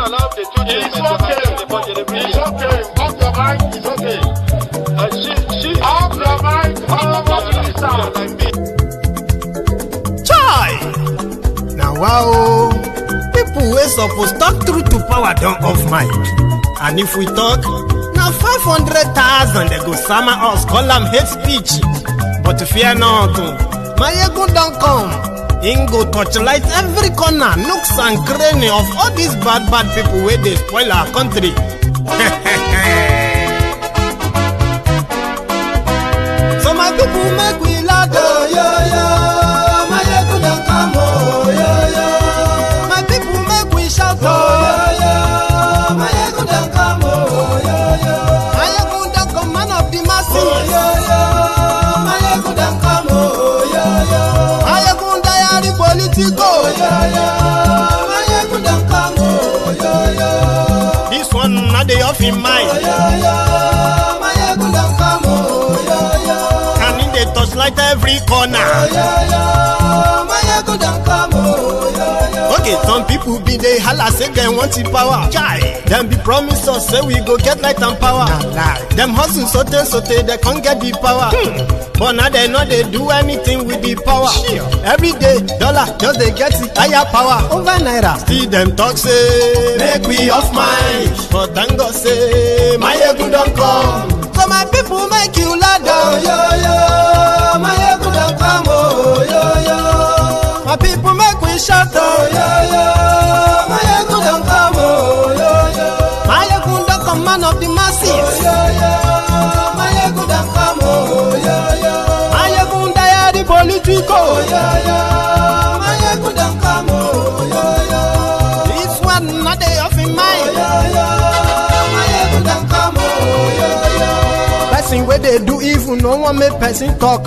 allow the two children to attend the budget every year. It's okay. Off your mind. It's okay. Off your mind. Like me. Chai! Now wow, people wey suppose talk truth to power don off mic. And if we talk, na 500,000 they go sama us, call am hate speech. But fear not, Mayegun don come. Him go torchlight every corner, nooks and cranny of all these bad people wey dey spoil our country. So my people make we loud, oh yo yo. Mayegun don come, oh yo yo. My people make we shout, oh yo yo. Mayegun don come, oh yo yo. Mayegun don come, man of the masses, oh yo yo. Mayegun don come, oh yo yo. Mayegun diary politico, oh yo yo. Mayegun don come, oh yo yo. This one na dey off in mind, oh yo yo. Mayegun don come, oh yo yo. And in the touchlight every corner, oh yo yo. Mayegun don come, oh yo yo. Okay, some people be dey holla say dem want the power. Chai, dem be promise us say we go get light and power. Dem hustle sote they can't get the power. But now they know they do anything with the power. Every day, dollar just they get the higher power over naira. Still them talk say make we off mind. But thank God say Mayegun don come. So my people make you loud, oh yo yo. Mayegun don come, oh yo yo. My people make we shout, oh yo yo. Mayegun don come, oh yo yo. Mayegun don come, man of the masses, oh yo yo. Mayegun don come, oh yo yo. Mayegun diary politico, oh yo yo. Mayegun don come, oh yo yo. This one not dey off in mind, oh yo yo. Mayegun don come, oh yo yo. Person wey dey do evil no wan make person talk.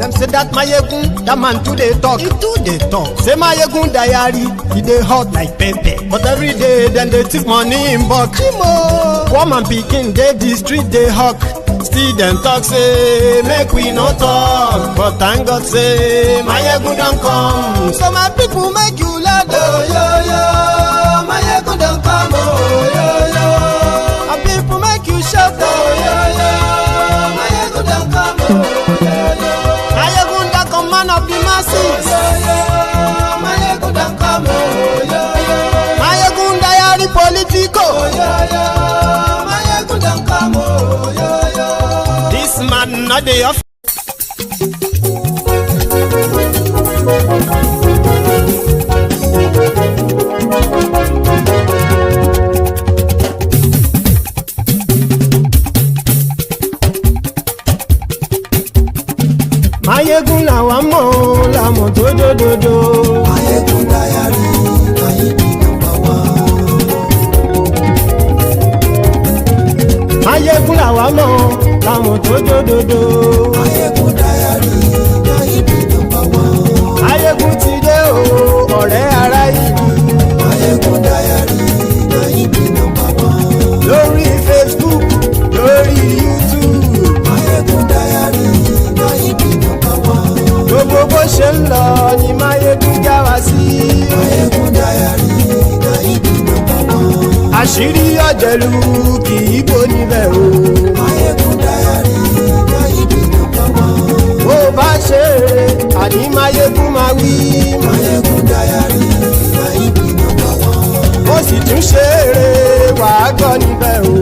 Them say that Mayegun, that man too dey talk. He too dey talk. Say Mayegun diary, he dey hot like pepper. But every day, then they take money in bulk. Woman pikin dey the street dey hawk. Still them talk say make we no talk. But thank God say Mayegun don come. So my people make you loud, oh yo yo. Mayegun don come, oh yo yo. My people make you shout, oh yo yo. Mayegun don come, oh yo yo. Mayegun don come, man of the masses, oh yo yo. Mayegun don come, oh yo yo. Mayegun diary politico, oh yo yo. Mayegun don come, oh yo yo. This man not dey off. Mayegun làwa mọ̀ làmọ̀ tó dòdòdò. Mayegun diary, Mayegun number one. Mayegun làwa mọ̀ làmọ̀ tó dòdòdò. Mayegun diary, Mayegun number one. Mayegun ti dé o, ọ̀rẹ́ ara ìlú. Mayegun diary, Mayegun number one. Lórí Facebook, lórí YouTube. Mayegun diary, Mayegun number one. Gbogbo bó ṣe ń lọ ni Mayegun já wa sí. Mayegun diary, Mayegun number one. Àṣírí ọ̀jẹ̀lú kì í bò níbẹ̀ o. Mayegun diary, Mayegun number one. Bó bá ṣe eré àní Mayegun máa wí. Mayegun diary, Mayegun number one. Ó sì tún ṣe eré wàá gbọ́ níbẹ̀ o.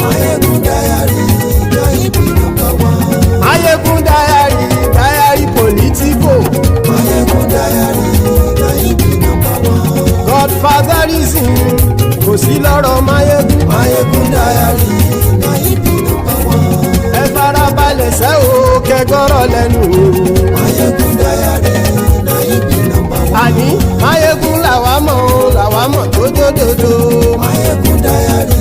Mayegun diary, Mayegun number one. Mayegun diary, diary politico. Mayegun diary, Mayegun number one. Godfatherism kò sí lọ́rọ̀ Mayegun. Mayegun diary, Mayegun number one. Ẹ farabalẹ̀ sẹ́ o kẹgọ́rọ̀ lẹ́nu o. Mayegun diary, Mayegun number one. Àní Mayegun làwa mọ̀ tó dòdòdò. Mayegun diary,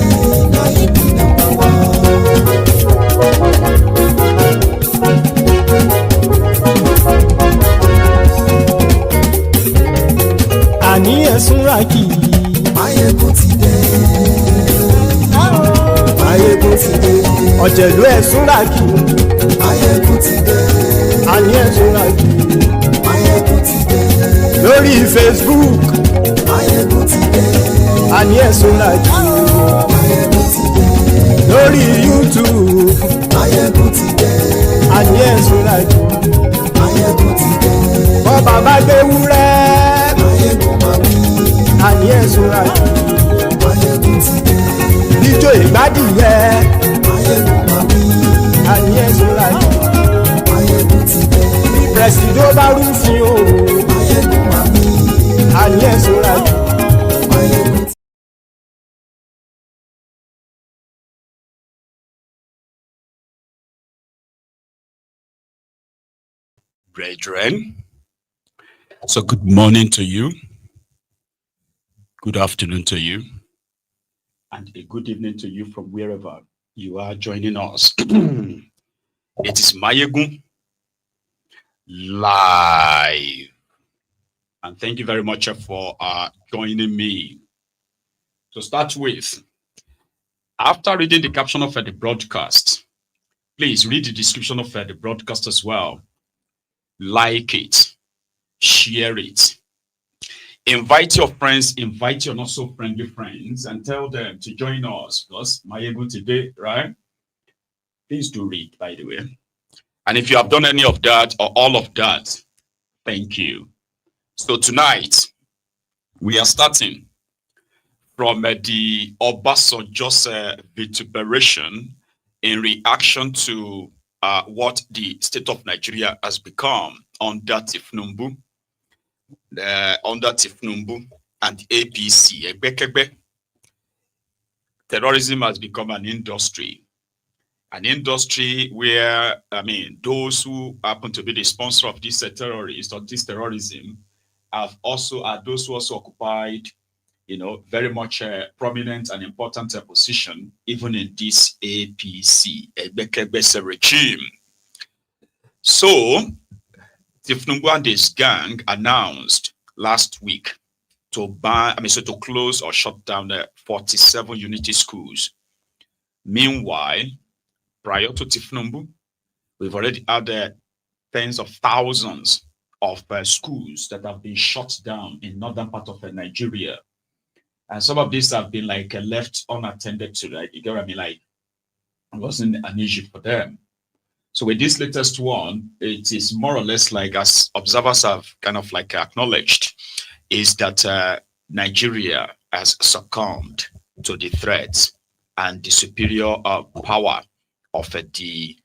Mayegun number one. Àní ẹ̀sùn ràkì. Mayegun ti dé. Mayegun ti dé. Ọ̀jẹ̀lú ẹ̀sùn ràkì. Mayegun ti dé. Àní ẹ̀sùn ràkì. Mayegun ti dé. Lórí Facebook. Mayegun ti dé. àní ẹ̀sùn làjú lórí YouTube àní ẹ̀sùn làjú bọ́ bàbá gbé wúrẹ́ àní ẹ̀sùn làjú ijó ìgbádìyẹ àní ẹ̀sùn làjú pẹ̀sìdó bá rúfin o àní ẹ̀sùn làjú. Brethren, so good morning to you, good afternoon to you, and a good evening to you from wherever you are joining us. It is Mayegun live, and thank you very much for joining me. To start with, after reading the caption of the broadcast, please read the description of the broadcast as well. Like it, share it, invite your friends, invite your not so friendly friends, and tell them to join us. Because Mayegun today, right? Please do read, by the way. And if you have done any of that or all of that, thank you. So tonight, we are starting from the Obasanjo's vituperation in reaction to what the state of Nigeria has become under Tinubu and APC. Terrorism has become an industry where, I mean, those who happen to be the sponsor of this terrorist or this terrorism are those who also occupied, you know, very much a prominent and important position, even in this APC regime. So, Tinubu and his gang announced last week to to close or shut down the 47 unity schools. Meanwhile, prior to Tinubu, we've already had tens of thousands of schools that have been shut down in northern part of Nigeria. And some of these have been like left unattended to, like, you get what I mean? Like, it wasn't an issue for them. So with this latest one, it is more or less like, as observers have kind of like acknowledged, is that Nigeria has succumbed to the threats and the superior power of the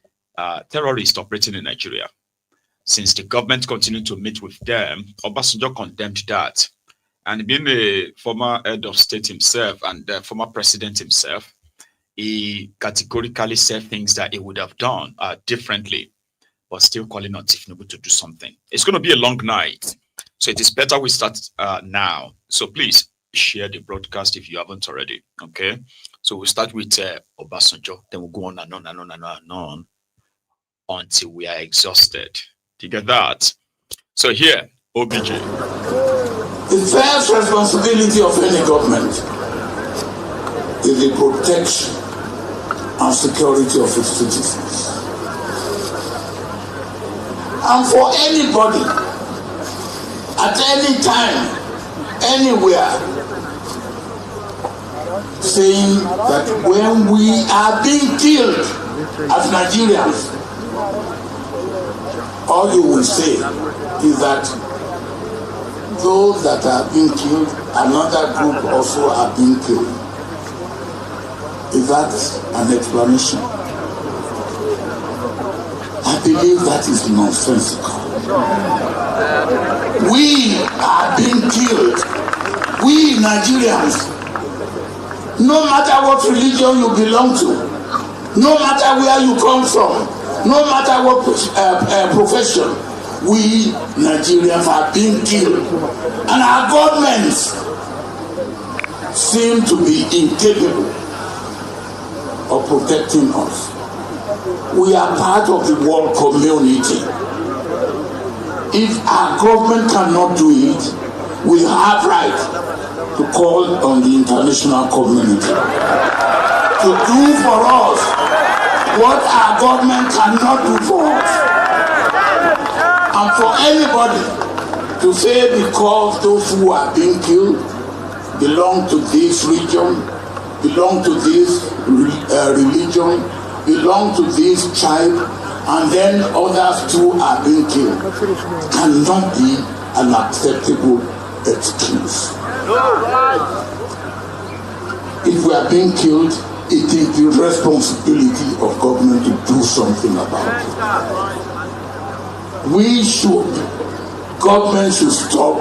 terrorists operating in Nigeria. Since the government continued to meet with them, Obasanjo condemned that. And being a former head of state himself and former president himself, he categorically said things that he would have done differently, but still calling on Tinubu to do something. It's going to be a long night, so it is better we start now. So please share the broadcast if you haven't already, okay? So we'll start with Obasanjo, then we'll go on and on and on and on and on until we are exhausted. Do you get that? So here, OBJ. The first responsibility of any government is the protection and security of its citizens. And for anybody, at any time, anywhere, saying that when we are being killed as Nigerians, all you will say is that those that are being killed, another group also are being killed. Is that an explanation? I believe that is nonsensical. We are being killed. We Nigerians, no matter what religion you belong to, no matter where you come from, no matter what profession, we Nigerians are being killed, and our governments seem to be incapable of protecting us. We are part of the world community. If our government cannot do it, we have right to call on the international community to do for us what our government cannot do for us. And for anybody to say because those who are being killed, belong to this region, belong to this religion, belong to this tribe, and then others too are being killed, cannot be an acceptable excuse. If we are being killed, it is the responsibility of government to do something about it. Government should stop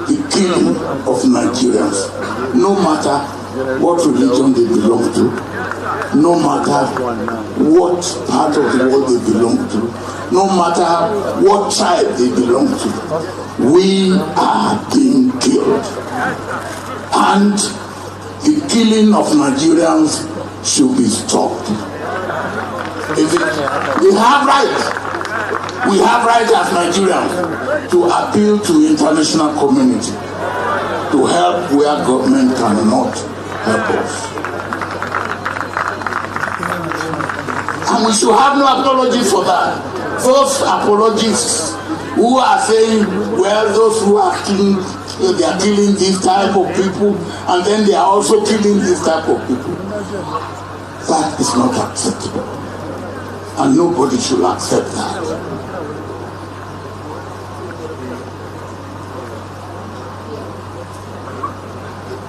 the killing of Nigerians, no matter what religion they belong to, no matter what part of the world they belong to, no matter what tribe they belong to. We are being killed. And the killing of Nigerians should be stopped. We have right as Nigerians to appeal to international community to help where government cannot help us. And we should have no apology for that. Those apologists who are saying, well, those who are killing, they are killing this type of people, and then they are also killing this type of people. That is not acceptable. And nobody should accept that.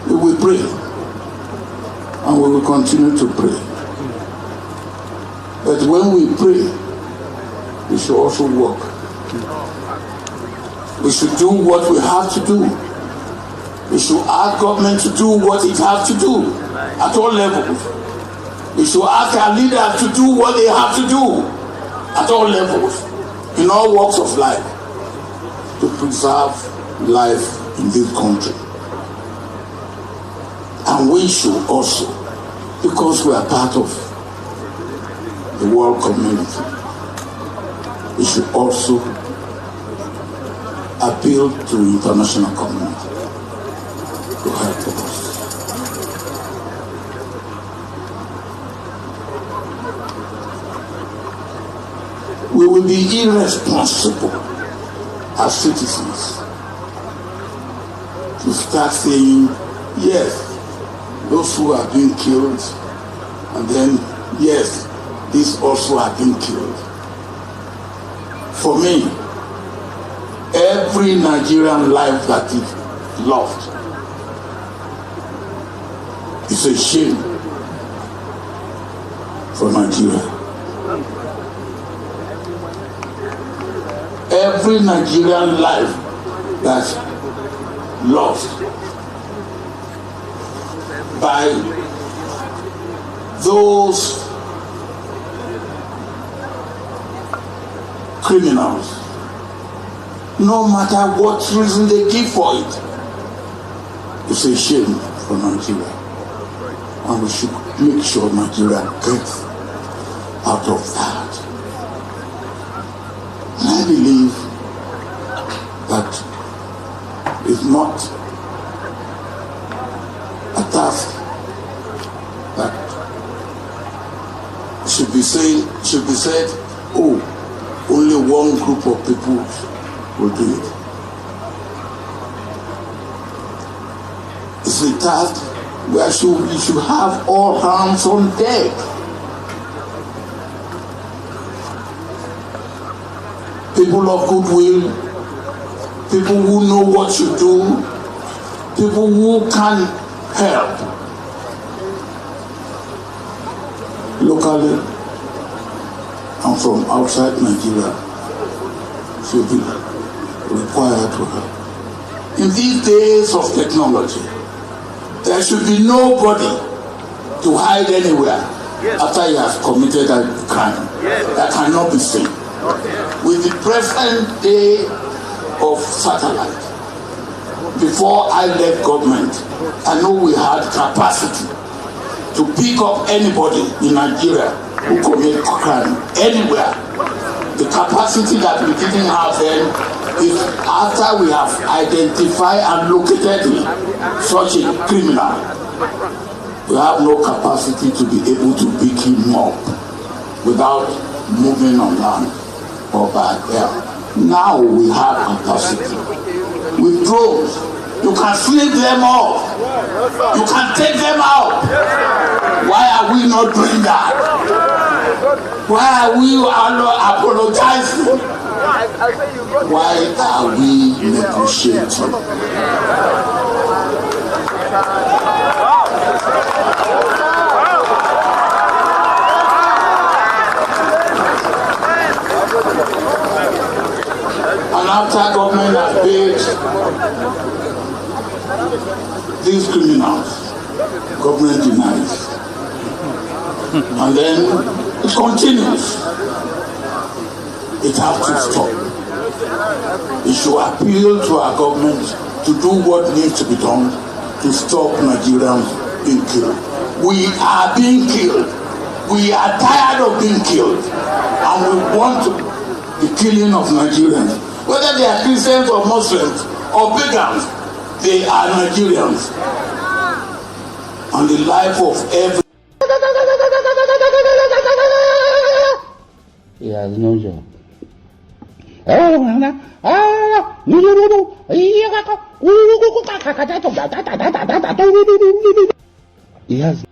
We will pray, and we will continue to pray. But when we pray, we should also work. We should do what we have to do. We should ask government to do what it has to do at all levels. We should ask our leaders to do what they have to do at all levels, in all walks of life, to preserve life in this country. And we should also, because we are part of the world community, we should also appeal to the international community to help us. We will be irresponsible as citizens to start saying, yes, those who are being killed, and then, yes, these also are being killed. For me, every Nigerian life that is lost is a shame for Nigeria. Every Nigerian life that's lost by those criminals, no matter what reason they give for it, it's a shame for Nigeria. And we should make sure Nigeria gets out of that. And I believe that it's not a task that should be said, oh, only one group of people will do it. It's a task where we should have all hands on deck. People of goodwill, people who know what to do, people who can help locally and from outside Nigeria should be required to help. In these days of technology, there should be nobody to hide anywhere after he has committed a crime that cannot be seen. With the present day of satellite, before I left government, I know we had capacity to pick up anybody in Nigeria who commit crime anywhere. The capacity that we didn't have then is after we have identified and located such a criminal, we have no capacity to be able to pick him up without moving on land or by air. Now we have capacity with drones You can slip them off. You can take them out. Why are we not doing that? Why are we not apologizing? Why are we negotiating? And after government has paid these criminals, government denies. And then it continues. It has to stop. It should appeal to our government to do what needs to be done to stop Nigerians being killed. We are being killed. We are tired of being killed. And we want the killing of Nigerians. Whether they are Christians or Muslims or pagans, they are Nigerians. And the life of every... He has no job. He has.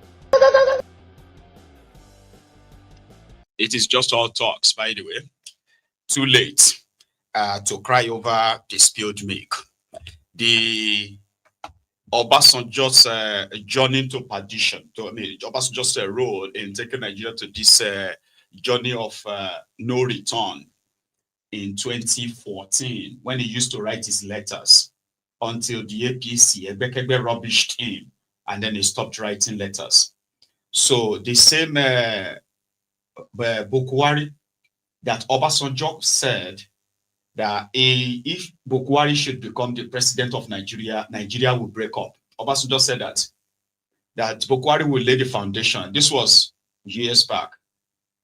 It is just all talks, by the way. Too late to cry over the spilled milk. The Obasanjo's journey to perdition, Obasanjo's role in taking Nigeria to this journey of no return in 2014, when he used to write his letters until the APC, Ebekebe, rubbished him, and then he stopped writing letters. So the same Bukwari that Obasanjo said that if Bukwari should become the president of Nigeria, Nigeria will break up. Obasanjo said that Bukwari will lay the foundation. This was years back.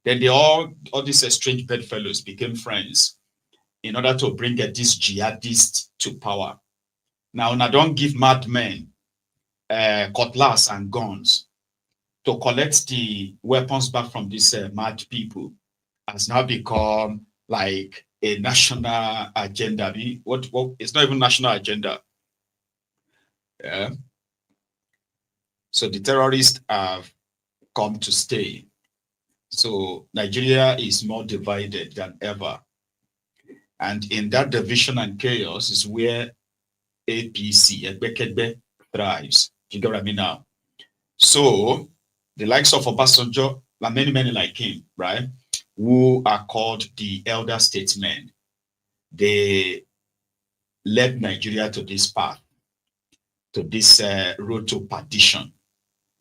Then they all these strange bedfellows became friends in order to bring this jihadist to power. Now don't give madmen cutlass and guns to collect the weapons back from these mad people has now become like a national agenda. What it's not even national agenda. Yeah. So the terrorists have come to stay. So Nigeria is more divided than ever. And in that division and chaos is where APC, Ebekebe, thrives. You get what I mean now? So the likes of Obasanjo, and many like him, right, who are called the elder statesmen, they led Nigeria to this path, to this road to perdition.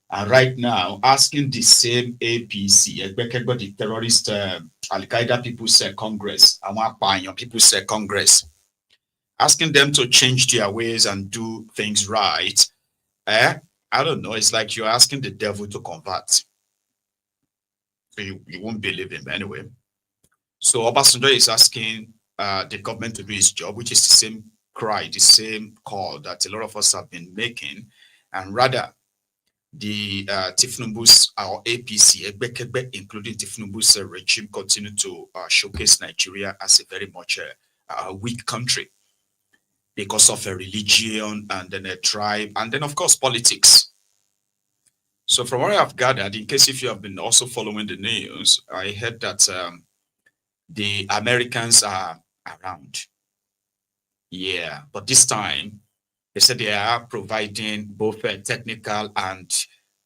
And right now, asking the same APC, the terrorist Al-Qaeda People's Congress, People's Congress, asking them to change their ways and do things right. I don't know. It's like you're asking the devil to convert. So you won't believe him anyway. So Obasanjo is asking the government to do its job, which is the same cry, the same call that a lot of us have been making. And rather, the Tinubu's, our APC, including Tinubu's regime, continue to showcase Nigeria as a very much a weak country because of a religion and then a tribe and then, of course, politics. So from what I've gathered, in case if you have been also following the news, I heard that the Americans are around. Yeah, but this time, they said they are providing both technical and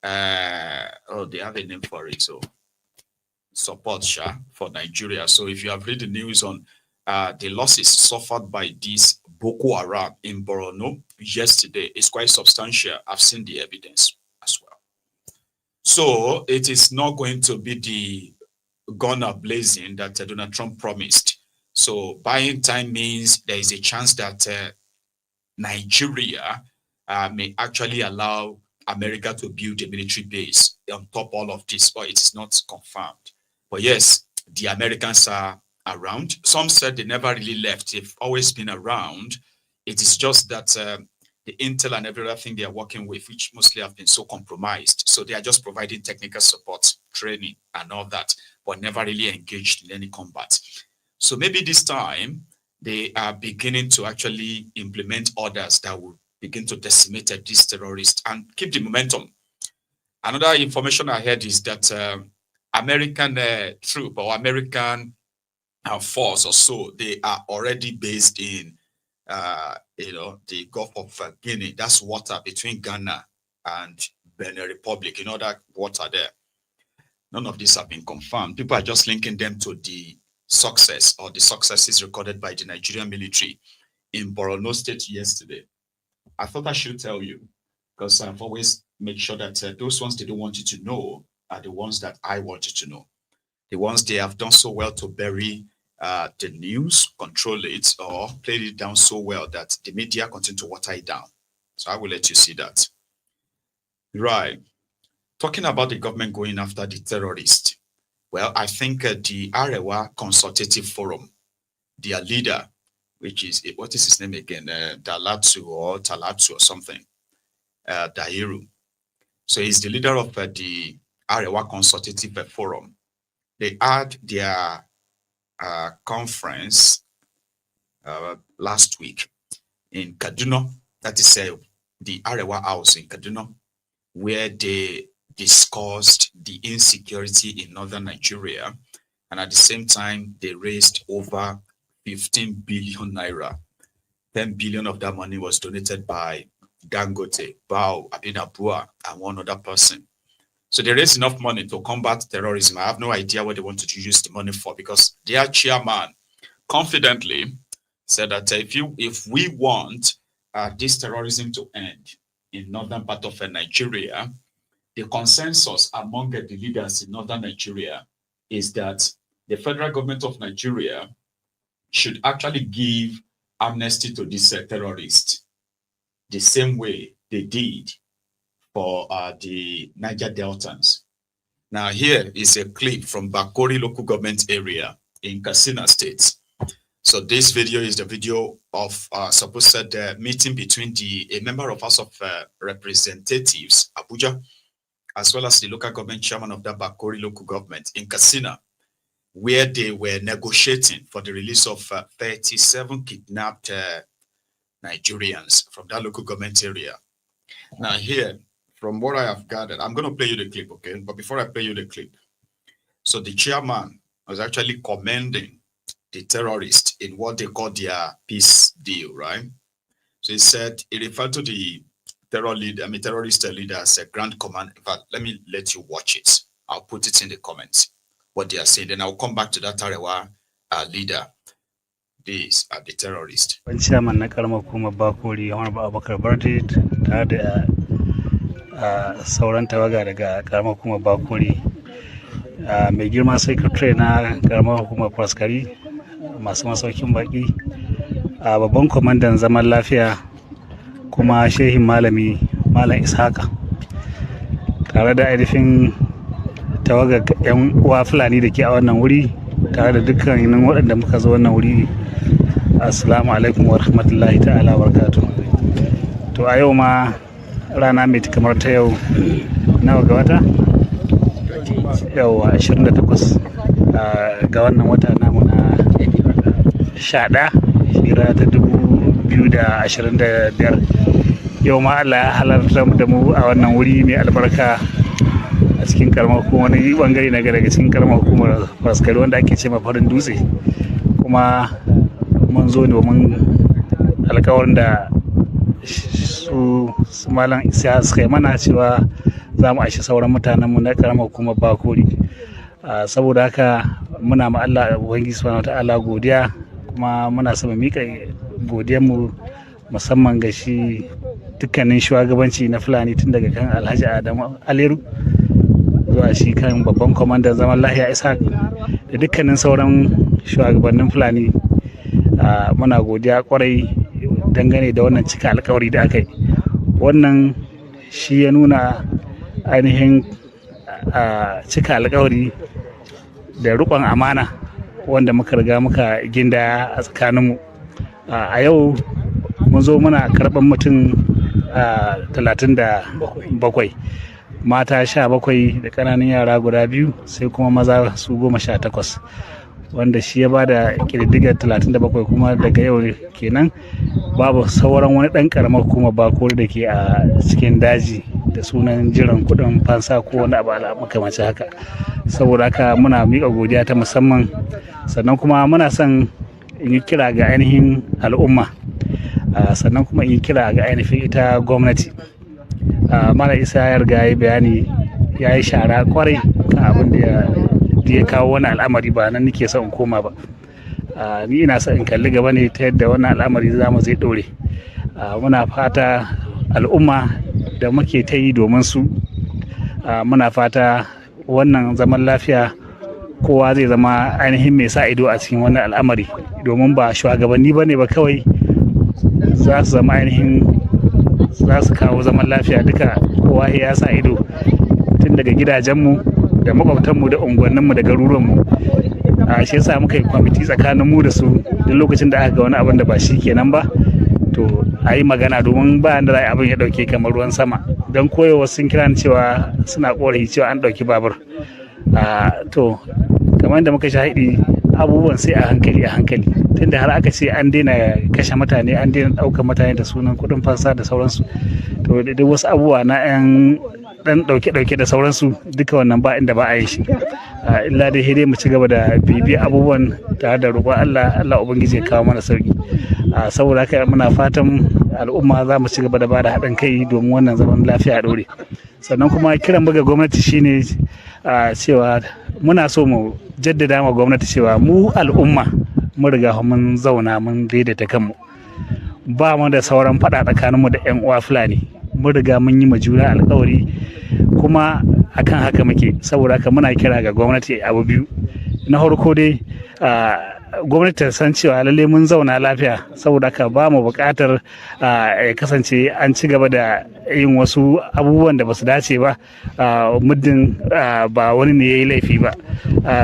they have a name for it, so support for Nigeria. So if you have read the news on the losses suffered by this Boko Haram in Borno yesterday, it's quite substantial. I've seen the evidence as well. So it is not going to be the gun blazing that Donald Trump promised. So buying time means there is a chance that Nigeria may actually allow America to build a military base on top of all of this, but it is not confirmed. But yes, the Americans are around. Some said they never really left. They've always been around. It is just that the intel and everything they are working with, which mostly have been so compromised. So they are just providing technical support, training, and all that, but never really engaged in any combat. So maybe this time, they are beginning to actually implement orders that will begin to decimate these terrorists and keep the momentum. Another information I heard is that American troop or American force or so, they are already based in, the Gulf of Guinea. That's water between Ghana and Benin Republic. That water there. None of these have been confirmed. People are just linking them to the success or the successes recorded by the Nigerian military in Borno State yesterday. I thought I should tell you, because I've always made sure that those ones they don't want you to know are the ones that I want you to know. The ones they have done so well to bury the news, control it, or play it down so well that the media continue to water it down. So I will let you see that. Right. Talking about the government going after the terrorists. Well, I think the Arewa Consultative Forum, their leader, which is, what is his name again? Dalatu or Talatu or something. Dahiru. So he's the leader of the Arewa Consultative Forum. They had their conference last week in Kaduna. That is the Arewa House in Kaduna, where they discussed the insecurity in northern Nigeria, and at the same time they raised over 15 billion naira. 10 billion of that money was donated by Dangote, Bao, Abinabua, and one other person. So they raised enough money to combat terrorism. I have no idea what they wanted to use the money for, because their chairman confidently said that if we want this terrorism to end in northern part of Nigeria, the consensus among the leaders in northern Nigeria is that the federal government of Nigeria should actually give amnesty to these terrorists the same way they did for the Niger Deltans. Now here is a clip from Bakori local government area in Katsina State. So this video is the video of supposed meeting between a member of House of Representatives, Abuja, as well as the local government chairman of that Bakori local government in Katsina, where they were negotiating for the release of 37 kidnapped Nigerians from that local government area. Now here, from what I have gathered, I'm going to play you the clip, okay? But before I play you the clip, so the chairman was actually commending the terrorists in what they call their peace deal, right? So he said, he referred to the terrorist leader as a grand command. In fact, let me let you watch it. I'll put it in the comments, what they are saying. Then I'll come back to that Arewa leader. These are the terrorists. Chairman na karamar hukumar Bakori, Honorable Abubakar Barde, tare da sauran tawaga daga karamar hukumar Bakori, mai girma secretary na karamar hukumar Faskari, masu masaukin baki, babban kwamandan zaman lafiya kuma shehin malami Malam Ishaka, tare da ainihin tawaga yan uwa Fulani da ke a wannan wuri, tare da dukkanin waɗanda muka zo wannan wuri. Assalamu alaikum wa rahmatullahi ta'ala wa barakatuh. To a yau ma rana mai kamar ta yau nawa ga wata? Yau 28 ga wannan wata namu na 11 hijira ta 2025. Yau ma Allah ya halarta da mu a wannan wuri mai albarka a cikin karamar hukumar, wani bangare na daga cikin karamar hukumar Faskari wanda ake ce ma Farin Dutse. Kuma mun zo ne domin alkawarin da su Malam Isa suka yi mana cewa za mu aishi sauran mutanenmu na karamar hukumar Bakori. Saboda haka muna ma Allah Ubangiji subhanahu wata'ala godiya, kuma muna so mu mika godiyarmu musamman ga shi dukkanin shugabanci na Fulani, tun daga kan Alhaji Adamu Aleru zuwa shi kan babban kwamandan zaman lafiya Isa da dukkanin sauran shugabannin Fulani. Muna godiya kwarai dangane da wannan cika alkawari da aka yi. Wannan shi ya nuna ainihin cika alkawari da riƙon amana wanda muka riga muka ginda a tsakaninmu. A yau mun zo muna karɓar mutum 37, mata 17 da ƙananan yara guda 2, sai kuma maza su 18. wanda shi ya bada ƙididdigar 37 kuma daga yau kenan babu sauran wani ɗan ƙaramar kuma bakori da ke a cikin daji da sunan jiran kuɗin fansa ko wani abu makamancin haka. Saboda haka muna miƙa godiya ta musamman, sannan kuma muna son in yi kira ga ainihin al'umma, sannan kuma in yi kira ga ainihin ita gwamnati. Mala Isa ya riga ya bayani, ya yi shara kwarai kan abin da ya kawo wani al'amari, ba nan nake son in koma ba. Ni ina son in kalli gaba ne ta yadda wannan al'amari zamu zai ɗore. Muna fata al'umma da muke ta yi domin su, muna fata wannan zaman lafiya kowa zai zama ainihin mai sa ido a cikin wannan al'amari, domin ba shugabanni ba ne ba kawai za su zama ainihin za su kawo zaman lafiya, duka kowa ya sa ido tun daga gidajenmu da makwabtanmu da unguwanninmu da garuruwanmu. Shi yasa muka yi kwamiti tsakanin mu da su, duk lokacin da aka ga wani abin da ba shi kenan ba to a yi magana, domin ba da abin ya dauke kamar ruwan sama. Don koyowa sun kira ni cewa suna korafi cewa an dauki babur. To kamar da muka shahidi, abubuwan sai a hankali tunda har aka ce an daina kashe mutane, an daina ɗaukar mutane da sunan kuɗin fansa da sauransu. To da wasu abubuwa na 'yan dan dauke da sauransu, duka wannan ba inda ba a yi shi. Illa dai dai mu ci gaba da bibiya abubuwan tare da roƙon Allah ubangiji ya kawo mana sauki. Saboda haka muna fatan al'umma za mu ci gaba da bada haɗin kai domin wannan zaman lafiya a ɗore. Sannan kuma kiran buga gwamnati shine cewa muna so mu jaddada ma gwamnati cewa mu al'umma mun riga mun zauna mun daidaita kanmu, ba mu da sauran faɗa tsakaninmu da 'yan uwa Fulani. Mun riga mun yi ma juna alƙawari, kuma akan haka muke. Saboda haka muna kira ga gwamnati abu biyu. Na farko dai gwamnati ta san cewa lalle mun zauna lafiya, saboda haka ba mu buƙatar ya kasance an ci gaba da yin wasu abubuwan da ba su dace ba, muddin ba wani ne ya yi laifi ba,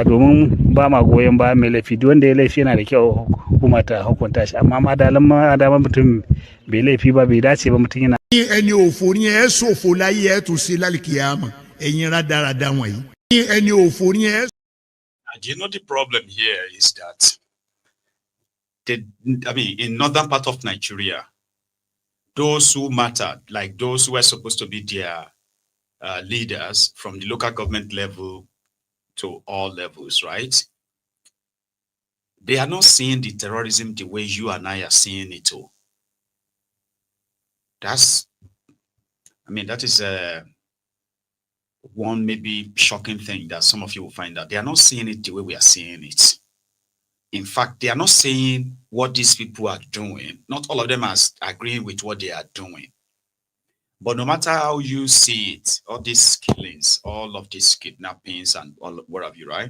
domin ba ma goyon ba mai laifi. Duk wanda ya laifi yana da kyau hukuma ta hukunta shi, amma ma dama mutum bai laifi ba, bai dace ba mutum yana ẹni òfò ni ẹ ṣòfò láyé ẹ tún sí lálìkìyàmà, ẹ̀yin rádaràda wọ̀nyí. ẹni òfò ni ẹ. Do you know the problem here is that in northern part of Nigeria, those who mattered, like those who were supposed to be their leaders from the local government level to all levels, right? They are not seeing the terrorism the way you and I are seeing it all. That is one maybe shocking thing that some of you will find out. They are not seeing it the way we are seeing it. In fact, they are not saying what these people are doing. Not all of them are agreeing with what they are doing. But no matter how you see it, all these killings, all of these kidnappings and all what have you, right?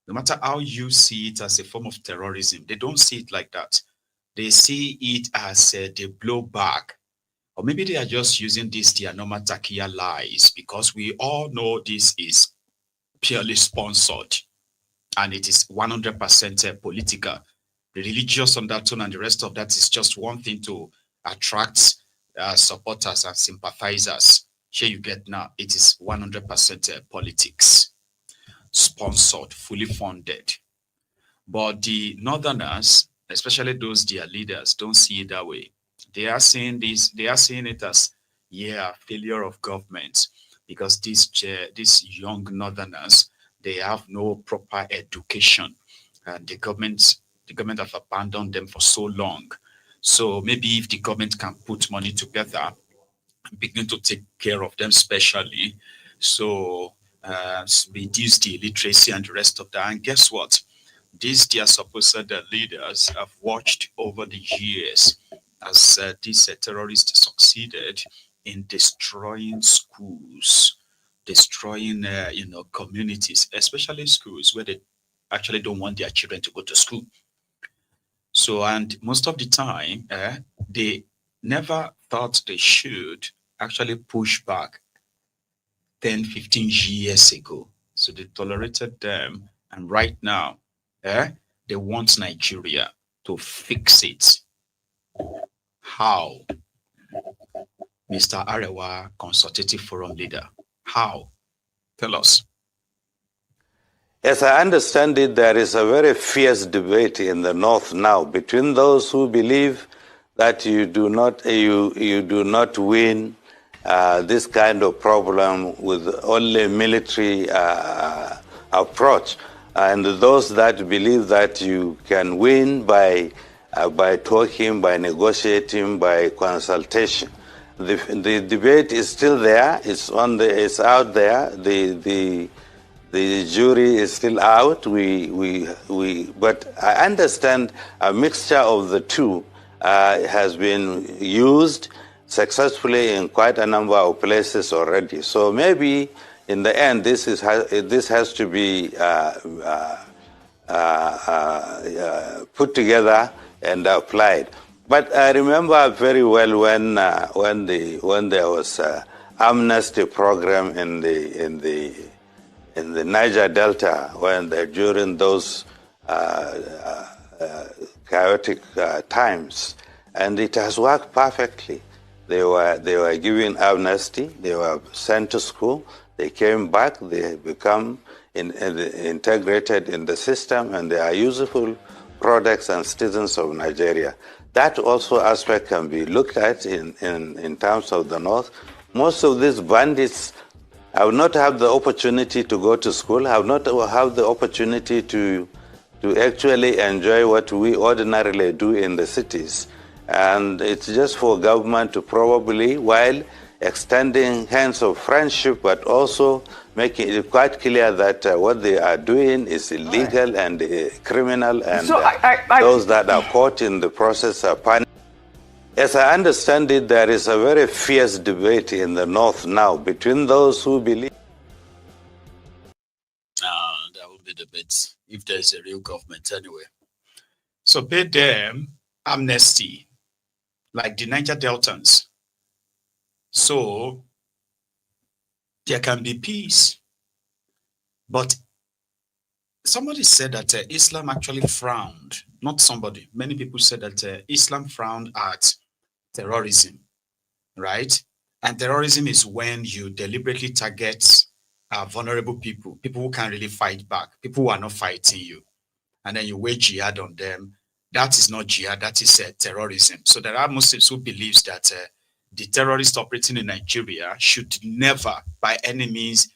No matter how you see it as a form of terrorism, they don't see it like that. They see it as they blow back. Or maybe they are just using this their normal takia lies, because we all know this is purely sponsored and it is 100% political. The religious undertone and the rest of that is just one thing to attract supporters and sympathizers. Here you get now, it is 100% politics, sponsored, fully funded. But the Northerners, especially those their leaders, don't see it that way. They are seeing this, they are seeing it as, failure of government, because these young Northerners, they have no proper education, and the government have abandoned them for so long. So maybe if the government can put money together, begin to take care of them specially, so reduce the illiteracy and the rest of that. And guess what? These their supposed leaders have watched over the years as these terrorists succeeded in destroying schools, destroying communities, especially schools where they actually don't want their children to go to school. So, and most of the time, they never thought they should actually push back 10, 15 years ago. So they tolerated them, and right now, they want Nigeria to fix it. How? Mr. Arewa, Consultative Forum leader. How? Tell us. As I understand it, there is a very fierce debate in the North now between those who believe that you do not win this kind of problem with only military approach, and those that believe that you can win by talking, by negotiating, by consultation. The debate is still there. It's out there. The jury is still out. But I understand a mixture of the two has been used successfully in quite a number of places already. So maybe in the end, this has to be put together and applied. But I remember very well when there was an amnesty program in the Niger Delta, during those chaotic times, and it has worked perfectly. They were given amnesty. They were sent to school. They came back. They become integrated in the system, and they are useful products and citizens of Nigeria. That also aspect can be looked at in terms of the North. Most of these bandits have not had the opportunity to go to school, have not had the opportunity to actually enjoy what we ordinarily do in the cities. And it's just for government to probably, while extending hands of friendship, but also making it quite clear that what they are doing is illegal and criminal, and so those that are caught in the process are punished. As I understand it, there is a very fierce debate in the North now between those who believe. There will be debates if there's a real government anyway. So pay them amnesty, like the Niger Deltans. So there can be peace. But somebody said that Islam actually frowned, not somebody, many people said that Islam frowned at terrorism, right? And terrorism is when you deliberately target vulnerable people who can't really fight back, people who are not fighting you, and then you wage jihad on them. That is not jihad, that is terrorism. So there are Muslims who believe that the terrorists operating in Nigeria should never, by any means,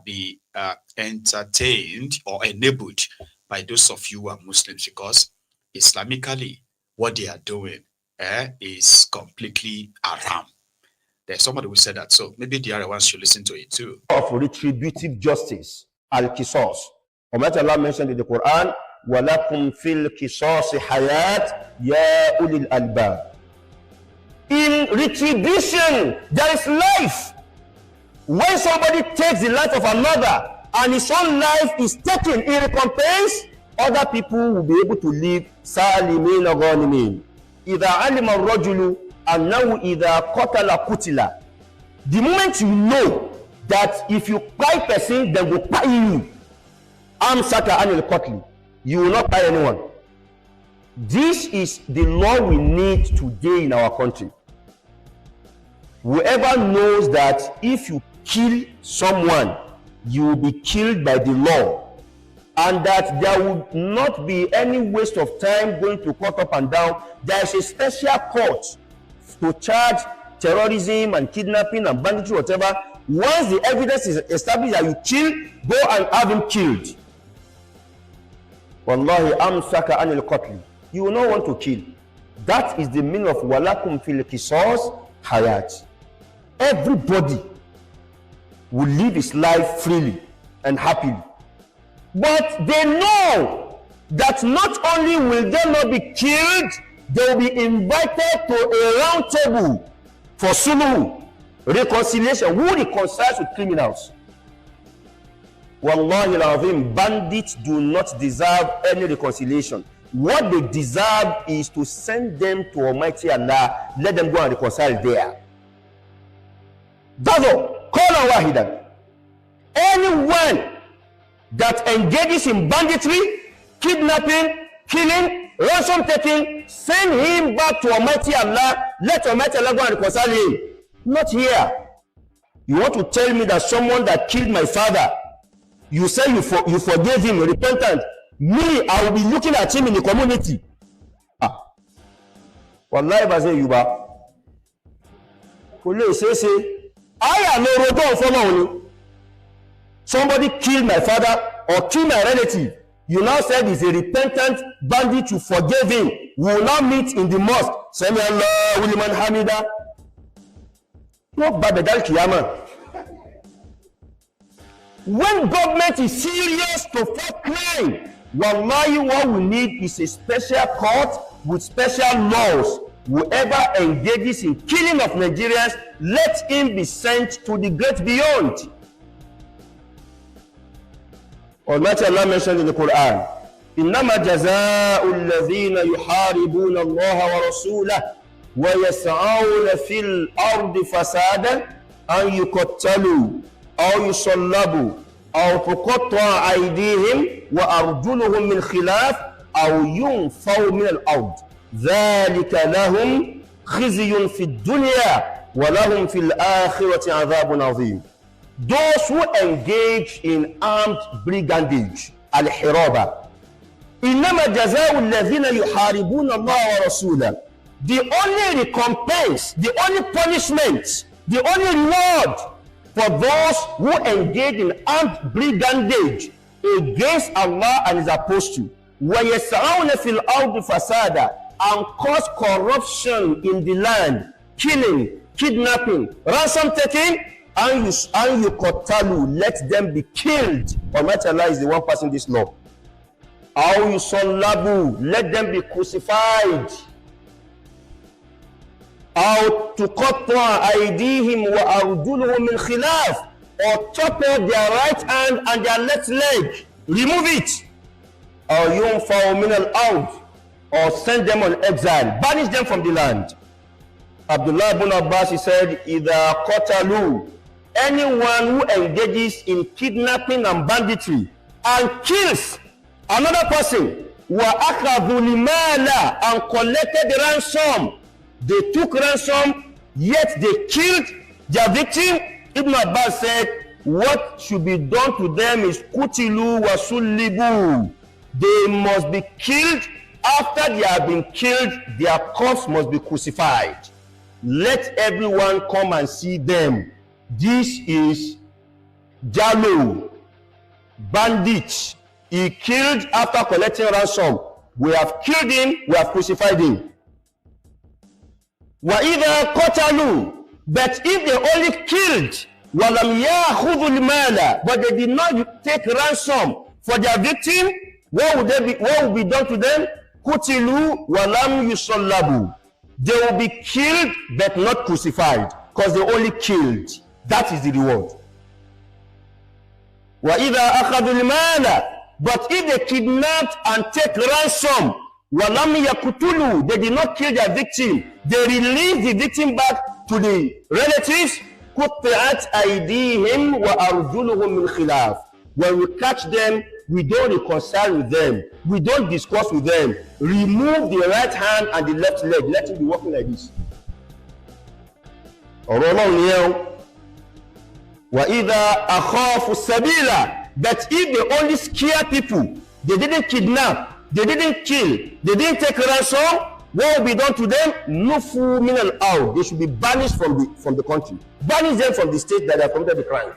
be entertained or enabled by those of you who are Muslims, because Islamically, what they are doing is completely haram. There's somebody who said that, so maybe the other ones should listen to it too. Of retributive justice, al-qisas. Allah mentioned in the Quran, وَلَكُمْ فِي الْقِصَاصِ حَيَاةٌ يَا أُولِي الْأَلْبَابِ. In retribution, there is life. When somebody takes the life of another and his own life is taken in recompense, other people will be able to live سَالِمِينَ غَانِمِينَ. إِذَا عَلِمَ الرَّجُلُ أَنَّهُ إِذَا قَتَلَ قُتِلَ. The moment you know that if you buy person, they will buy you. أَمْسَكَ عَنِ الْقَتْلِ. You will not buy anyone. This is the law we need today in our country. Whoever knows that if you kill someone, you will be killed by the law, and that there will not be any waste of time going to court up and down. There is a special court to charge terrorism and kidnapping and banditry, whatever. Once the evidence is established that you kill, go and have him killed. Wallahi amsaka anil qatl. You will not want to kill. That is the meaning of walakum fil qisas hayat. Everybody will live his life freely and happily. But they know that not only will they not be killed, they will be invited to a round table for sulhu, reconciliation. Who reconciles with criminals? Wallahi al-azim, bandits do not deserve any reconciliation. What they deserve is to send them to Almighty Allah, let them go and reconcile there. That's all. Qawlan wahidan. Anyone that engages in banditry, kidnapping, killing, ransom taking, send him back to Almighty Allah, let Almighty Allah go and reconcile him. Not here. You want to tell me that someone that killed my father, You say you forgave him, repentant. Me, I will be looking at him in the community. Wallahi baze yuba. Kole say, I am no road follow. Somebody killed my father or killed my relative. You now said he's a repentant bandit, you forgave him. We will now meet in the mosque. Sami Allah, Uliman Hamida. No Babedal Kiyama. When government is serious to fight crime, wallahi, what we need is a special court with special laws. Whoever engages in killing of Nigerians, let him be sent to the great beyond. Almighty Allah mentioned in the Quran, إنما جزاء الذين يحاربون الله ورسوله ويسعون في الأرض فسادا أن يقتلوا أو يصلبوا أو تقطع أيديهم وأرجلهم من خلاف أو ينفوا من الأرض ذلك لهم خزي في الدنيا ولهم في الآخرة عذاب عظيم. Those who engage in armed brigandage, al-hiraba, إنما جزاء الذين يحاربون الله ورسوله. The only recompense, the only punishment, the only reward for those who engage in armed brigandage against Allah and His apostle, وَيَسْعَوْنَ فِي الْأَرْضِ فَسَادًا, and cause corruption in the land, killing, kidnapping, ransom taking, and you kotalu, let them be killed. Almighty Allah is the one passing this law. Or you sallabu, let them be crucified. Or to qatta aydihim wa arjuluhum min khilaf, or chop off their right hand and their left leg, remove it. Or yunfaw min al-ard, or send them on exile, banish them from the land. Abdullah ibn Abbas, he said, إِذَا قَتَلُوا, anyone who engages in kidnapping and banditry and kills another person, وَأَخَذُوا الْمَالَ, and collected the ransom, they took ransom, yet they killed their victim. Ibn Abbas said, what should be done to them is kutilu wa sullibu. They must be killed. After they have been killed, their corpse must be crucified. Let everyone come and see them. This is Jalo, bandit. He killed after collecting ransom. We have killed him, we have crucified him. وَإِذَا قَتَلُوا, but if they only killed, وَلَمْ يَأْخُذُوا الْمَالَ, but they did not take ransom for their victim, what would be done to them? قُتِلُوا وَلَمْ يُصَلَّبُوا, they will be killed but not crucified, because they only killed. That is the reward. وَإِذَا أَخَذُوا الْمَالَ, but if they kidnapped and take ransom, وَلَمْ يَقْتُلُوا, they did not kill their victim, they released the victim back to the relatives, قُطِّعَتْ أَيْدِيهِمْ وَأَرْجُلُهُمْ مِنْ خِلَافٍ. When we catch them, we don't reconcile with them, we don't discuss with them. Remove the right hand and the left leg, let him be walking like this. وَإِذَا أَخَافُوا السَّبِيلَ, but if they only scare people, they didn't kidnap, they didn't kill, they didn't take ransom, what will be done to them? Nufu min al-ard, they should be banished from the country. Banish them from the state that they have committed the crime.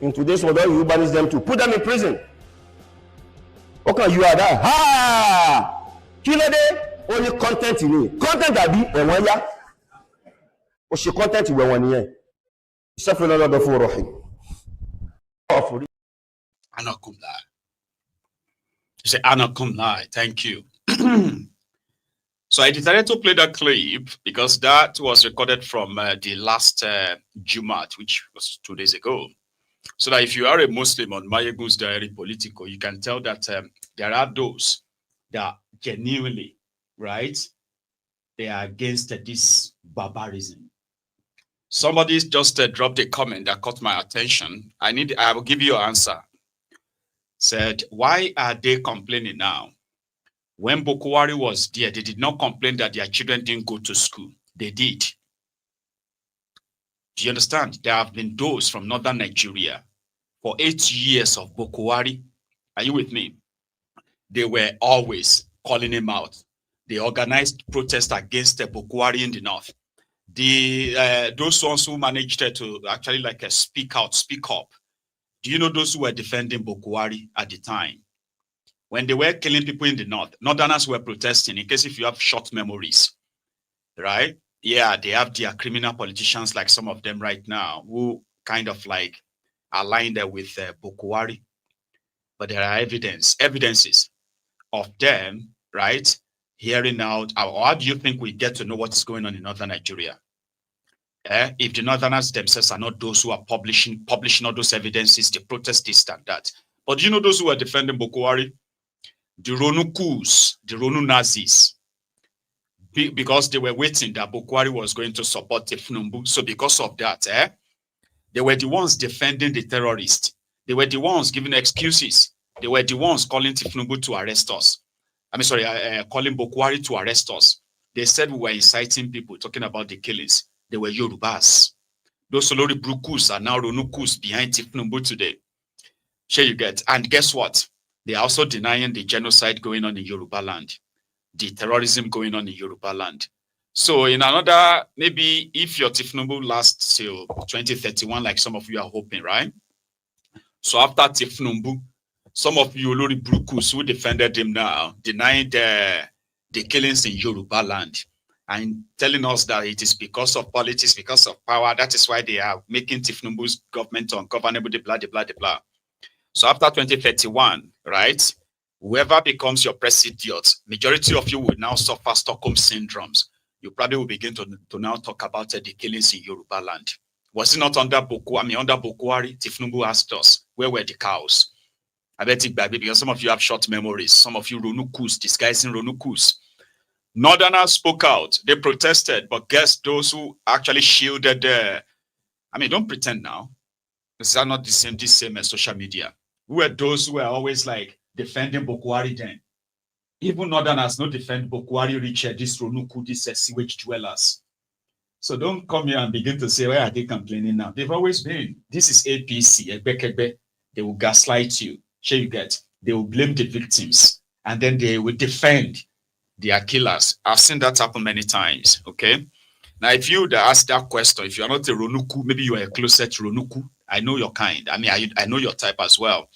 In today's world, you banish them to put them in prison. Okay, you are that. Ha! Killer day, only content in it. Content that be a 1 year. Or she content in 1 year. Anakumlai. You say Anakumlai. Thank you. So I decided to play that clip because that was recorded from the last Jumat, which was 2 days ago. So that if you are a Muslim on Mayegun's Diary Politico, you can tell that there are those that genuinely, right, they are against this barbarism. Somebody just dropped a comment that caught my attention. I will give you an answer. Said, why are they complaining now? When Boko Haram was there, they did not complain that their children didn't go to school. They did. Do you understand? There have been those from northern Nigeria, for 8 years of Boko Haram. Are you with me? They were always calling him out. They organized protests against the Boko Haram in the north. Those ones who managed to actually speak out, speak up. Do you know those who were defending Boko Haram at the time? When they were killing people in the north, northerners were protesting, in case if you have short memories, right? Yeah, they have their criminal politicians like some of them right now who kind of like aligned with Boko Haram. But there are evidences of them, right, hearing out. How do you think we get to know what is going on in northern Nigeria? If the northerners themselves are not those who are publishing all those evidences, the protest this and that. But do you know those who are defending Boko Haram? The Ronu coups, the Ronu Nazis, because they were waiting that Boko Haram was going to support Tinubu. So because of that, they were the ones defending the terrorists. They were the ones giving excuses. They were the ones calling Tinubu to arrest us. Calling Boko Haram to arrest us. They said we were inciting people, talking about the killings. They were Yorubas. Those Olori Brukus are now Ronukus behind Tinubu today. Sure you get. And guess what? They are also denying the genocide going on in Yoruba land, the terrorism going on in Yoruba land. So in another, maybe if your Tinubu lasts till 2031, like some of you are hoping, right? So after Tinubu, some of you Olori Brukus who defended him now, denying the killings in Yoruba land and telling us that it is because of politics, because of power. That is why they are making Tinubu's government ungovernable, blah, blah, blah, blah. So after 2031, right, whoever becomes your president, majority of you will now suffer Stockholm syndromes. You probably will begin to now talk about the killings in Yoruba land. Was it not under Boko Haram? Tinubu asked us, where were the cows? I bet it baby, because some of you have short memories. Some of you Ronukus, disguising Ronukus. Northerners spoke out. They protested, but guess those who actually shielded don't pretend now. This is not the same as social media. Who were those who were always like defending Boko Haram then? Even Northerners not defend Boko Haram, Richard, this Ronuku, these sewage dwellers. So don't come here and begin to say, why are they complaining now? They've always been. This is APC, Ebekebe. They will gaslight you. Sure you get. They will blame the victims. And then they will defend their killers. I've seen that happen many times, okay? Now, if you ask that question, if you're not a Ronuku, maybe you are a closet Ronuku. I know your kind. I know your type as well.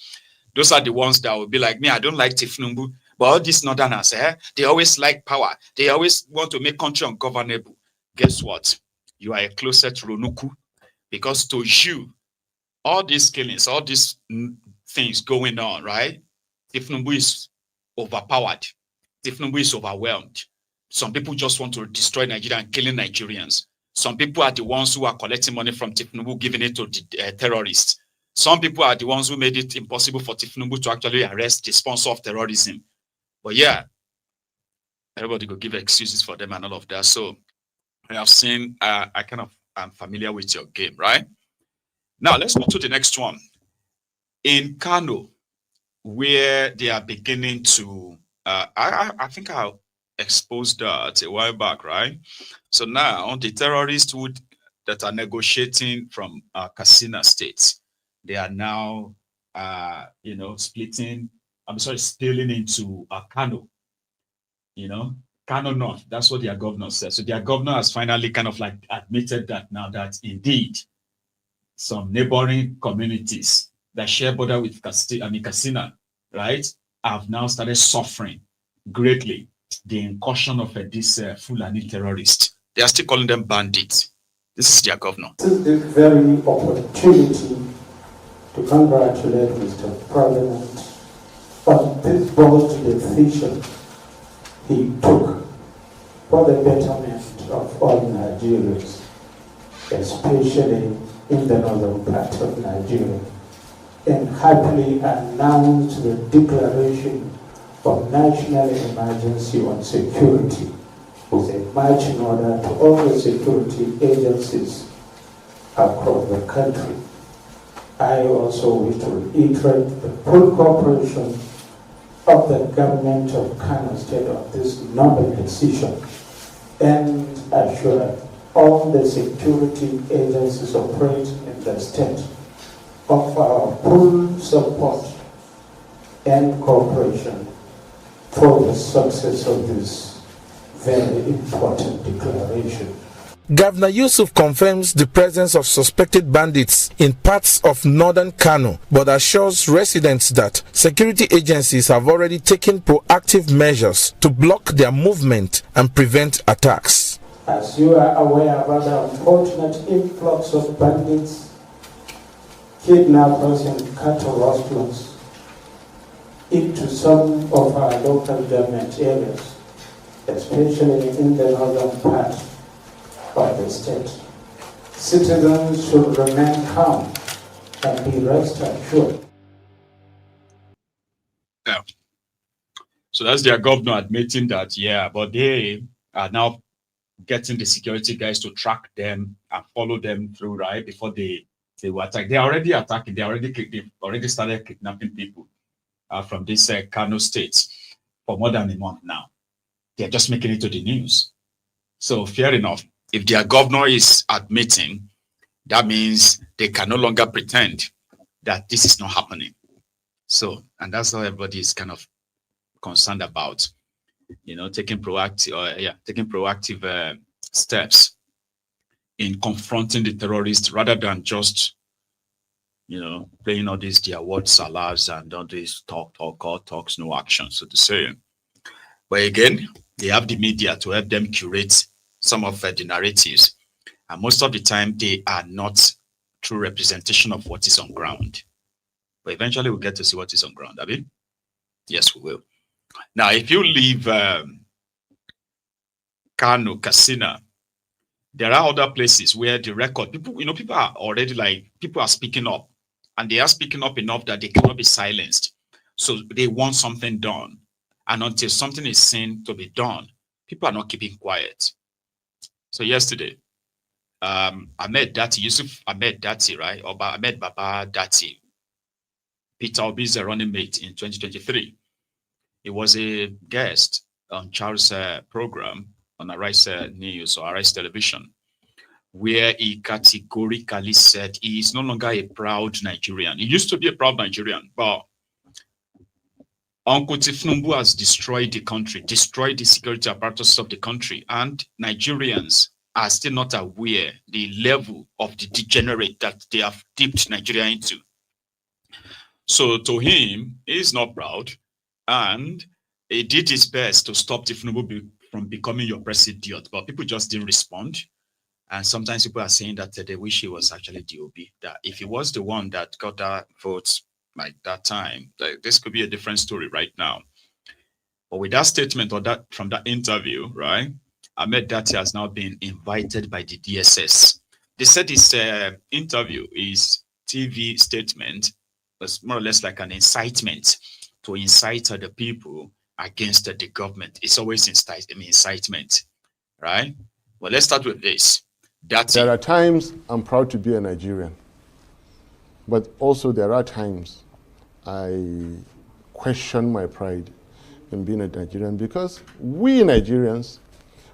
Those are the ones that will be like me. I don't like Tinubu, but all these northerners, they always like power. They always want to make country ungovernable. Guess what? You are a closet Ronuku, because to you, all these killings, all these things going on, right? Tinubu is overpowered. Tinubu is overwhelmed. Some people just want to destroy Nigeria and killing Nigerians. Some people are the ones who are collecting money from Tinubu, giving it to the terrorists. Some people are the ones who made it impossible for Tinubu to actually arrest the sponsor of terrorism. But yeah, everybody go give excuses for them and all of that. So I have seen, I'm familiar with your game, right? Now let's go to the next one. In Kano, where they are beginning to, I think I'll expose that a while back, right? So now the terrorists that are negotiating from Katsina states, they are now, spilling into Kano, Kano North. That's what their governor said. So their governor has finally kind of like admitted that now that indeed some neighboring communities that share border with Katsina, right, have now started suffering greatly the incursion of this Fulani terrorist. They are still calling them bandits. This is their governor. This is the very opportunity to congratulate Mr. President on this bold decision he took for the betterment of all Nigerians, especially in the northern part of Nigeria, and happily announced the declaration of national emergency on security with a march in order to all the security agencies across the country. I also wish to reiterate the full cooperation of the government of Kano State on this noble decision and assure all the security agencies operating in the state of our full support and cooperation for the success of this very important declaration. Governor Yusuf confirms the presence of suspected bandits in parts of northern Kano, but assures residents that security agencies have already taken proactive measures to block their movement and prevent attacks. As you are aware about the unfortunate influx of bandits, kidnappers and cattle rustlers into some of our local government areas, especially in the northern part of the state. Citizens should remain calm and be rest assured. Yeah. So that's their governor admitting that, yeah, but they are now getting the security guys to track them and follow them through, right? Before they will attack. They're already attacking. They've already started kidnapping people from this Kano state for more than a month now. They're just making it to the news. So fair enough. If their governor is admitting, that means they can no longer pretend that this is not happening. So, and that's how everybody is kind of concerned about, you know, taking proactive steps in confronting the terrorists rather than just, you know, playing all these their word salads and all these talks, no action, so to say. But again, they have the media to help them curate some of the narratives, and most of the time they are not true representation of what is on ground. But eventually we'll get to see what is on ground, Abi? Yes, we will. Now, if you leave Kano, Katsina, there are other places where the record, people are already like, people are speaking up, and they are speaking up enough that they cannot be silenced. So they want something done. And until something is seen to be done, people are not keeping quiet. So yesterday, Yusuf Ahmed Datti, right? Ahmed Baba Datti, Peter Obi's running mate in 2023. He was a guest on Charles' program on Arise News or Arise Television, where he categorically said he is no longer a proud Nigerian. He used to be a proud Nigerian, but Uncle Tinubu has destroyed the country, destroyed the security apparatus of the country, and Nigerians are still not aware the level of the degenerate that they have dipped Nigeria into. So to him, he is not proud, and he did his best to stop Tinubu from becoming your president, but people just didn't respond. And sometimes people are saying that they wish he was actually DOB, that if he was the one that got that vote like that time, this could be a different story right now. But with that statement or that from that interview, right, Ahmed Datti has now been invited by the DSS. They said this interview, his TV statement, was more or less like an incitement to incite the people against the government. It's always incitement, right? Well, let's start with this. There are times I'm proud to be a Nigerian, but also there are times I question my pride in being a Nigerian, because we Nigerians,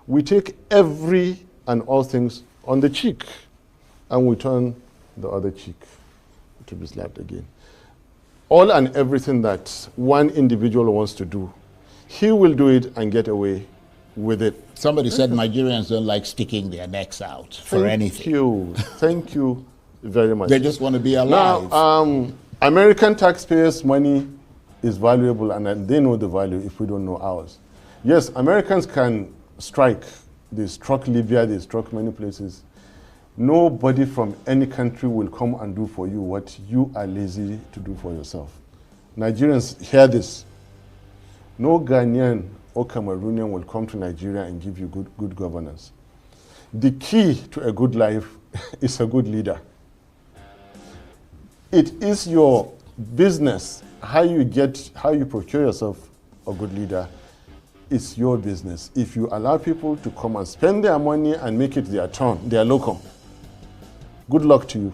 we take every and all things on the cheek and we turn the other cheek to be slapped again. All and everything that one individual wants to do, he will do it and get away with it. Somebody said Nigerians don't like sticking their necks out for anything. Thank you very much. They just want to be alive. Now, American taxpayers' money is valuable, and they know the value if we don't know ours. Yes, Americans can strike. They struck Libya, they struck many places. Nobody from any country will come and do for you what you are lazy to do for yourself. Nigerians, hear this. No Ghanaian or Cameroonian will come to Nigeria and give you good governance. The key to a good life is a good leader. It is your business, how you procure yourself a good leader. It's your business. If you allow people to come and spend their money and make it their turn, their locum, good luck to you.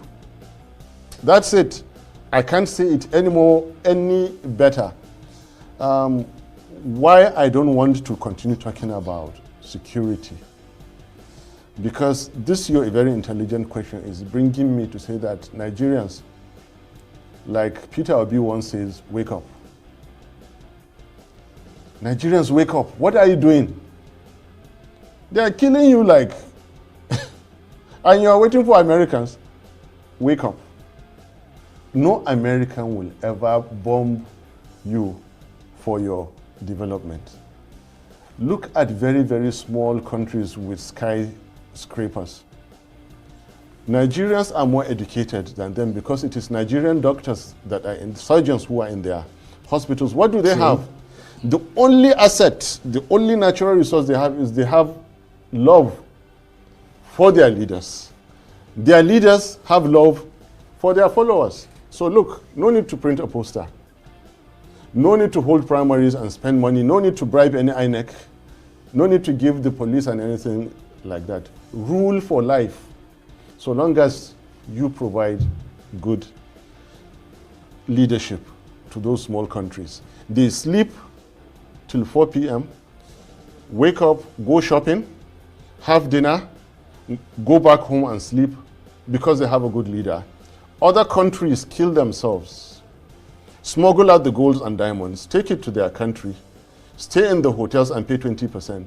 That's it. I can't say it any better. Why I don't want to continue talking about security, because this your very intelligent question is bringing me to say that Nigerians, Like Peter Obi once says, wake up. Nigerians, wake up. What are you doing? They are killing you like, and you are waiting for Americans. Wake up. No American will ever bomb you for your development. Look at very, very small countries with skyscrapers. Nigerians are more educated than them because it is Nigerian doctors that are in, surgeons who are in their hospitals. What do they have? The only asset, the only natural resource they have is they have love for their leaders. Their leaders have love for their followers. So look, no need to print a poster. No need to hold primaries and spend money. No need to bribe any INEC. No need to give the police and anything like that. Rule for life. So long as you provide good leadership to those small countries. They sleep till 4 p.m., wake up, go shopping, have dinner, go back home and sleep because they have a good leader. Other countries kill themselves, smuggle out the gold and diamonds, take it to their country, stay in the hotels and pay 20%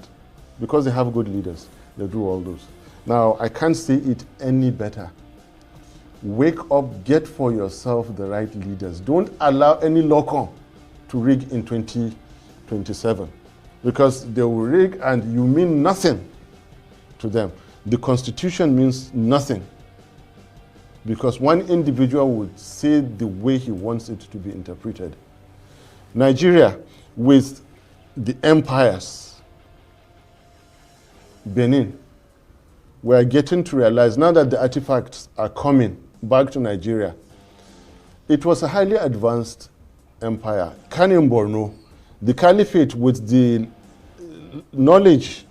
because they have good leaders. They do all those. Now, I can't say it any better. Wake up, get for yourself the right leaders. Don't allow any loco to rig in 2027 because they will rig and you mean nothing to them. The Constitution means nothing because one individual would say the way he wants it to be interpreted. Nigeria, with the empires, Benin, we are getting to realize now that the artifacts are coming back to Nigeria. It was a highly advanced empire. Kanem Borno, the caliphate with the knowledge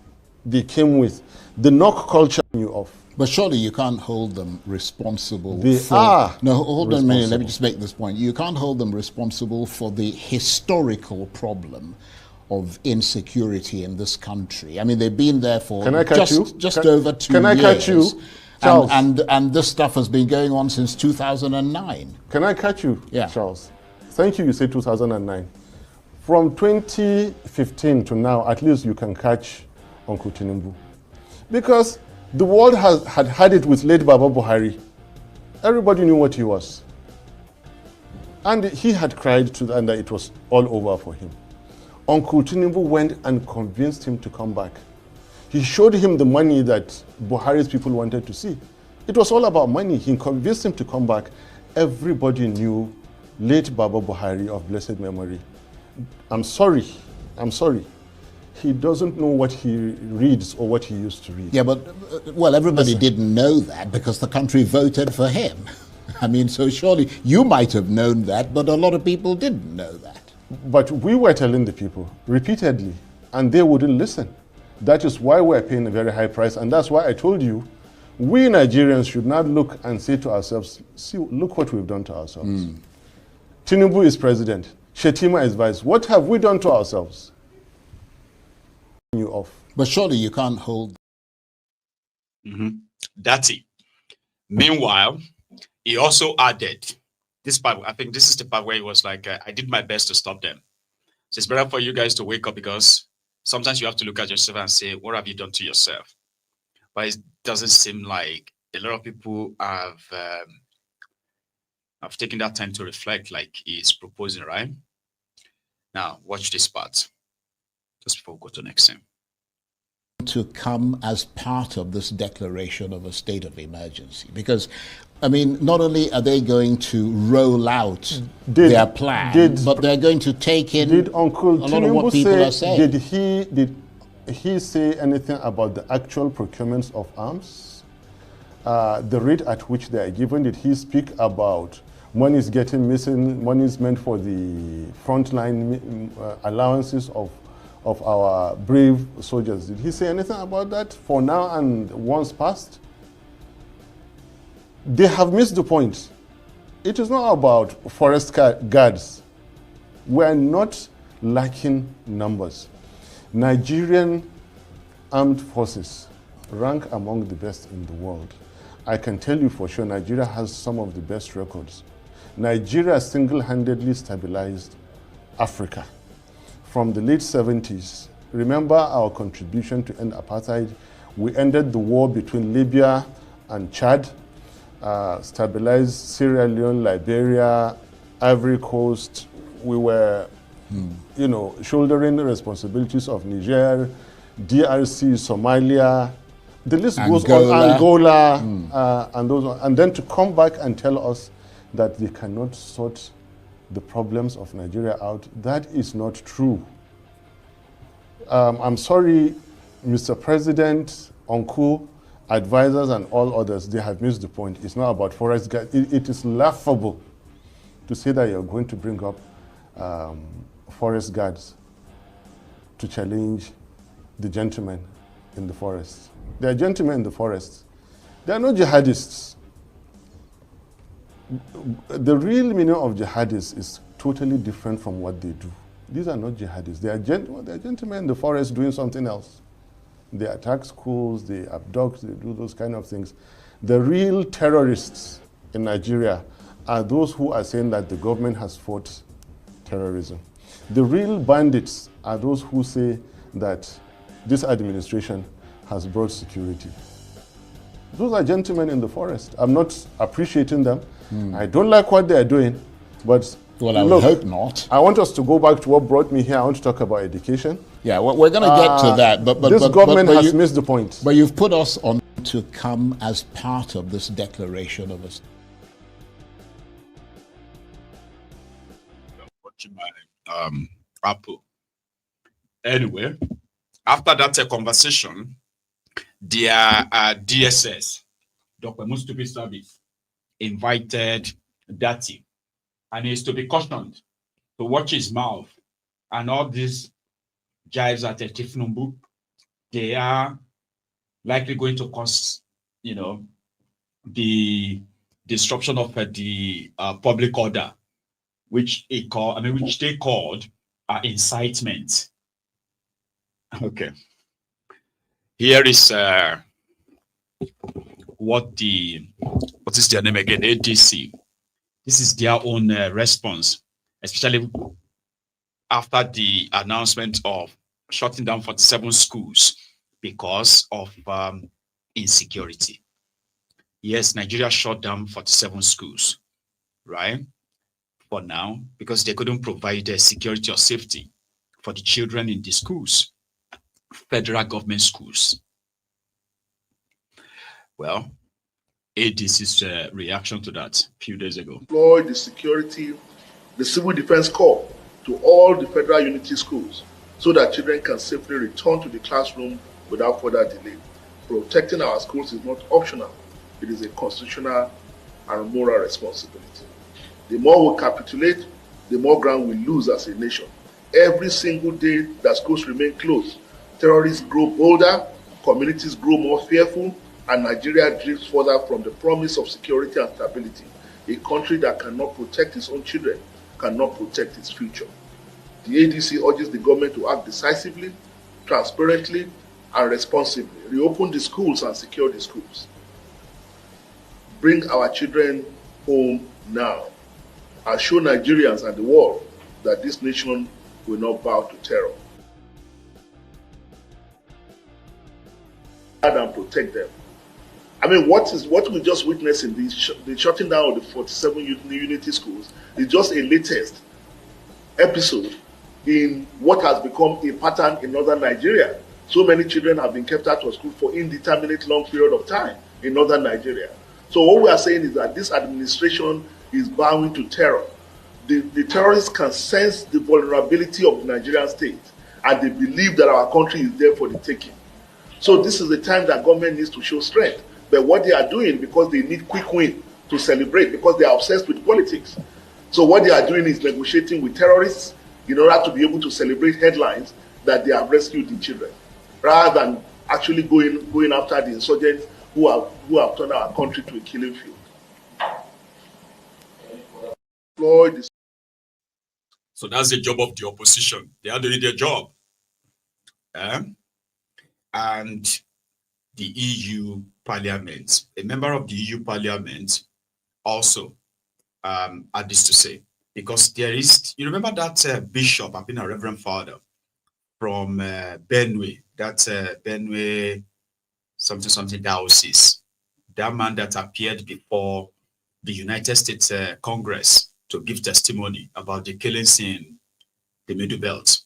they came with, the knock culture knew of. But surely you can't hold them responsible. They are. No, hold on a minute. Let me just make this point. You can't hold them responsible for the historical problem of insecurity in this country. I mean, they've been there for just over 2 years. Can I catch you, Charles? And this stuff has been going on since 2009. Can I catch you, Charles? Thank you. You said 2009. From 2015 to now, at least you can catch Uncle Tinubu, because the world had it with late Baba Buhari. Everybody knew what he was, and he had cried to and it was all over for him. Uncle Tinubu went and convinced him to come back. He showed him the money that Buhari's people wanted to see. It was all about money. He convinced him to come back. Everybody knew late Baba Buhari of blessed memory. I'm sorry. He doesn't know what he reads or what he used to read. Yeah, but, well, everybody didn't know that because the country voted for him. I mean, so surely you might have known that, but a lot of people didn't know that. But we were telling the people repeatedly, and they wouldn't listen. That is why we're paying a very high price, and that's why I told you, we Nigerians should not look and say to ourselves, see, look what we've done to ourselves. Tinubu is president, Shettima is vice. What have we done to ourselves? You off. But surely you can't hold. Datti. Meanwhile, he also added, this part, I think this is the part where he was like, I did my best to stop them. So it's better for you guys to wake up because sometimes you have to look at yourself and say, what have you done to yourself? But it doesn't seem like a lot of people have taken that time to reflect like he's proposing, right? Now, watch this part. Just before we go to the next scene. To come as part of this declaration of a state of emergency, because I mean, not only are they going to roll out their plan, but they're going to take in a lot of what people are saying. Did he say anything about the actual procurements of arms? The rate at which they are given? Did he speak about money is getting missing, money is meant for the frontline allowances of our brave soldiers? Did he say anything about that for now and once past? They have missed the point. It is not about forest guards. We are not lacking numbers. Nigerian armed forces rank among the best in the world. I can tell you for sure Nigeria has some of the best records. Nigeria single-handedly stabilized Africa from the late 70s. Remember our contribution to end apartheid. We ended the war between Libya and Chad, stabilized Sierra Leone, Liberia, Ivory Coast. We were, shouldering the responsibilities of Niger, DRC, Somalia. The list goes on. Angola, and those. And then to come back and tell us that they cannot sort the problems of Nigeria out, that is not true. I'm sorry, Mr. President, Uncle, advisors, and all others, they have missed the point. It's not about forest guards. It is laughable to say that you're going to bring up forest guards to challenge the gentlemen in the forest. They are gentlemen in the forest. They are not jihadists. The real meaning of jihadists is totally different from what they do. These are not jihadists. They are gentlemen in the forest doing something else. They attack schools, they abduct, they do those kind of things. The real terrorists in Nigeria are those who are saying that the government has fought terrorism. The real bandits are those who say that this administration has brought security. Those are gentlemen in the forest. I'm not appreciating them. I don't like what they are doing, but well, I would hope not. I want us to go back to what brought me here. I want to talk about education. Yeah, we're going to get to that. But this government has missed the point. But you've put us on to come as part of this declaration of us. Watching my Apple. Anyway, after that conversation, their DSS, Dr. Mustupi Service, invited Datti, and he is to be cautioned to watch his mouth. And all these jives at Tifnumbu, they are likely going to cause, the disruption of the public order, which they called incitement. Okay. Here is what is their name again? ADC. This is their own response, especially after the announcement of shutting down 47 schools because of insecurity. Yes, Nigeria shut down 47 schools, right? For now, because they couldn't provide security or safety for the children in the schools, federal government schools. Well, ADC's reaction to that a few days ago. Deploy the security, the Civil Defense Corps to all the federal unity schools so that children can safely return to the classroom without further delay. Protecting our schools is not optional. It is a constitutional and moral responsibility. The more we capitulate, the more ground we lose as a nation. Every single day that schools remain closed, terrorists grow bolder, communities grow more fearful, and Nigeria drifts further from the promise of security and stability. A country that cannot protect its own children cannot protect its future. The ADC urges the government to act decisively, transparently, and responsibly. Reopen the schools and secure the schools. Bring our children home now and show Nigerians and the world that this nation will not bow to terror. And protect them. I mean, what we just witnessed in the shutting down of the 47 unity schools is just a latest episode in what has become a pattern in northern Nigeria. So many children have been kept out of school for indeterminate long period of time in northern Nigeria. So what we are saying is that this administration is bowing to terror. The terrorists can sense the vulnerability of the Nigerian state, and they believe that our country is there for the taking. So this is the time that government needs to show strength. But what they are doing, because they need quick win to celebrate, because they are obsessed with politics. So what they are doing is negotiating with terrorists in order to be able to celebrate headlines that they have rescued the children, rather than actually going after the insurgents who have turned our country to a killing field. So that's the job of the opposition. They are doing their job. And the EU Parliament, a member of the EU Parliament also add this to say, because there is, you remember that bishop, I've been a reverend father from Benue, that Benue something diocese, that man that appeared before the United States Congress to give testimony about the killings in the Middle Belt.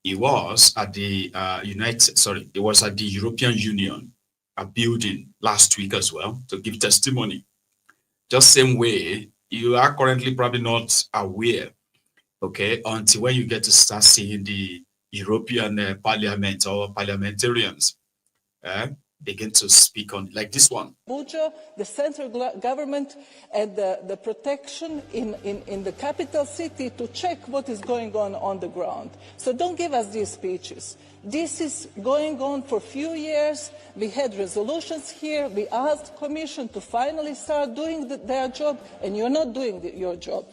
He was at the it was at the European Union, a building last week as well, to give testimony. Just same way, you are currently probably not aware, okay, until when you get to start seeing the European Parliament or parliamentarians begin to speak on, like this one. Abuja, the central government and the protection in the capital city to check what is going on the ground. So don't give us these speeches. This is going on for a few years. We had resolutions here. We asked the Commission to finally start doing their job, and you're not doing your job.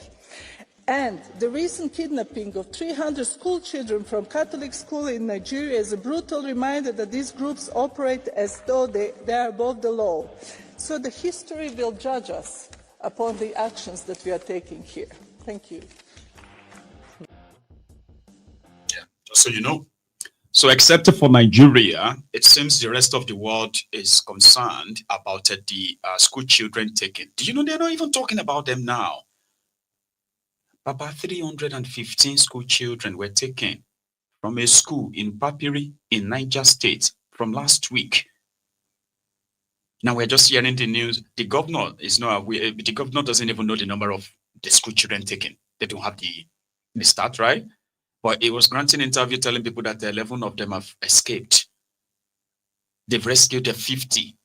And the recent kidnapping of 300 school children from Catholic school in Nigeria is a brutal reminder that these groups operate as though they are above the law. So the history will judge us upon the actions that we are taking here. Thank you. Yeah, just so you know. So except for Nigeria, it seems the rest of the world is concerned about the school children taken. Do you know they're not even talking about them now? About 315 school children were taken from a school in Papiri in Niger State from last week. Now we're just hearing the news. The governor is not aware. The governor doesn't even know the number of the school children taken. They don't have the stat, right? But he was granting an interview telling people that 11 of them have escaped. They've rescued the 50.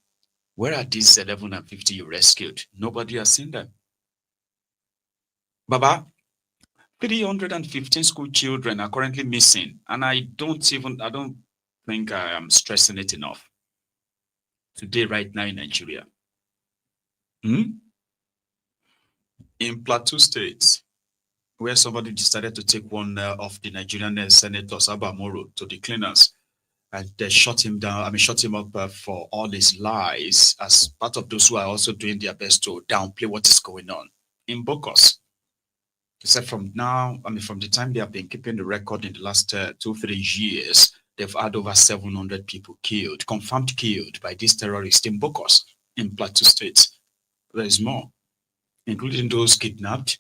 Where are these 11 and 50 you rescued? Nobody has seen them. Baba, 315 school children are currently missing, and I don't think I am stressing it enough. Today, right now in Nigeria. In Plateau State, where somebody decided to take one of the Nigerian senators, Abba Moro, to the cleaners, and they shut him down, shut him up for all his lies, as part of those who are also doing their best to downplay what is going on. In Bokos, he said from now, from the time they have been keeping the record in the last 2-3 years, they've had over 700 people killed, confirmed killed by these terrorists in Bokos, in Plateau State. There is more, including those kidnapped,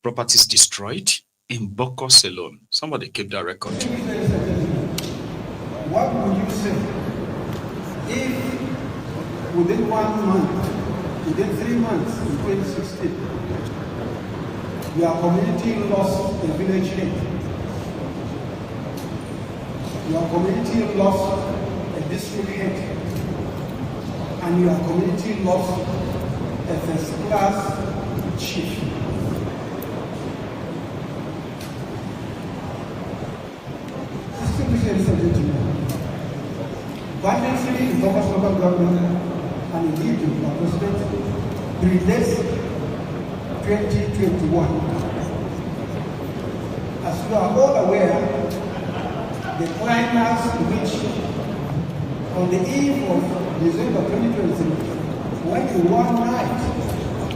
properties destroyed in Bokos alone. Somebody keep that record. What would you say if within 1 month, within 3 months in 2016, your community lost a village head, your community lost a district head, and your community lost a first-class chief? Banditry in Bokos local government and indeed the president predates 2021. As you are all aware, the climax which on the eve of December 2023, when in one night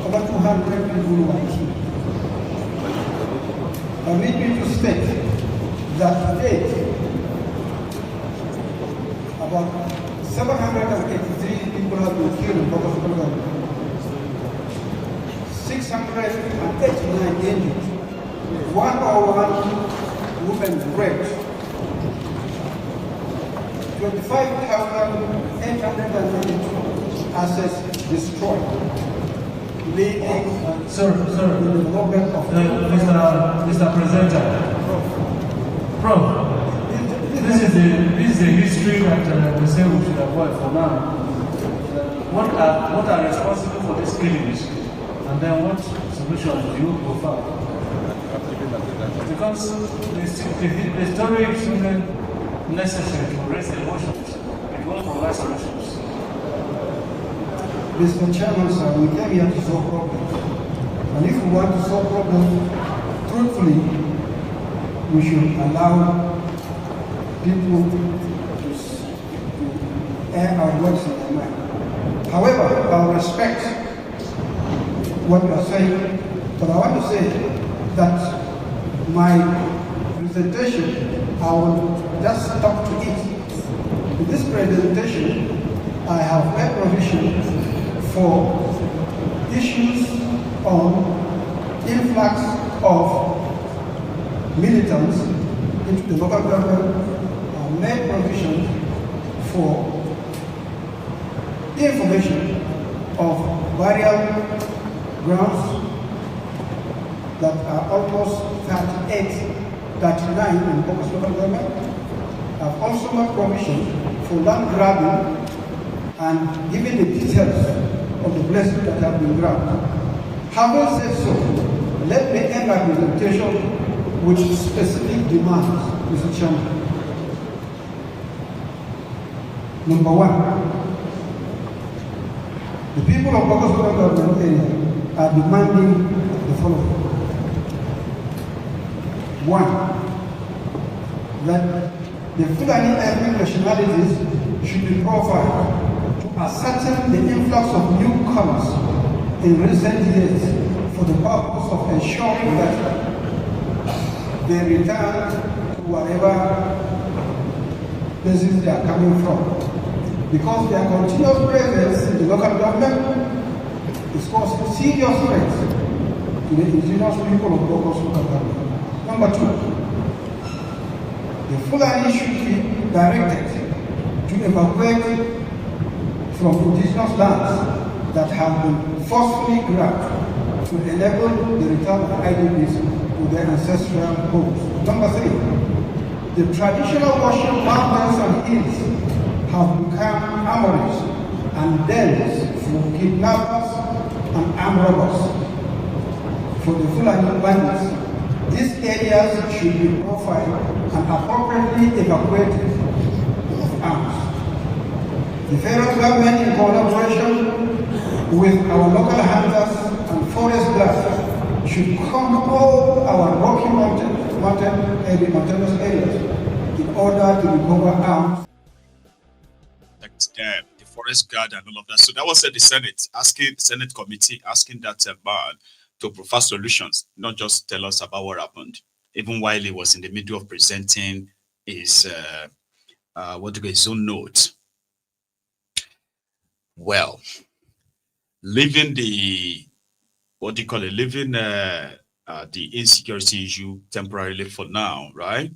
over 200 people were killed. Permit me to state that to date, about 783 people have been killed in Bokos local government. 689 injured, 101 women raped, 25,892 assets destroyed, leading Sir, the development of Mr. Presenter, Prof. This is the history that we say we should avoid for now. What are responsible for these killings? And then what solution do you offer? Because the story isn't necessary to raise emotions. It will provide solutions. Mr. Chairman, sir, we came here to solve problems. And if we want to solve problems truthfully, we should allow people to air our words in their mind. However, I respect what you are saying, but I want to say that my presentation, I will just talk to it. In this presentation, I have made provision for issues on influx of militants into the local government. I made provision for information of burial grounds that are almost 38, 39 in Bokos local government. I've also made provision for land grabbing and giving the details of the places that have been grabbed. Having said so, let me end my presentation with specific demands, Mr. Chairman. Number one, the people of Bokos local government area are demanding the following. One, that the Fulani ethnic nationalities should be profiled to ascertain the influx of newcomers in recent years for the purpose of ensuring that they return to whatever places they are coming from. Because their continuous presence in the local government is causing serious threats to the indigenous people of Bokos local government. Number two, the Fulani should be directed to evacuate from indigenous lands that have been forcefully grabbed to enable the return of IDPs to their ancestral homes. Number three, the traditional worship mountains and hills have become armories and dens for kidnappers and armed robbers for the Fulani bandits. These areas should be profiled and appropriately evacuated of arms. The federal government, in collaboration with our local hunters and forest guards, should comb all our rocky mountainous areas in order to recover arms. The forest guard and all of that. So that was the Senate asking, Senate committee asking that man to provide solutions, not just tell us about what happened. Even while he was in the middle of presenting his his own note. Well, leaving the leaving the insecurity issue temporarily for now, right?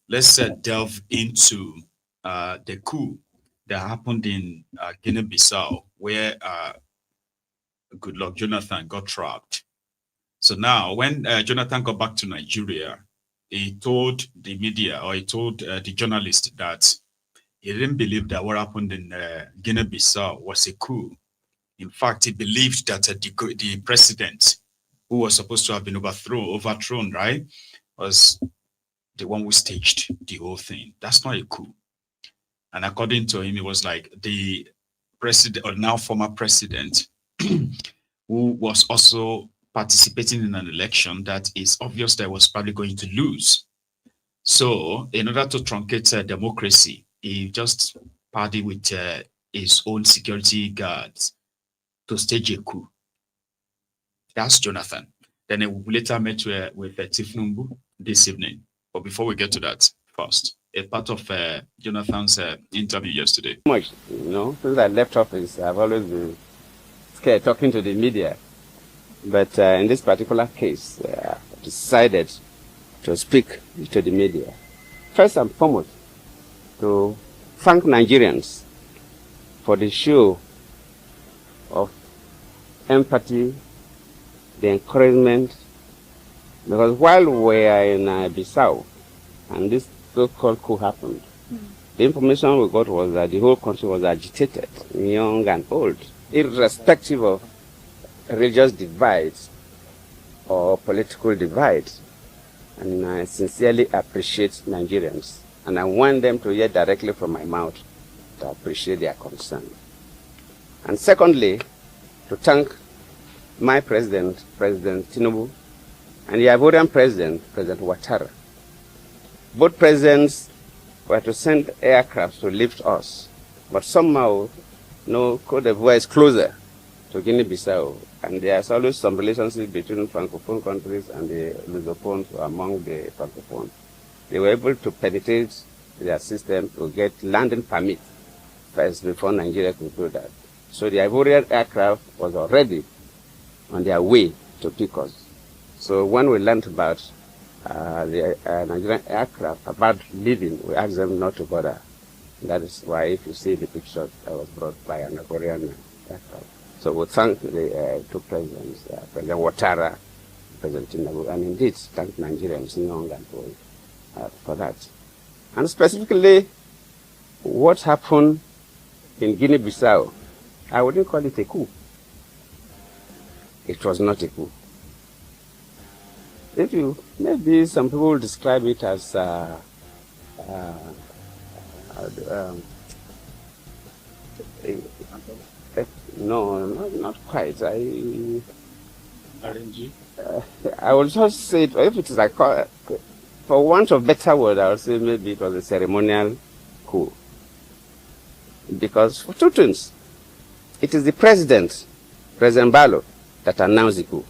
Let's delve into the coup that happened in Guinea-Bissau, where Goodluck Jonathan got trapped. So now, when Jonathan got back to Nigeria, he told the media, or he told the journalist, that he didn't believe that what happened in Guinea-Bissau was a coup. In fact, he believed that the president, who was supposed to have been overthrown, right, was the one who staged the whole thing. That's not a coup. And according to him, it was like the president, or now former president, who was also participating in an election that is obvious that was probably going to lose. So in order to truncate democracy, he just parted with his own security guards to stage a coup. That's Jonathan. Then he later met with Tinubu this evening. But before we get to that, first, a part of Jonathan's interview yesterday. Much, since I left office, I've always been scared talking to the media. But in this particular case, I decided to speak to the media. First and foremost, to thank Nigerians for the show of empathy, the encouragement, because while we are in Bissau and this so-called coup happened, the information we got was that the whole country was agitated, young and old, irrespective of religious divides or political divides. And I sincerely appreciate Nigerians, and I want them to hear directly from my mouth to appreciate their concern. And secondly, to thank my president, President Tinubu, and the Ivorian president, President Ouattara. Both presidents were to send aircrafts to lift us, but somehow, Cote d'Ivoire is closer to Guinea-Bissau And there's always some relationship between Francophone countries and the Lusophones among the Francophones. They were able to penetrate their system to get landing permit first before Nigeria could do that. So the Ivorian aircraft was already on their way to pick us. So when we learned about the Nigerian aircraft about leaving, we asked them not to bother. That is why if you see the picture that was brought by an Ivorian aircraft. So we thank the two presidents, President Ouattara, President Tinubu, and indeed thank Nigerians young and old for that. And specifically, what happened in Guinea-Bissau, I wouldn't call it a coup. It was not a coup. Maybe some people will describe it as no, not quite. RNG? I would just say, if it is like, for want of better word, I would say maybe it was a ceremonial coup. Because for two things, it is the president, President Balo, that announced the coup.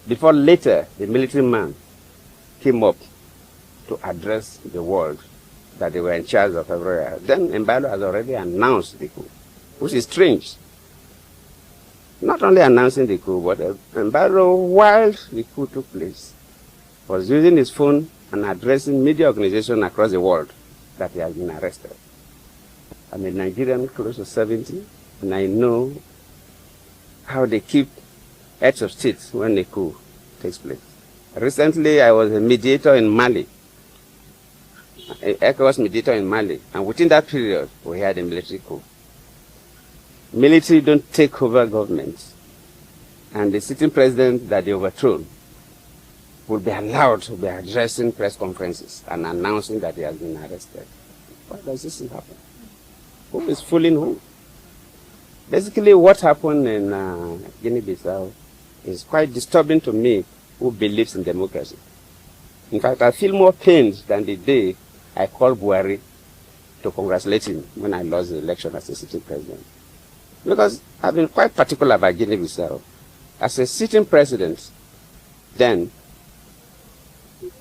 Before later, the military man came up to address the world that they were in charge of everywhere. Then Mbalo has already announced the coup, which is strange. Not only announcing the coup, but Mbalo, while the coup took place, was using his phone and addressing media organizations across the world that he has been arrested. I'm a Nigerian close to 70, and I know how they keep heads of state when a coup takes place. Recently, I was a mediator in Mali, an ECOWAS mediator in Mali, and within that period, we had a military coup. Military don't take over government, and the sitting president that they overthrown will be allowed to be addressing press conferences and announcing that he has been arrested. Why does this happen? Who is fooling who? Basically, what happened in Guinea-Bissau is quite disturbing to me, who believes in democracy. In fact, I feel more pained than the day I called Buhari to congratulate him when I lost the election as a sitting president. Because I've been quite particular about Guinea-Bissau. As a sitting president, then,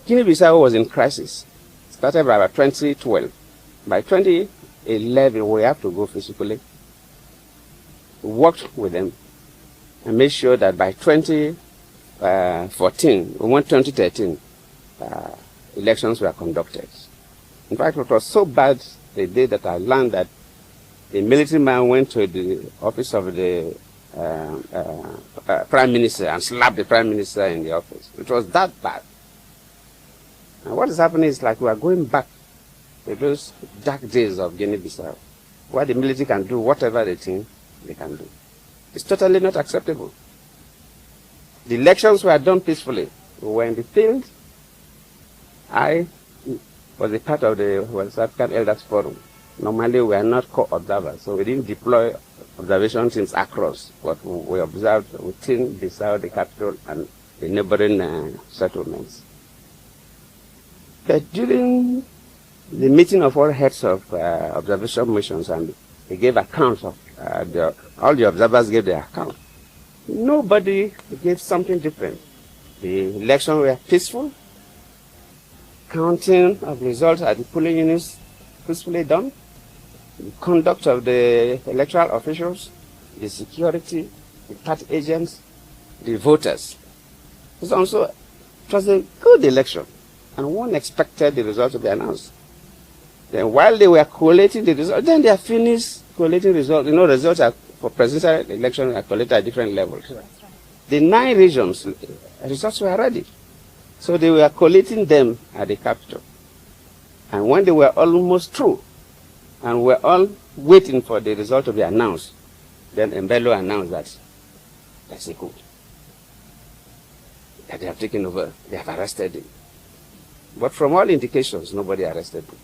Guinea-Bissau was in crisis. Started by about 2012. By 2011, we have to go physically. We worked with them and made sure that by 2014, 2013, elections were conducted. In fact, it was so bad the day that I learned that the military man went to the office of the prime minister and slapped the prime minister in the office. It was that bad. And what is happening is like we are going back to those dark days of Guinea-Bissau, where the military can do whatever they think they can do. It's totally not acceptable. The elections were done peacefully. We were in the field. I was a part of the West African Elders Forum. Normally, we are not co-observers, so we didn't deploy observation teams across, but we observed within Bissau, the capital, and the neighboring settlements. But during the meeting of all heads of observation missions, and they gave accounts of all the observers gave their account. Nobody gave something different. The elections were peaceful. Counting of results at the polling units peacefully done. The conduct of the electoral officials, the security, the party agents, the voters. It was a good election, and one expected the results to be announced. Then while they were collating the results, then they are finished collating results. You know, results for presidential election are collated at different levels. The 9 regions, results were ready. So they were collating them at the capital. And when they were almost through, and we're all waiting for the result to be announced, then Mbelo announced that that's a coup. That they have taken over, they have arrested him. But from all indications, nobody arrested him.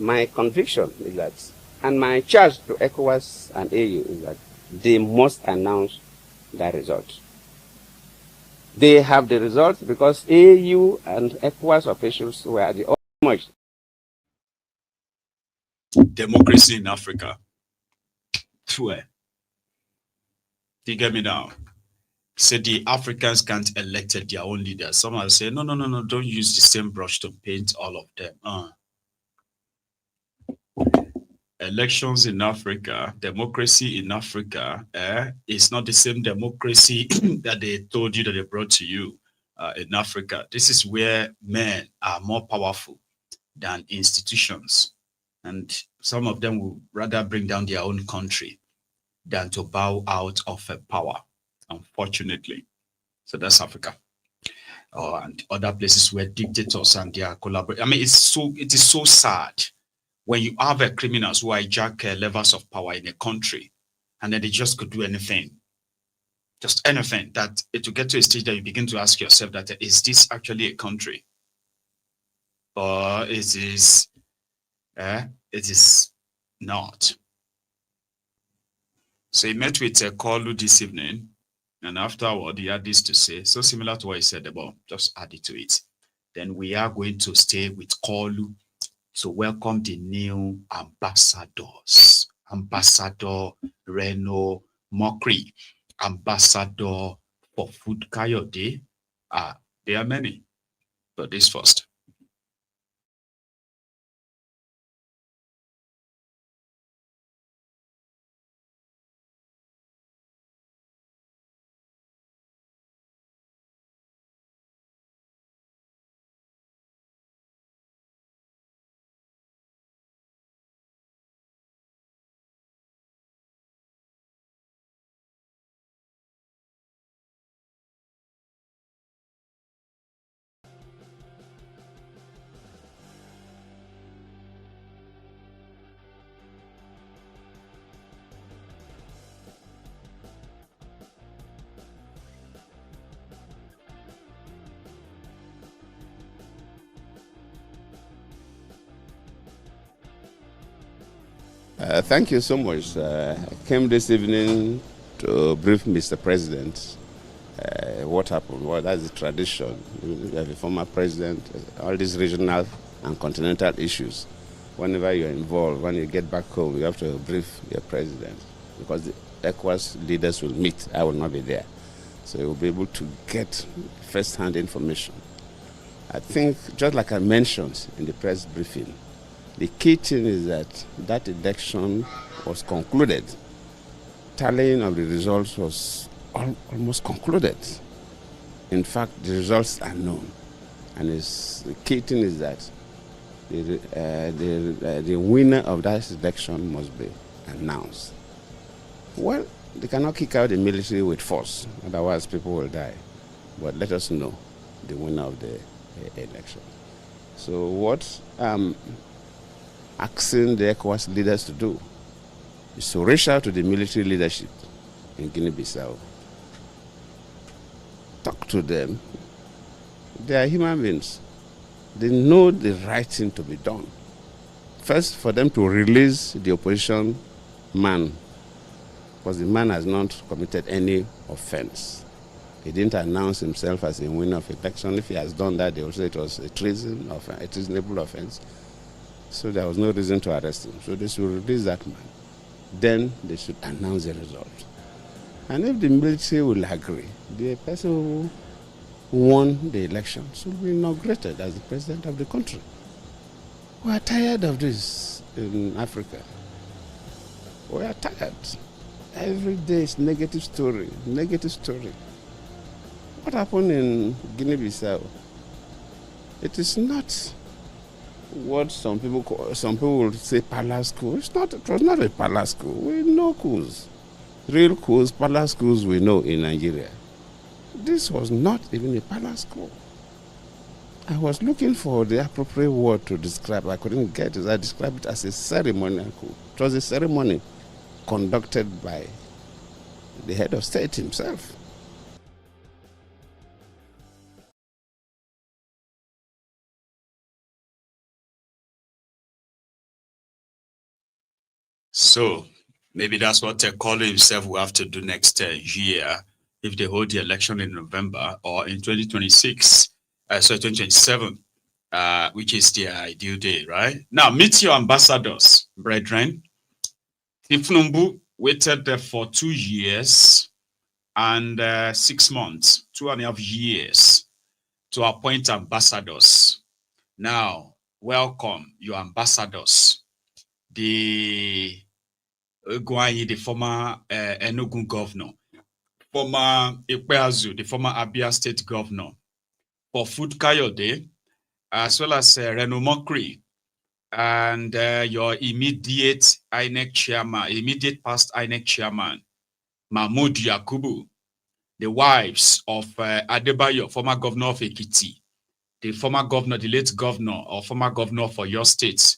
My conviction is that, and my charge to ECOWAS and AU is that they must announce that result. They have the result because AU and ECOWAS officials were the most. Democracy in Africa. Do you get me now? Say the Africans can't elect their own leaders. Some are saying, no, don't use the same brush to paint all of them. Elections in Africa, democracy in Africa, is not the same democracy that they told you that they brought to you in Africa. This is where men are more powerful than institutions. And some of them will rather bring down their own country than to bow out of a power, unfortunately. So that's Africa. And other places where dictators and their collaborators. I mean, it is so sad when you have criminals who hijack levels of power in a country, and then they just could do anything, just anything, that it will get to a stage that you begin to ask yourself that, is this actually a country? Or it is not. So he met with Kolu this evening, and afterward he had this to say, so similar to what he said about, just add it to it. Then we are going to stay with Kolu to welcome the new ambassadors. Ambassador Reno Mokri, Ambassador for Food Kayode. There are many, but this first. Thank you so much. I came this evening to brief Mr. President what happened. Well, that's the tradition. You have a former president, all these regional and continental issues. Whenever you're involved, when you get back home, you have to brief your president, because the ECOWAS leaders will meet. I will not be there. So you'll be able to get first-hand information. I think, just like I mentioned in the press briefing, the key thing is that that election was concluded. Tallying of the results was almost concluded. In fact, the results are known. And the key thing is that the winner of that election must be announced. Well, they cannot kick out the military with force, otherwise people will die. But let us know the winner of the election. So what asking the ECOWAS leaders to do is to reach out to the military leadership in Guinea-Bissau. Talk to them. They are human beings. They know the right thing to be done. First, for them to release the opposition man, because the man has not committed any offense. He didn't announce himself as a winner of election. If he has done that, they will say it was a treasonable offense. So there was no reason to arrest him. So they should release that man. Then they should announce the result. And if the military will agree, the person who won the election should be inaugurated as the president of the country. We are tired of this in Africa. We are tired. Every day is negative story, negative story. What happened in Guinea-Bissau? It is not what some people will say palace coup. It was not a palace coup. We know coups. Real coups, palace coups we know in Nigeria. This was not even a palace coup. I was looking for the appropriate word to describe. I couldn't get it. I described it as a ceremonial coup. It was a ceremony conducted by the head of state himself. So maybe that's what Kolu himself will have to do next year if they hold the election in November or in 2026, 2027, which is the ideal day, right? Now, meet your ambassadors, brethren. Tifnumbu waited there for 2 years and 6 months, 2.5 years, to appoint ambassadors. Now, welcome your ambassadors. The former Enugu governor, former Ikpeazu, the former Abia State governor, for Food Kayode, as well as Reno Mokri, and your immediate INEC chairman, immediate past INEC chairman, Mahmoud Yakubu, the wives of Adebayo, former governor of Ekiti, the former governor, the late governor or former governor for your state,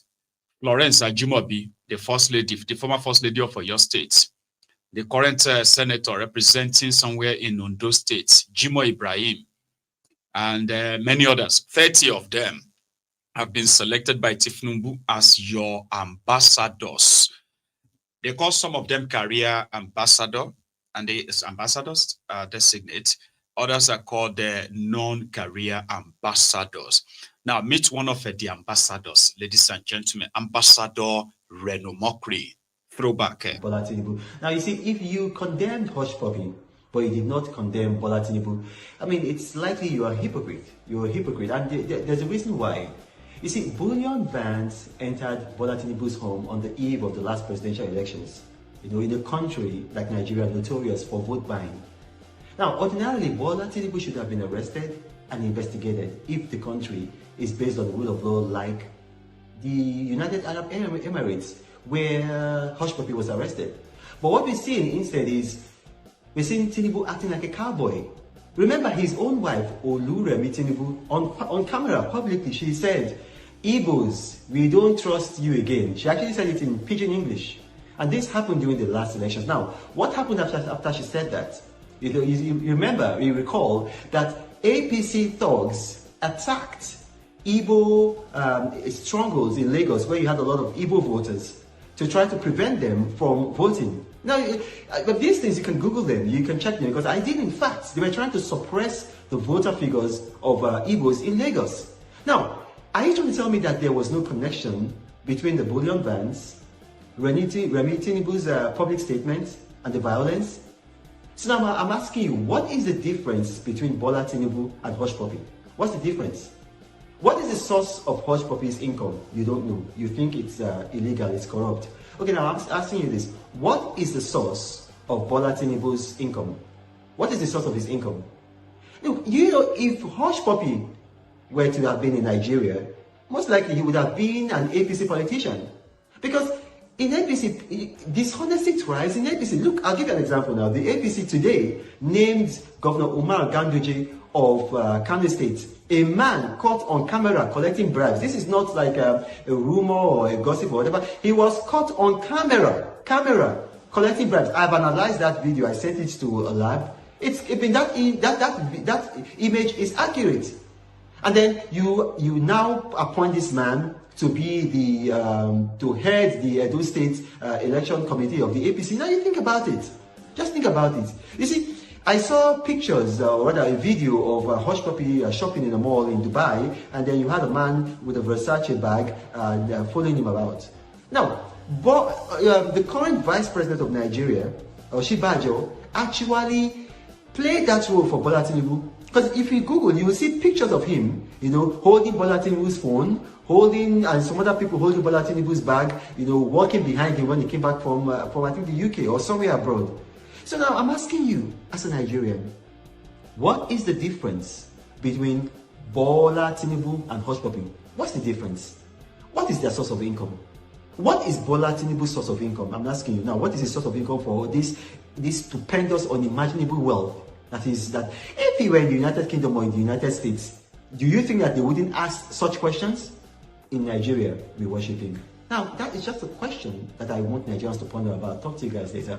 Florence Ajimobi, the first lady, the former first lady of your state, the current senator representing somewhere in Ondo State, Jimo Ibrahim, and many others. 30 of them have been selected by Tinubu as your ambassadors. They call some of them career ambassador, and they ambassadors designate. Others are called non-career ambassadors. Now, meet one of the ambassadors, ladies and gentlemen, Ambassador Reno Mokri. Throwback. Bola Tinubu. Now, you see, if you condemned Hush Puppy, but you did not condemn Bola Tinubu, I mean, it's likely you are a hypocrite. You're a hypocrite, and there's a reason why. You see, bullion vans entered Bola Tinubu's home on the eve of the last presidential elections. You know, in a country like Nigeria, notorious for vote buying. Now, ordinarily, Bola Tinubu should have been arrested and investigated if the country is based on the rule of law, like the United Arab Emirates, where Hush Puppy was arrested. But what we're seeing instead is, we're seeing Tinubu acting like a cowboy. Remember his own wife, Oluremi Tinubu, on camera, publicly, she said, Igbos, we don't trust you again. She actually said it in pidgin English. And this happened during the last elections. Now, what happened after she said that? You recall that APC thugs attacked Igbo strongholds in Lagos, where you had a lot of Igbo voters, to try to prevent them from voting. Now, but these things, you can Google them, you can check them, because I did, in fact, they were trying to suppress the voter figures of Igbos in Lagos. Now, are you trying to tell me that there was no connection between the bullion vans, Remi Tinubu's public statements, and the violence? So now I'm asking you, what is the difference between Bola Tinubu and Hush Puppy? What's the difference? What is the source of Hush Puppy's income? You don't know. You think it's illegal, it's corrupt. Okay, now I'm asking you this. What is the source of Bola Tinubu's income? What is the source of his income? Look, you know, if Hush Puppy were to have been in Nigeria, most likely he would have been an APC politician. Because in APC, dishonesty thrives in APC. Look, I'll give you an example now. The APC today named Governor Umar Ganduje of Kano State a man caught on camera collecting bribes. This is not like a rumor or a gossip or whatever. He was caught on camera collecting bribes. I've analyzed that video. I sent it to a lab. That image is accurate. And then you now appoint this man to be the to head the Edo State election committee of the APC. Now you think about it. Just think about it. You see, I saw pictures, or rather a video of Hush Puppy shopping in a mall in Dubai, and then you had a man with a Versace bag following him about. Now, the current vice president of Nigeria, Oshibajo, actually played that role for Bola Tinubu. Because if you Google, you will see pictures of him, you know, holding Bola Tinubu's phone, and some other people holding Bola Tinubu's bag, you know, walking behind him when he came back from I think the UK or somewhere abroad. So now I'm asking you, as a Nigerian, what is the difference between Bola Tinubu and Hush Puppy? What's the difference? What is their source of income? What is Bola Tinubu's source of income? I'm asking you now, what is his source of income for this stupendous, unimaginable wealth that if he were in the United Kingdom or in the United States, do you think that they wouldn't ask such questions? In Nigeria, we worship him. Now, that is just a question that I want Nigerians to ponder about. Talk to you guys later.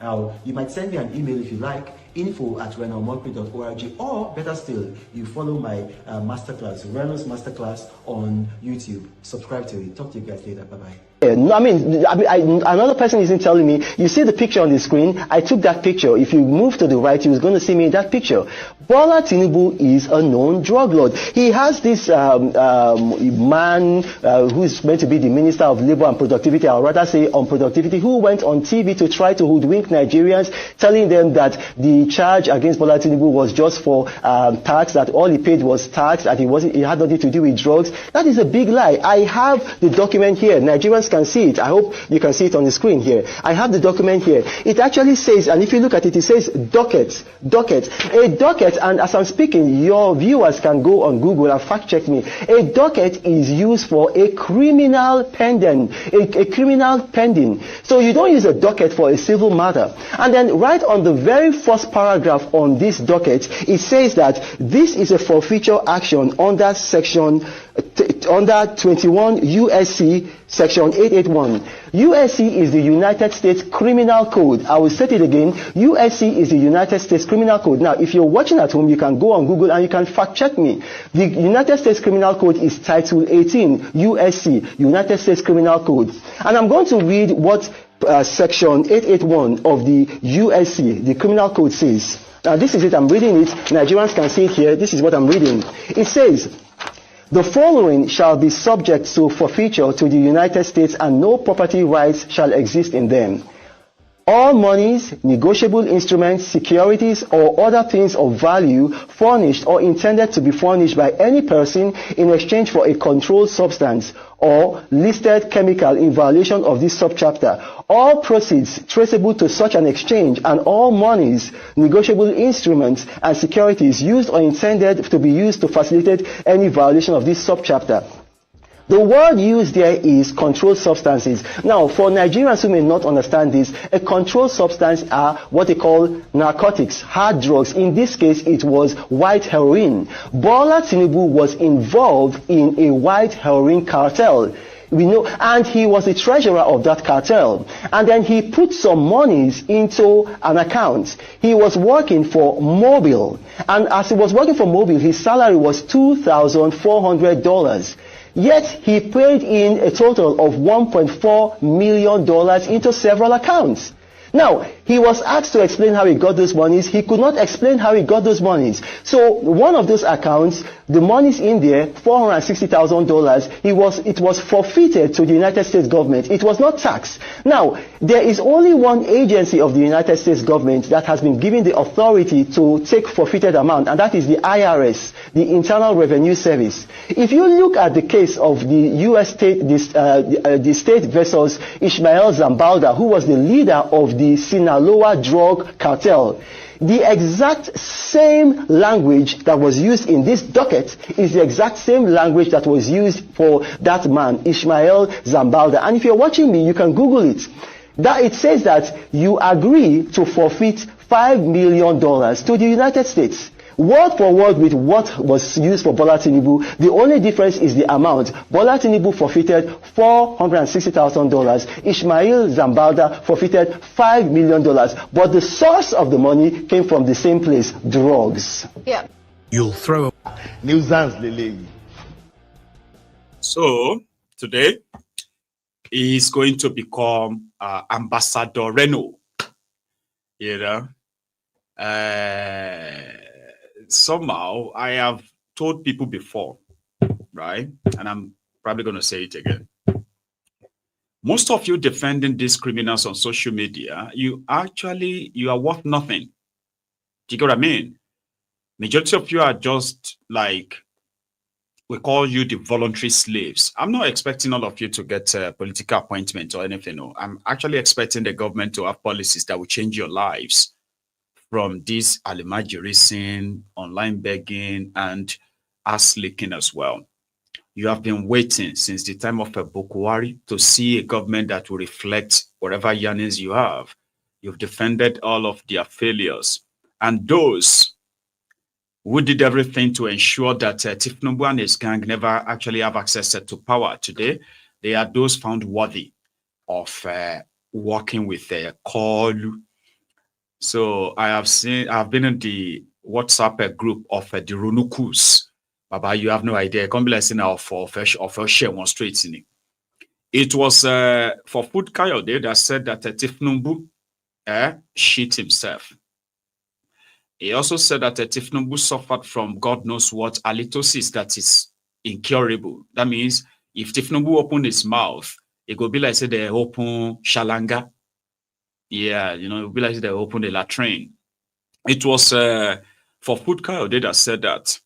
Now, you might send me an email if you like, info@renaultmokri.org, or better still, you follow my masterclass, Renault's Masterclass on YouTube. Subscribe to it. Talk to you guys later. Bye-bye. Another person isn't telling me. You see the picture on the screen. I took that picture. If you move to the right, you're going to see me in that picture. Bola Tinubu is a known drug lord. He has this man who is meant to be the Minister of Labor and Productivity, or rather say on productivity, who went on TV to try to hoodwink Nigerians, telling them that the charge against Bola Tinubu was just for tax, that all he paid was tax, that it had nothing to do with drugs. That is a big lie. I have the document here. Nigerians can see it. I hope you can see it on the screen here. I have the document here. It actually says, and if you look at it, it says docket. A docket, and as I'm speaking, your viewers can go on Google and fact check me. A docket is used for a criminal pending. A criminal pending. So you don't use a docket for a civil matter. And then right on the very first paragraph on this docket, it says that this is a forfeiture action under section under 21 USC section 881. USC is the United States Criminal Code. I will state it again. USC is the United States Criminal Code. Now, if you're watching at home, you can go on Google and you can fact check me. The United States Criminal Code is Title 18 USC, United States Criminal Code. And I'm going to read what section 881 of the USC, the Criminal Code, says. Now, this is it. I'm reading it. Nigerians can see it here. This is what I'm reading. It says, the following shall be subject to forfeiture to the United States, and no property rights shall exist in them. All monies, negotiable instruments, securities, or other things of value furnished or intended to be furnished by any person in exchange for a controlled substance or listed chemical in violation of this subchapter, all proceeds traceable to such an exchange, and all monies, negotiable instruments, and securities used or intended to be used to facilitate any violation of this subchapter. The word used there is controlled substances. Now, for Nigerians who may not understand this, a controlled substance are what they call narcotics, hard drugs. In this case, it was white heroin. Bola Tinubu was involved in a white heroin cartel. We know, and he was the treasurer of that cartel. And then he put some monies into an account. He was working for Mobil. And as he was working for Mobil, his salary was $2,400. Yet he paid in a total of $1.4 million into several accounts. Now, he was asked to explain how he got those monies. He could not explain how he got those monies. So one of those accounts, the monies in there, $460,000, it was forfeited to the United States government. It was not taxed. Now, there is only one agency of the United States government that has been given the authority to take forfeited amount, and that is the IRS, the Internal Revenue Service. If you look at the case of the U.S. state, the state versus Ismail Zambalda, who was the leader of the Sinaloa drug cartel, the exact same language that was used in this docket is the exact same language that was used for that man, Ismail Zambalda. And if you're watching me, you can Google it. That it says that you agree to forfeit $5 million to the United States. Word for word with what was used for Bola Tinubu. The only difference is the amount. Bola Tinubu forfeited $460,000. Ismail Zambalda forfeited $5 million. But the source of the money came from the same place, drugs. Yeah. You'll throw Nuisance Lele. So today he's going to become Ambassador Renault. You know. Somehow I have told people before, right? And I'm probably going to say it again. Most of you defending these criminals on social media, you are worth nothing. Do you get what I mean? Majority of you are just like, we call you the voluntary slaves. I'm not expecting all of you to get a political appointment or anything. No. I'm actually expecting the government to have policies that will change your lives from this alimajirism, online begging, and ass licking as well. You have been waiting since the time of Bukwari to see a government that will reflect whatever yearnings you have. You've defended all of their failures. And those who did everything to ensure that Tinubu and his gang never actually have access to power today, they are those found worthy of working with Kolu So I've been in the WhatsApp group of the Runukus. Baba, you have no idea. Come be like now for share one straight in it. It was for Food Kayode that said that Tifnumbu shit himself. He also said that Tifnumbu suffered from God knows what halitosis that is incurable. That means if Tifnumbu opened his mouth, it would be like say they open Shalanga. Yeah, it would be like they open the latrine. It was for Food Kayode that said that.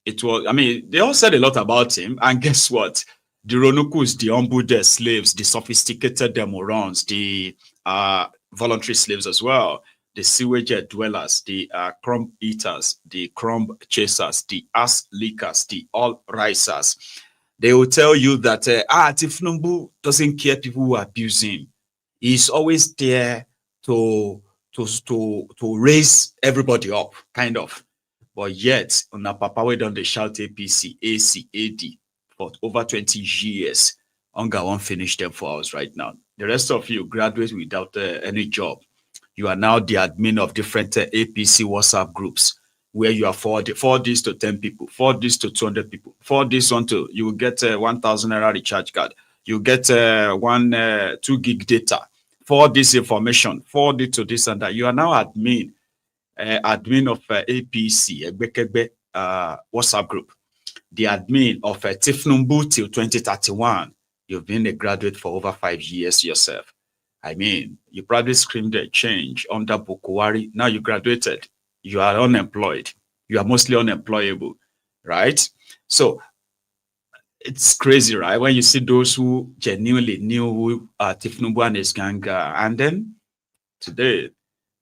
It was, they all said a lot about him, and guess what? The Ronukus, the humbled slaves, the sophisticated demorons, the voluntary slaves as well, the sewage dwellers, the crumb eaters, the crumb chasers, the ass lickers, the all risers. They will tell you that Tifnumbu doesn't care people who abuse him. He's always there to raise everybody up, kind of. But yet, on our papa, we done the shout APC, AC, AD for over 20 years. Hunger won't finish them for us right now. The rest of you graduate without any job. You are now the admin of different APC WhatsApp groups where you are forward this to 10 people, forward this to 200 people, forward this on to, you will get 1,000 naira recharge card. You get 2 gig data. Forward this information, forward it to this and that. You are now admin. Admin of APC, WhatsApp group, the admin of Tifnumbu till 2031. You've been a graduate for over 5 years yourself. You probably screamed a change under Bukuwari. Now you graduated. You are unemployed. You are mostly unemployable, right? So it's crazy, right? When you see those who genuinely knew who Tifnumbu and his gang are, and then today,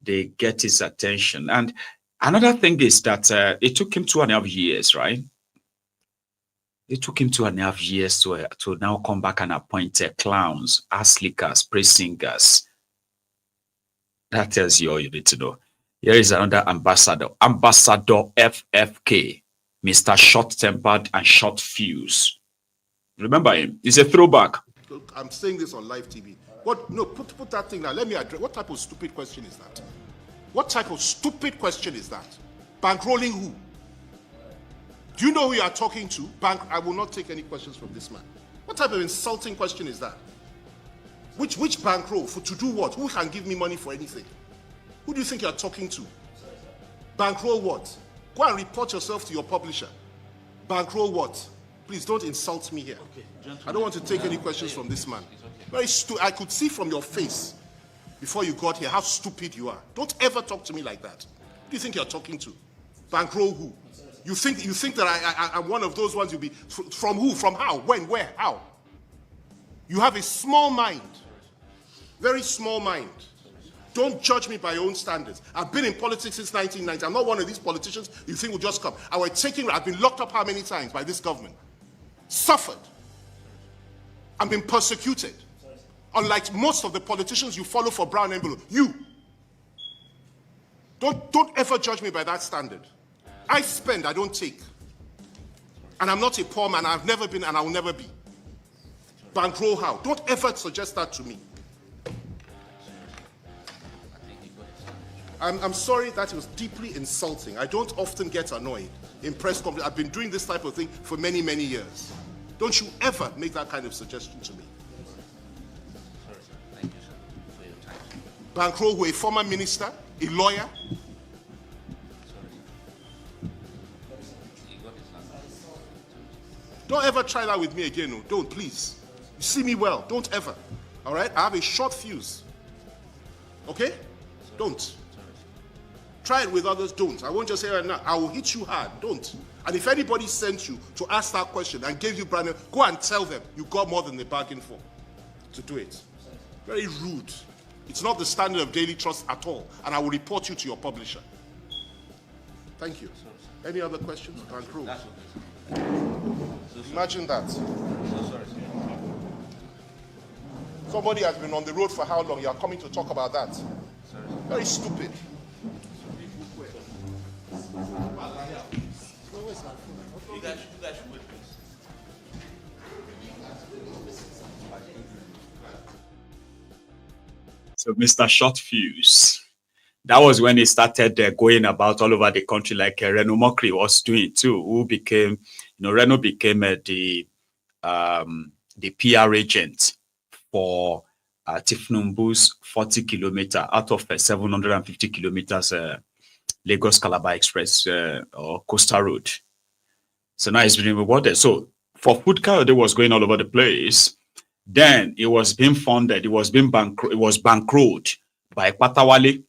they get his attention. And another thing is that it took him 2.5 years, right? It took him 2.5 years to now come back and appoint clowns, ass lickers, praise singers. That tells you all you need to know. Here is another ambassador, Ambassador FFK, Mr. Short-tempered and short fuse. Remember him? He's a throwback. I'm saying this on live TV. What? No, put that thing down. Let me address. What type of stupid question is that? What type of stupid question is that? Bankrolling who? Do you know who you are talking to? I will not take any questions from this man. What type of insulting question is that? Which bankroll? To do what? Who can give me money for anything? Who do you think you are talking to? Bankroll what? Go and report yourself to your publisher. Bankroll what? Please don't insult me here. Okay, I don't want to take any questions from this man. Very stupid. I could see from your face before you got here how stupid you are. Don't ever talk to me like that. Who do you think you're talking to? Bankroll who? You think that I'm one of those ones you'll be from who? From how? When? Where? How? You have a small mind. Very small mind. Don't judge me by your own standards. I've been in politics since 1990. I'm not one of these politicians you think will just come. I've been locked up how many times by this government? Suffered. I've been persecuted. Unlike most of the politicians you follow for brown envelope. You. Don't ever judge me by that standard. I spend, I don't take. And I'm not a poor man. I've never been and I will never be. Bankroll how? Don't ever suggest that to me. I'm sorry that it was deeply insulting. I don't often get annoyed in press conferences. I've been doing this type of thing for many, many years. Don't you ever make that kind of suggestion to me. Thank you, sir, for your time. Bankroll who, a former minister, a lawyer. Don't ever try that with me again. No. Don't, please. You see me well. Don't ever. All right? I have a short fuse. Okay? Don't. Try it with others. Don't. I won't just say right now. I will hit you hard. Don't. And if anybody sent you to ask that question and gave you brand new, go and tell them you got more than they bargained for to do it. Very rude. It's not the standard of daily trust at all. And I will report you to your publisher. Thank you. Any other questions? Bankroll. Imagine that. Somebody has been on the road for how long? You are coming to talk about that. Very stupid. So Mr. Short Fuse, that was when he started going about all over the country, like Reno Mokri was doing too, who became, Reno became the PR agent for Tifnumbu's 40 kilometer out of 750 kilometers Lagos Calabar Express or Coastal Road. So now he's been rewarded. So for Food Kayode was going all over the place. Then it was being funded. It was bankrolled by Patawale.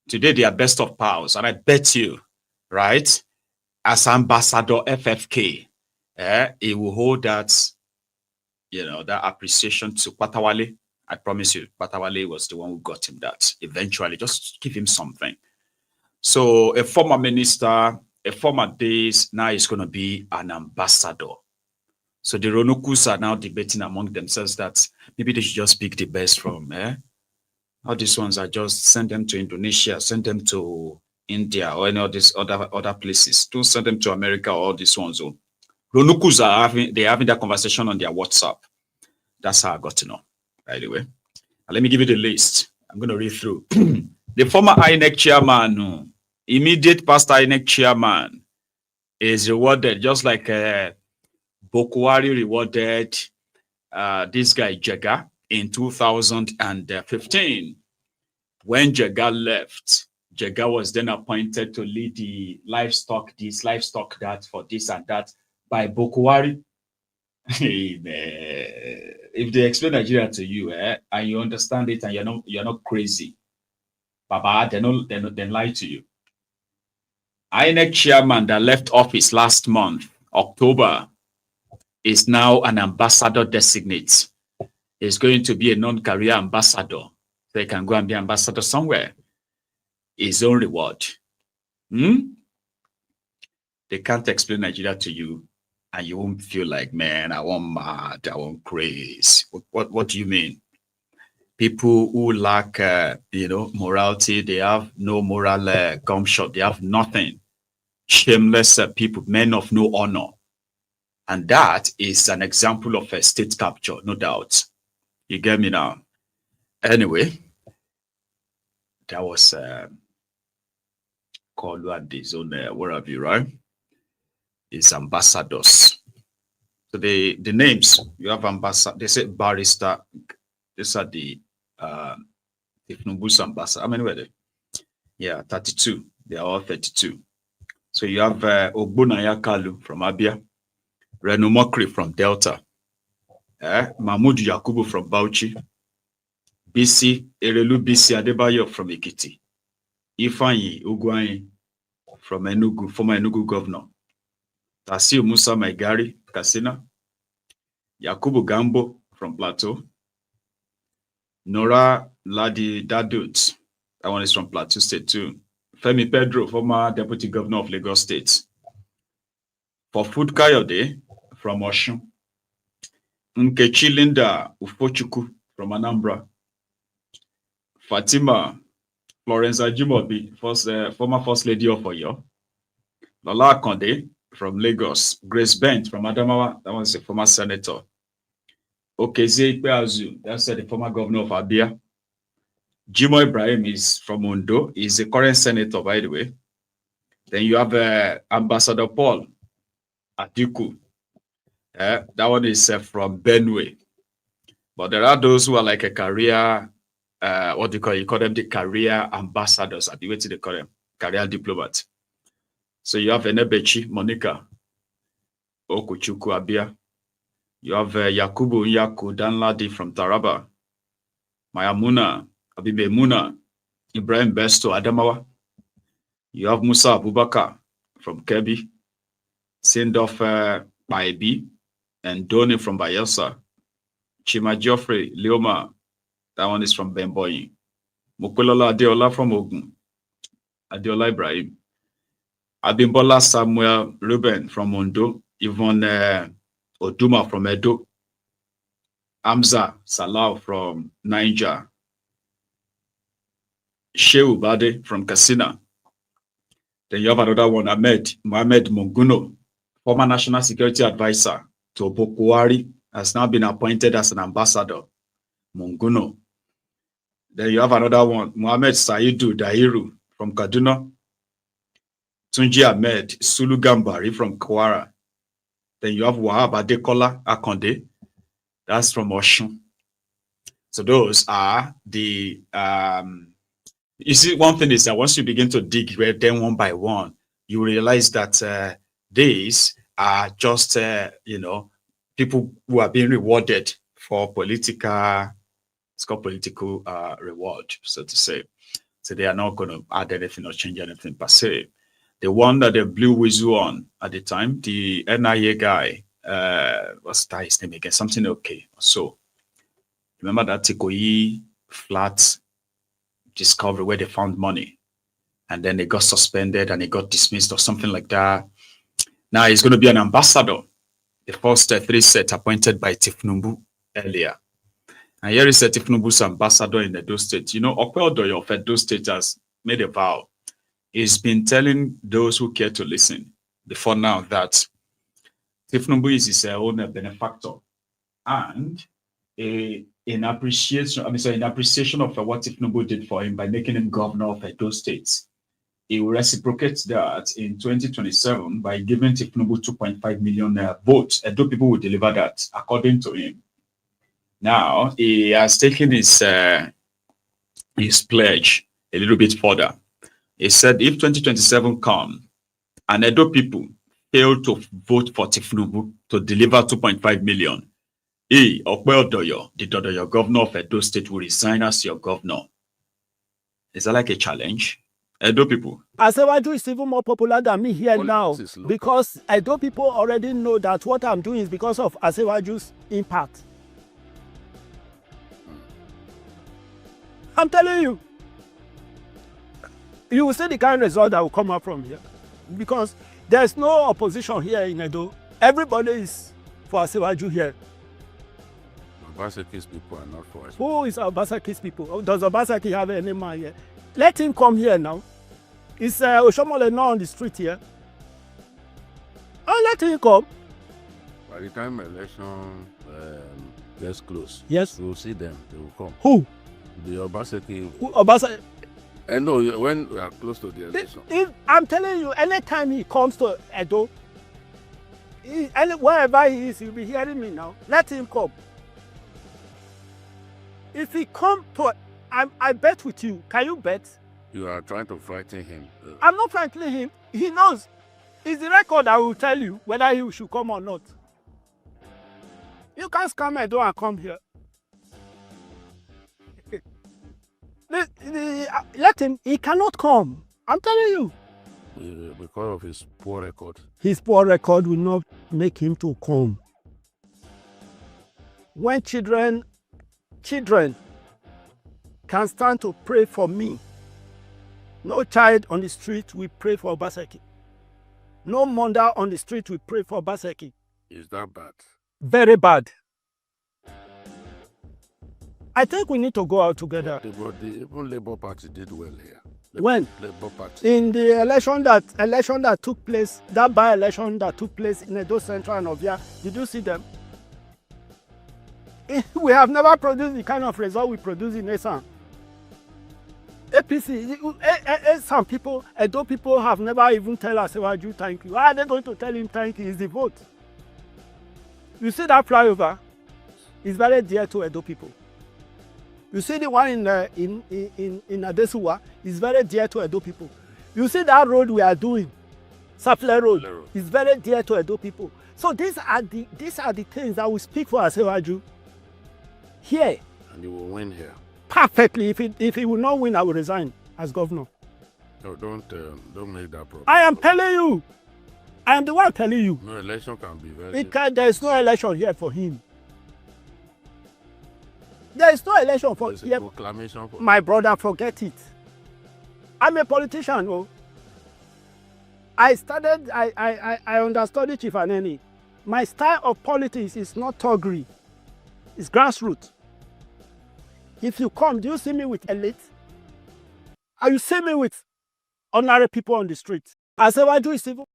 Today they are best of pals, and I bet you, right, as Ambassador FFK, he will hold that, that appreciation to Patawale. I promise you, Patawale was the one who got him that. Eventually, just give him something. So a former minister, a former days, now he's going to be an ambassador. So the Ronokus are now debating among themselves that maybe they should just pick the best from, all these ones are just send them to Indonesia, send them to India or any of these other places. Don't send them to America or all these ones. So Ronokus are having that conversation on their WhatsApp. That's how I got to know. By the way, now let me give you the list. I'm going to read through. The former INEC chairman, immediate past INEC chairman, is rewarded just like Bokwari rewarded this guy Jega in 2015. When Jega left, Jega was then appointed to lead the livestock this, livestock that, for this and that by Bokwari. If they explain Nigeria to you, and you understand it, and you're not crazy, Baba, they lie to you. INEC chairman that left office last month, October, is now an ambassador designate. He's going to be a non-career ambassador. So he can go and be ambassador somewhere. His own reward. They can't explain Nigeria to you, and you won't feel like, man, I want mad, I want crazy. What do you mean? People who lack, morality, they have no moral gumshot, they have nothing. Shameless people, men of no honor. And that is an example of a state capture, no doubt. You get me now? Anyway, that was called at the zone, where have you, right? It's ambassadors. So the names, you have ambassador, they say barrister. These are the Tifnumbu's ambassador. How many were they? Yeah, 32. They are all 32. So you have Ogbonaya Kalu from Abia, Reno Mokri from Delta, Mahmoud Yakubu from Bauchi, Erelu BC Adebayo from Ekiti, Ifeanyi Ugwuanyi from Enugu, former Enugu governor, Tasiu Musa Maigari, Katsina, Yakubu Gambo from Plateau, Nora Ladi Dadut, that one is from Plateau State too. Femi Pedro, former deputy governor of Lagos State. For Food Kayode from Osun. Nkechi Linda Ufochukwu from Anambra. Fatima Florence Ajimobi, former First Lady of Oyo. Lola Akonde from Lagos. Grace Bent from Adamawa, that was a former senator. Okezie Ikpeazu, that's the former governor of Abia. Jimo Ibrahim is from Ondo. He's a current senator, by the way. Then you have Ambassador Paul Atiku. That one is from Benue. But there are those who are like a career, what do you call it? You call them the career ambassadors. At the way they call them, career diplomat. So you have Enebechi Monica Okuchuku Abia. You have Yakubu Nyaku Danladi from Taraba. Mayamuna Abibe Muna, Ibrahim Besto Adamawa. You have Musa Abubakar from Kebbi, Sindof Baibi, and Doni from Bayelsa. Chima Geoffrey Leoma, that one is from Bemboyi. Mukulola Adeola from Ogun, Adeola Ibrahim. Abimbola Samuel Ruben from Ondo, Yvonne Oduma from Edo. Hamza Salau from Niger. Shehu Bade from Katsina. Then you have another one, Mohamed Monguno, former National Security Advisor to Bokwari, has now been appointed as an ambassador. Monguno. Then you have another one, Mohammed Saidu Dairu from Kaduna. Tunji Ahmed Sulu Gambari from Kwara. Then you have Wahab Adekola Akonde. That's from Oshun. So those are the you see, one thing is that once you begin to dig them one by one, you realize that these are just people who are being rewarded for political, it's called political reward, so to say. So they are not going to add anything or change anything per se. The one that they blew whistle on at the time, the NIA guy, what's that his name again? Something okay. So remember that Tikoyi flat discovery where they found money, and then they got suspended and they got dismissed or something like that. Now he's going to be an ambassador. The first three sets appointed by Tinubu earlier. And here is Tinubu's ambassador in Edo State. You know, Opeodoyo of Edo State has made a vow. He's been telling those who care to listen before now that Tinubu is his own benefactor. And in appreciation of what Tinubu did for him by making him governor of Edo State, he will reciprocate that in 2027 by giving Tinubu 2.5 million votes. Edo people will deliver that, according to him. Now, he has taken his pledge a little bit further. He said if 2027 comes and Edo people fail to vote for Tinubu to deliver 2.5 million, he, Opeodoyo, the Dodoyo governor of Edo State, will resign as your governor. Is that like a challenge? Edo people. Asewaju is even more popular than me here now because Edo people already know that what I'm doing is because of Asewaju's impact. I'm telling you. You will see the kind of result that will come up from here because there's no opposition here in Edo. Everybody is for Asewaju here. Obasanjo's people are not for us. Who is Obasanjo's people? Does Obasanjo have any man here? Let him come here now. Is Oshomole not on the street here? Oh, let him come. By the time election gets close, yes, we'll see them. They will come. Who? The Obasanjo. Who Obasanjo? I know when we are close to the election. I'm telling you, anytime he comes to Edo, wherever he is, you'll be hearing me now. Let him come. If he come to, I bet with you. Can you bet? You are trying to frighten him. I'm not frightening him. He knows. It's the record that will tell you whether he should come or not. You can't scam Edo and come here. Let him. He cannot come. I'm telling you. Because of his poor record. His poor record will not make him to come. When children can stand to pray for me, no child on the street will pray for Obasanjo. No mother on the street will pray for Obasanjo. Is that bad? Very bad. I think we need to go out together. Even Labour Party did well here. When? Labour Party. In the election that took place, that by-election that took place in Edo Central and Ovia, did you see them? We have never produced the kind of result we produce in Esan. APC, some people, Edo people have never even tell Asewaju thank you. Why are they going to tell him thank you? It's the vote. You see that flyover? It's very dear to Edo people. You see the one in Adesuwa is very dear to Edo people. You see that road we are doing, Safle Road, is very dear to Edo people. So these are the things that we speak for Asewaju here. And you will win here. Perfectly. If he will not win, I will resign as governor. No, don't make that problem. I am telling you. I am the one telling you. No election can be very. There is no election here for him. There is no election for him. Proclamation for my brother, forget it. I'm a politician. Oh. I understudied Chief Aneni. My style of politics is not thuggery. It's grassroots. If you come, do you see me with elite? Or you see me with ordinary people on the street? Asewaju is civil.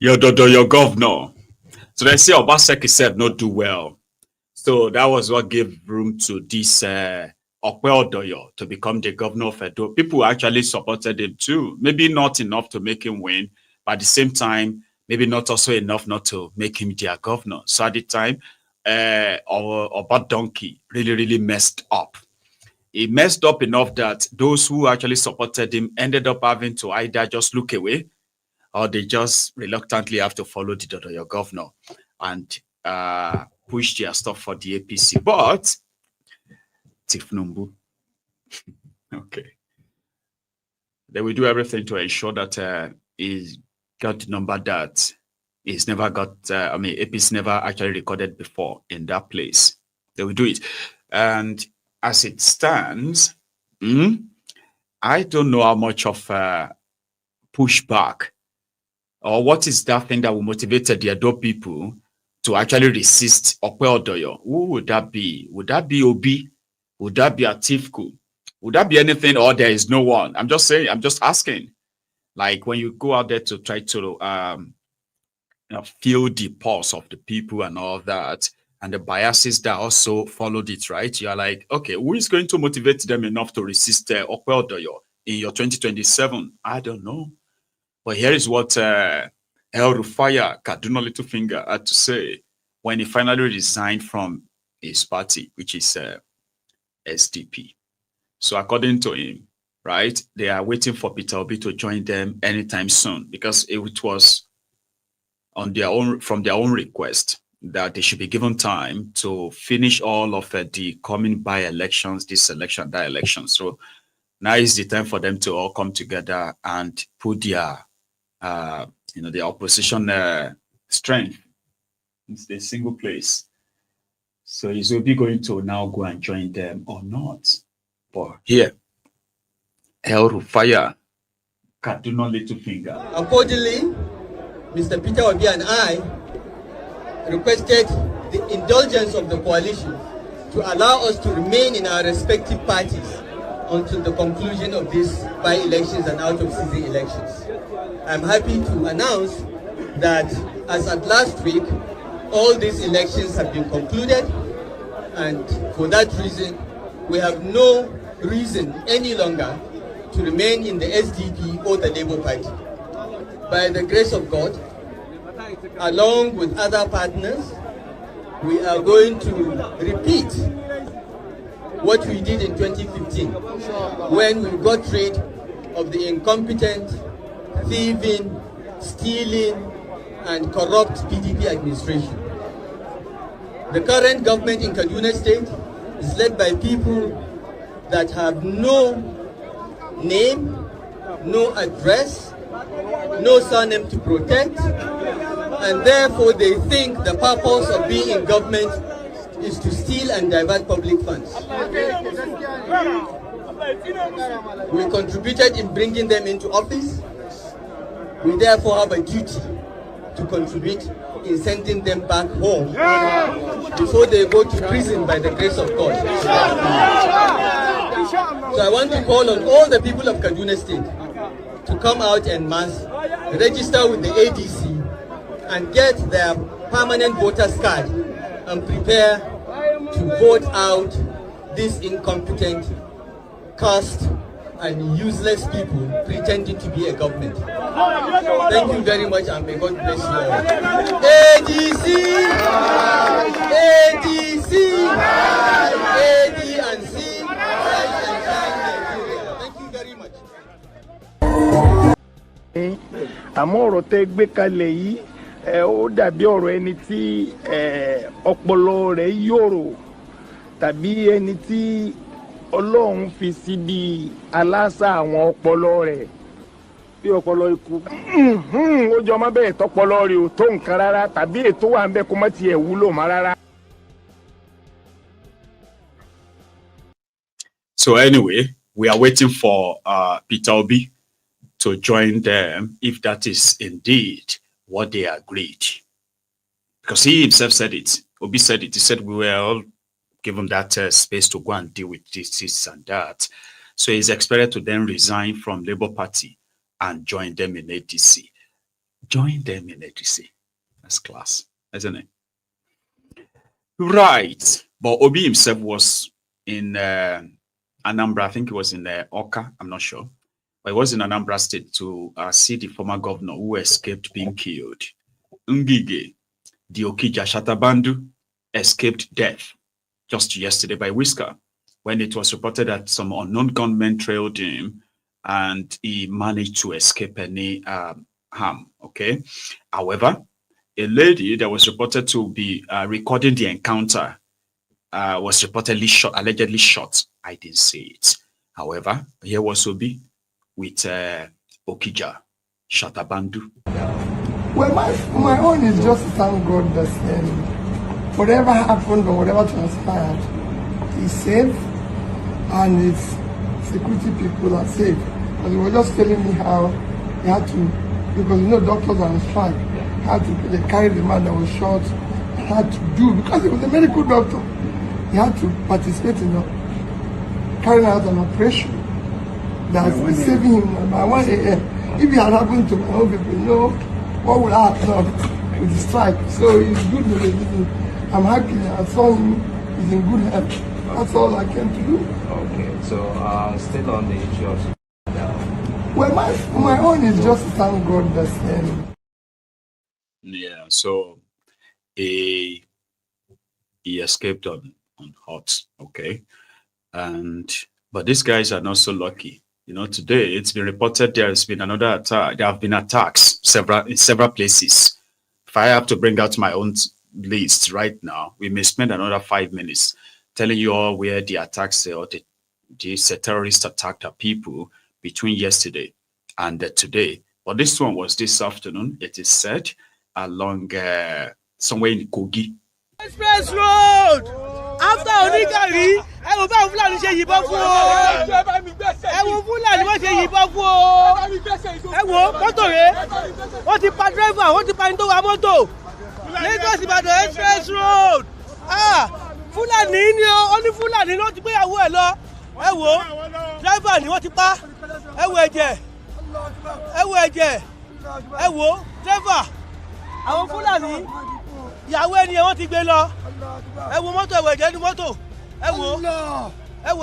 Your governor. So they say Obasanjo said not do well. So that was what gave room to this Odoyo to become the governor of Edo. People actually supported him too. Maybe not enough to make him win, but at the same time, maybe not also enough not to make him their governor. So at the time, our donkey really messed up. He messed up enough that those who actually supported him ended up having to either just look away or they just reluctantly have to follow the Odoyo governor and push their stuff for the APC. But Tifnumbu, okay, they will do everything to ensure that he's got the number that he's never got. APC never actually recorded before in that place. They will do it, and as it stands, I don't know how much of pushback or what is that thing that will motivate the Edo people to actually resist Odoyo. Who would that be? Would that be Obi? Would that be Atifku? Would that be anything, or there is no one? I'm just saying, I'm just asking. Like when you go out there to try to feel the pulse of the people and all that, and the biases that also followed it, right? You're like, okay, who is going to motivate them enough to resist Odoyo in your 2027? I don't know. But here is what El Rufaya Kaduna Littlefinger had to say when he finally resigned from his party, which is SDP. So according to him, right, they are waiting for Peter Obi to join them anytime soon because it was on their own, from their own request, that they should be given time to finish all of the coming by-elections, this election, that election. So now is the time for them to all come together and put their, their opposition strength in a single place. So is Obi going to now go and join them or not? But here, El Rufaya, Kaduna Littlefinger. Accordingly, Mr. Peter Obi and I requested the indulgence of the coalition to allow us to remain in our respective parties until the conclusion of these by-elections and out-of-season elections. I'm happy to announce that as at last week, all these elections have been concluded, and for that reason, we have no reason any longer to remain in the SDP or the Labour Party. By the grace of God, along with other partners, we are going to repeat what we did in 2015 when we got rid of the incompetent, thieving, stealing, and corrupt PDP administration. The current government in Kaduna State is led by people that have no name, no address, no surname to protect, and therefore they think the purpose of being in government is to steal and divert public funds. We contributed in bringing them into office. We therefore have a duty to contribute in sending them back home before they go to prison by the grace of God. So I want to call on all the people of Kaduna State to come out en masse, register with the ADC, and get their permanent voters card and prepare to vote out these incompetent, cursed, and useless people pretending to be a government. Thank you very much, and may God bless you all. ADC! ADC! AD and C! Thank you very much. Àmọ́ ọ̀rọ̀ tẹ́ gbé kalẹ̀ yìí ó dàbí ọ̀rọ̀ ẹni tí ọpọlọ rẹ̀ yòrò tàbí ẹni tí Ọlọ́run fi síbi aláṣà àwọn ọpọlọ rẹ̀ bí ọpọlọ ikú ó jọ má bẹ́ẹ̀ tọpọlọ rẹ̀ ò tó nǹkan rárá tàbí ètò wà ń bẹ kó má tiẹ̀ wúlò má rárá. So anyway, we are waiting for Peter Obi to join them if that is indeed what they agreed. Because he himself said it. Obi said it. He said we were all given that space to go and deal with this and that. So he's expected to then resign from Labour Party and join them in ADC. Join them in ADC. That's class, isn't it? Right. But Obi himself was in Anambra. I think he was in Oka. I'm not sure. But he was in Anambra State to see the former governor who escaped being killed. Ngige, the Okija Shatabandu, escaped death just yesterday by whisker when it was reported that some unknown gunmen trailed him and he managed to escape any harm. Okay. However, a lady that was reported to be recording the encounter was reportedly shot, allegedly shot. I didn't see it. However, here was Obi with Okija Shatabandu. Well, my own is just to thank God that whatever happened or whatever transpired is safe and his security people are safe. Because they were just telling me how they had to, because doctors are on strike, they carried the man that was shot, had to do, because he was a medical doctor, he had to participate in carrying out an operation that's saving him by 1 a.m. If it had happened to my own people, what would happen with the strike? So it's good that I'm happy that I saw him, he's in good health. That's all I came to do. Okay, so still on the issue of... Well, my own is just to thank God that... Yeah, so he escaped on hot, okay? But these guys are not so lucky. Today it's been reported there has been another attack. There have been attacks in several places. If I have to bring out my own list right now, we may spend another 5 minutes telling you all where the attacks or these terrorist attacked people between yesterday and today. But this one was this afternoon, it is said, along somewhere in Kogi. Express Road! After Onigari, ẹ wo bá Fúlàní ṣe yìnbọn fún o. Ẹ wo Fúlàní wọ́n ṣe yìnbọn fún o. Ẹ wo mọ́tò rẹ̀, wọ́n ti pa driver, wọ́n ti pa ẹni tó wa mọ́tò. Lagos Ìbàdàn Express Road. Fúlàní ni o, ó ní Fúlàní ló ti gbéyàwó ẹ̀ lọ. Ẹ wo driver ni wọ́n ti pa. Ẹ wo ẹ̀jẹ̀. Ẹ wo ẹ̀jẹ̀. Ẹ wo driver. Àwọn Fúlàní ìyàwó ẹni ẹ̀ wọ́n ti gbé lọ. Ẹ wo mọ́tò, ẹ wo ẹ̀jẹ̀ ní mọ́tò. Ẹ wo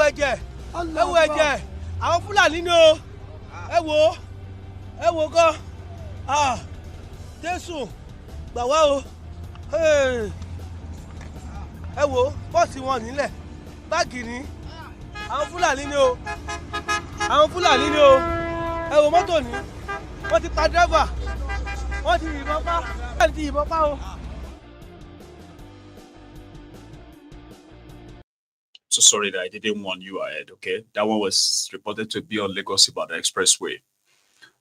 ẹ̀jẹ̀. Ẹ wo ẹ̀jẹ̀. Àwọn Fúlàní ni o. Ẹ wo gan. Jésù gbà wá o. Ẹ wo bọ́ọ̀sì wọn nílẹ̀. Báàgì ni. Àwọn Fúlàní ni o. Àwọn Fúlàní ni o. Ẹ wo mọ́tò ni. Wọ́n ti pa dírẹ́fà. Wọ́n ti yìnbọn pa. Wọ́n ti yìnbọn pa o. So sorry that I didn't warn you ahead, okay? That one was reported to be on Lagos Ibadan Expressway.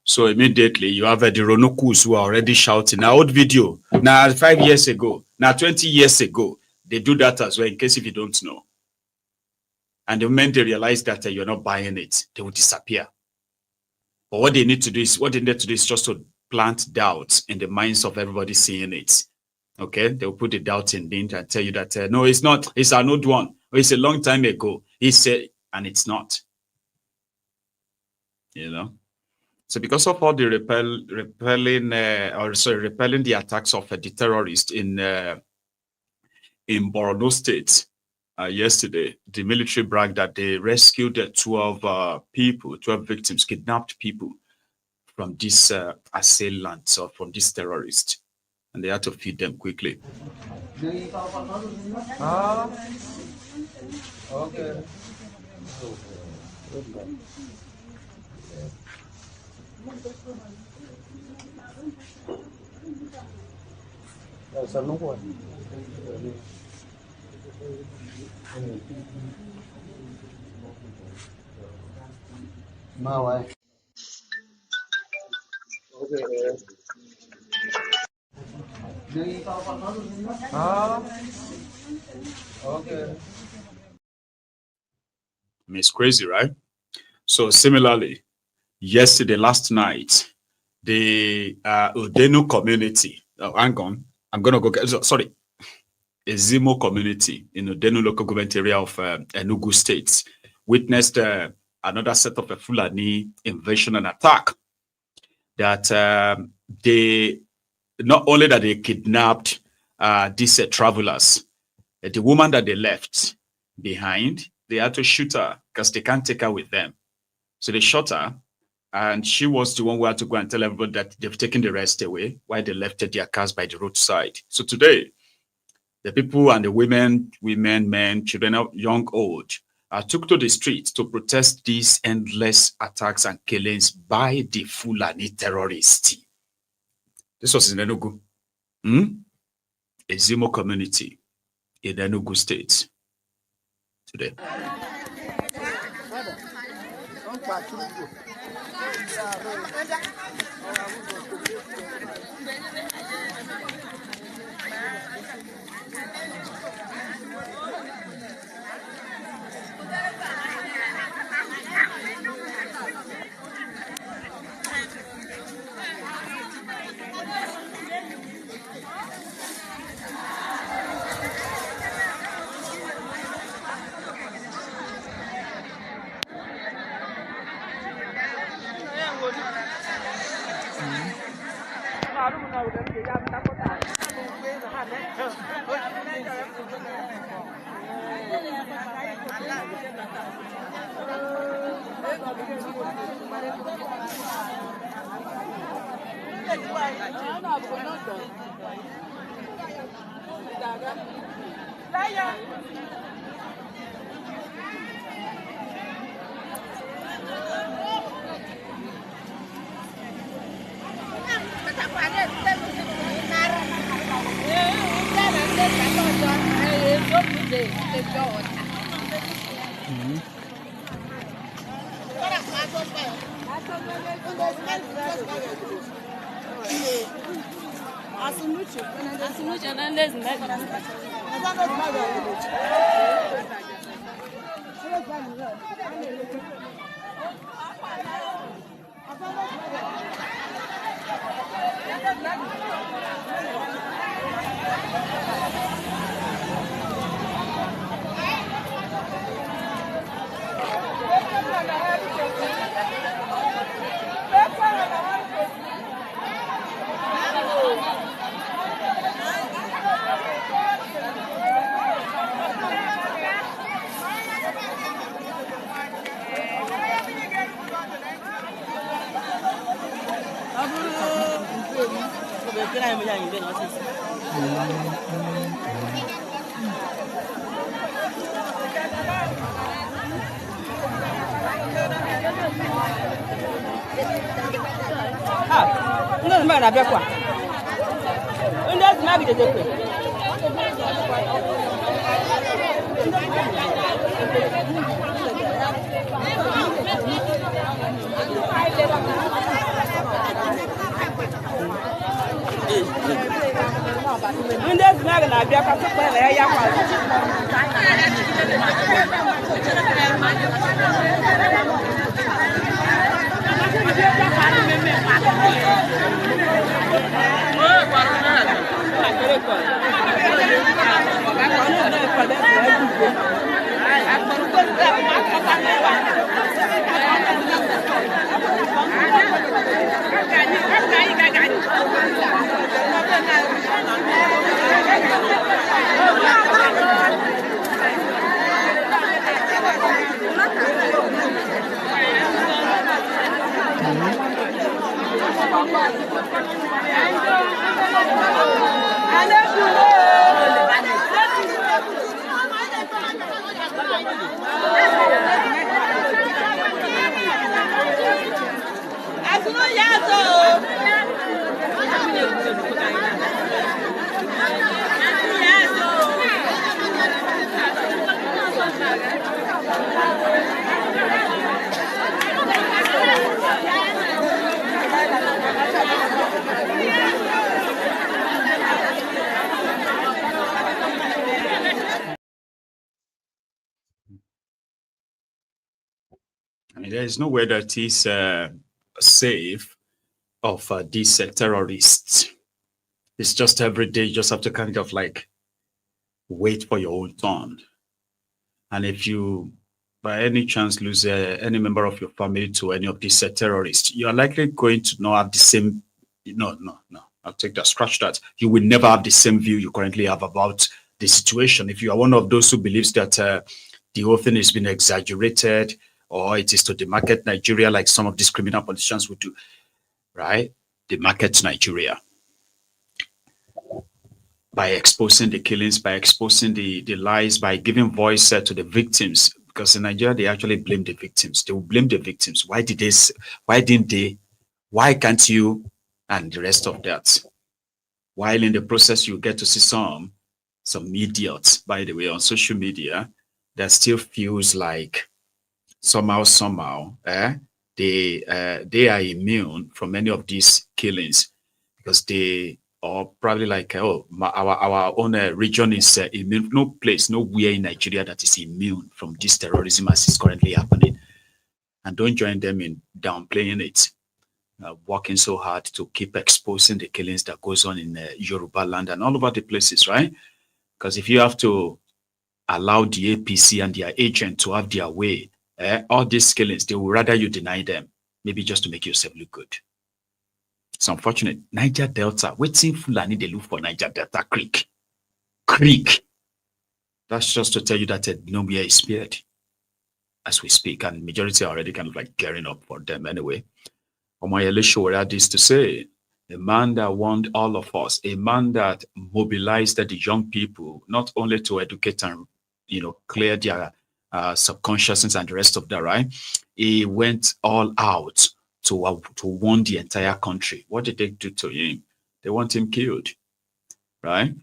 So immediately you have the Ronokus who are already shouting. Now, old video, now 5 years ago, now 20 years ago, they do that as well, in case if you don't know. And the moment they realize that you're not buying it, they will disappear. But what they need to do is just to plant doubt in the minds of everybody seeing it. Okay? They'll put the doubt in it and tell you that, no, it's not, it's an old one. It's a long time ago. He said, and it's not. So because of all the repelling the attacks of the terrorists in Borno State yesterday, the military bragged that they rescued 12 victims, kidnapped people from these assailants or from these terrorists, and they had to feed them quickly. Okay. Okay. It's crazy, right? So similarly, last night, the Udenu community, hang on, I'm going to go get, sorry, a Zimo community in the Udenu local government area of Enugu State witnessed another set of a Fulani invasion and attack that they, not only that they kidnapped these travelers, The woman that they left behind, they had to shoot her because they can't take her with them. So they shot her, and she was the one who had to go and tell everybody that they've taken the rest away while they left their cars by the roadside. So today, the people and the women, men, children, young, old, took to the streets to protest these endless attacks and killings by the Fulani terrorists. This was in Enugu, a Zimo community in Enugu State today. I mean, there is no way that is safe of these terrorists. It's just every day you just have to kind of like wait for your own turn. And if you, by any chance, lose any member of your family to any of these terrorists, you are likely going to not have the same, no, I'll take that, scratch that. You will never have the same view you currently have about the situation. If you are one of those who believes that the whole thing has been exaggerated, or it is to demarket Nigeria like some of these criminal politicians would do, right? Demarket Nigeria by exposing the killings, by exposing the lies, by giving voice to the victims. Because in Nigeria, they actually blame the victims. They will blame the victims. Why didn't they? Why can't you? And the rest of that. While in the process, you get to see some idiots, by the way, on social media that still feels like somehow, they are immune from many of these killings because they are probably like, oh, our own region is immune. No place, nowhere in Nigeria that is immune from this terrorism as is currently happening. And don't join them in downplaying it. Working so hard to keep exposing the killings that goes on in Yoruba land and all over the places, right? Because if you have to allow the APC and their agent to have their way, all these killings, they would rather you deny them, maybe just to make yourself look good. It's unfortunate. Niger Delta, waiting Fulani, they look for Niger Delta Creek. That's just to tell you that nowhere is spared as we speak, and majority are already kind of like gearing up for them anyway. Omoyele Sowore this to say, a man that warned all of us, a man that mobilized the young people, not only to educate and, clear their subconsciousness and the rest of that, right? He went all out to warn the entire country. What did they do to him? They want him killed, right?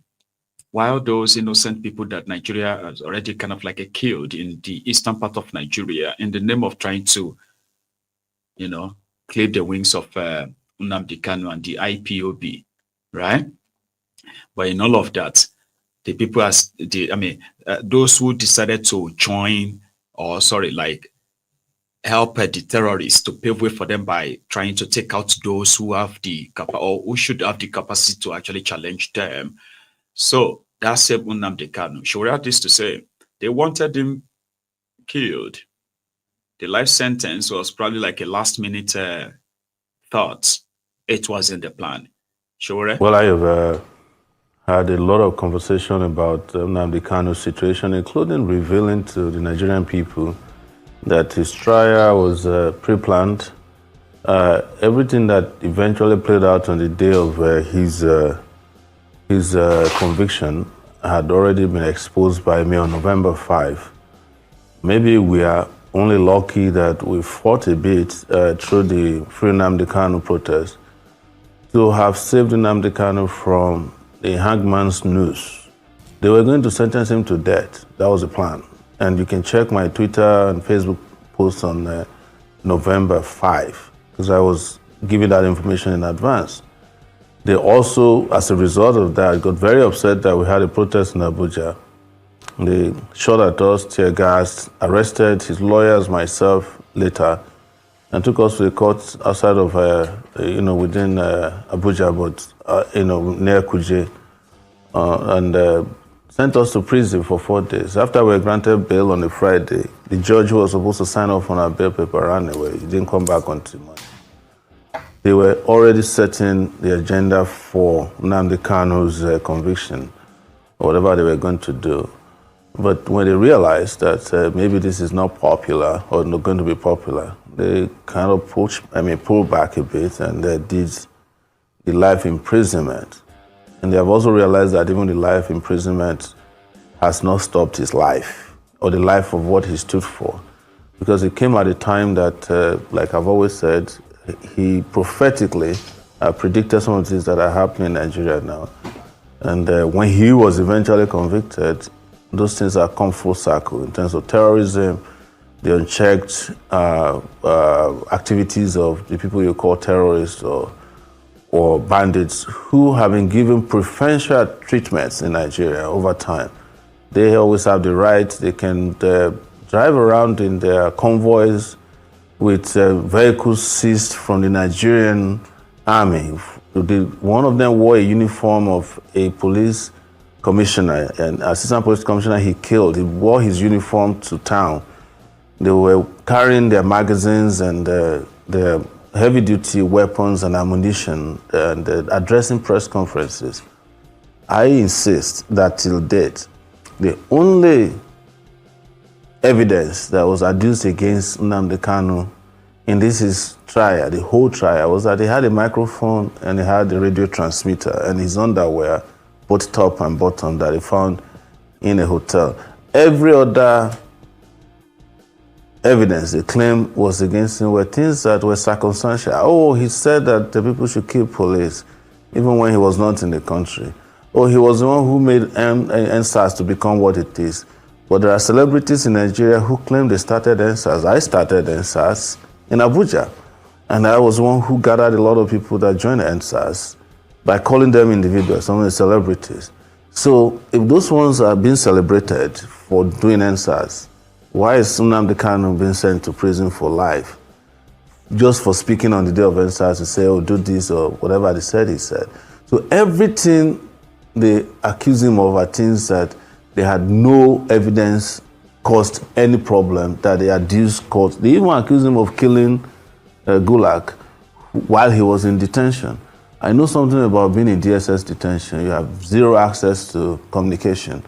While those innocent people that Nigeria has already kind of like killed in the eastern part of Nigeria in the name of trying to, clip the wings of Nnamdi Kanu and the IPOB, right? But in all of that, the people those who decided to join help the terrorists to pave way for them by trying to take out those who have who should have the capacity to actually challenge them. So that's Nnamdi Kanu. She had this to say, they wanted him killed. The life sentence was probably like a last-minute thought. It was in the plan. Sure. Well, I have had a lot of conversation about Nnamdi Kanu's situation, including revealing to the Nigerian people that his trial was pre-planned. Everything that eventually played out on the day of his conviction had already been exposed by me on November 5. Maybe we are only lucky that we fought a bit through the Free Nnamdi Kanu protest to have saved Nnamdi Kanu from the hangman's noose. They were going to sentence him to death. That was the plan. And you can check my Twitter and Facebook posts on November 5, because I was giving that information in advance. They also, as a result of that, got very upset that we had a protest in Abuja. They shot at us, tear gas, arrested his lawyers, myself, later, and took us to the court outside of, within Abuja, but, near Kuje, and sent us to prison for 4 days. After we were granted bail on a Friday, the judge who was supposed to sign off on our bail paper ran away. He didn't come back until Monday. They were already setting the agenda for Nnamdi Kanu's conviction, or whatever they were going to do. But when they realized that maybe this is not popular or not going to be popular, they kind of pulled back a bit and they did the life imprisonment. And they have also realized that even the life imprisonment has not stopped his life or the life of what he stood for. Because it came at a time that, like I've always said, he prophetically predicted some of the things that are happening in Nigeria now. And when he was eventually convicted, those things have come full circle in terms of terrorism, the unchecked activities of the people you call terrorists or bandits who have been given preferential treatments in Nigeria over time. They always have the right, they can drive around in their convoys with vehicles seized from the Nigerian army. One of them wore a uniform of a police commissioner, an assistant police commissioner he killed. He wore his uniform to town. They were carrying their magazines and their heavy-duty weapons and ammunition and addressing press conferences. I insist that till date, the only evidence that was adduced against Nnamdi Kanu in this trial, the whole trial, was that he had a microphone and he had a radio transmitter and his underwear, both top and bottom, that he found in a hotel. Every other evidence they claim was against him were things that were circumstantial. Oh, he said that the people should kill police, even when he was not in the country. Oh, he was the one who made NSAS to become what it is. But there are celebrities in Nigeria who claim they started NSAS. I started NSAS in Abuja. And I was the one who gathered a lot of people that joined NSAS by calling them individuals, some of the celebrities. So if those ones are being celebrated for doing NSAS, why is Nnamdi Kanu being sent to prison for life? Just for speaking on the day of NSAS to say, oh, do this or whatever they said, he said. So everything they accuse him of are things that they had no evidence caused any problem, that they adduced caused. They even accuse him of killing Gulag while he was in detention. I know something about being in DSS detention. You have zero access to communication.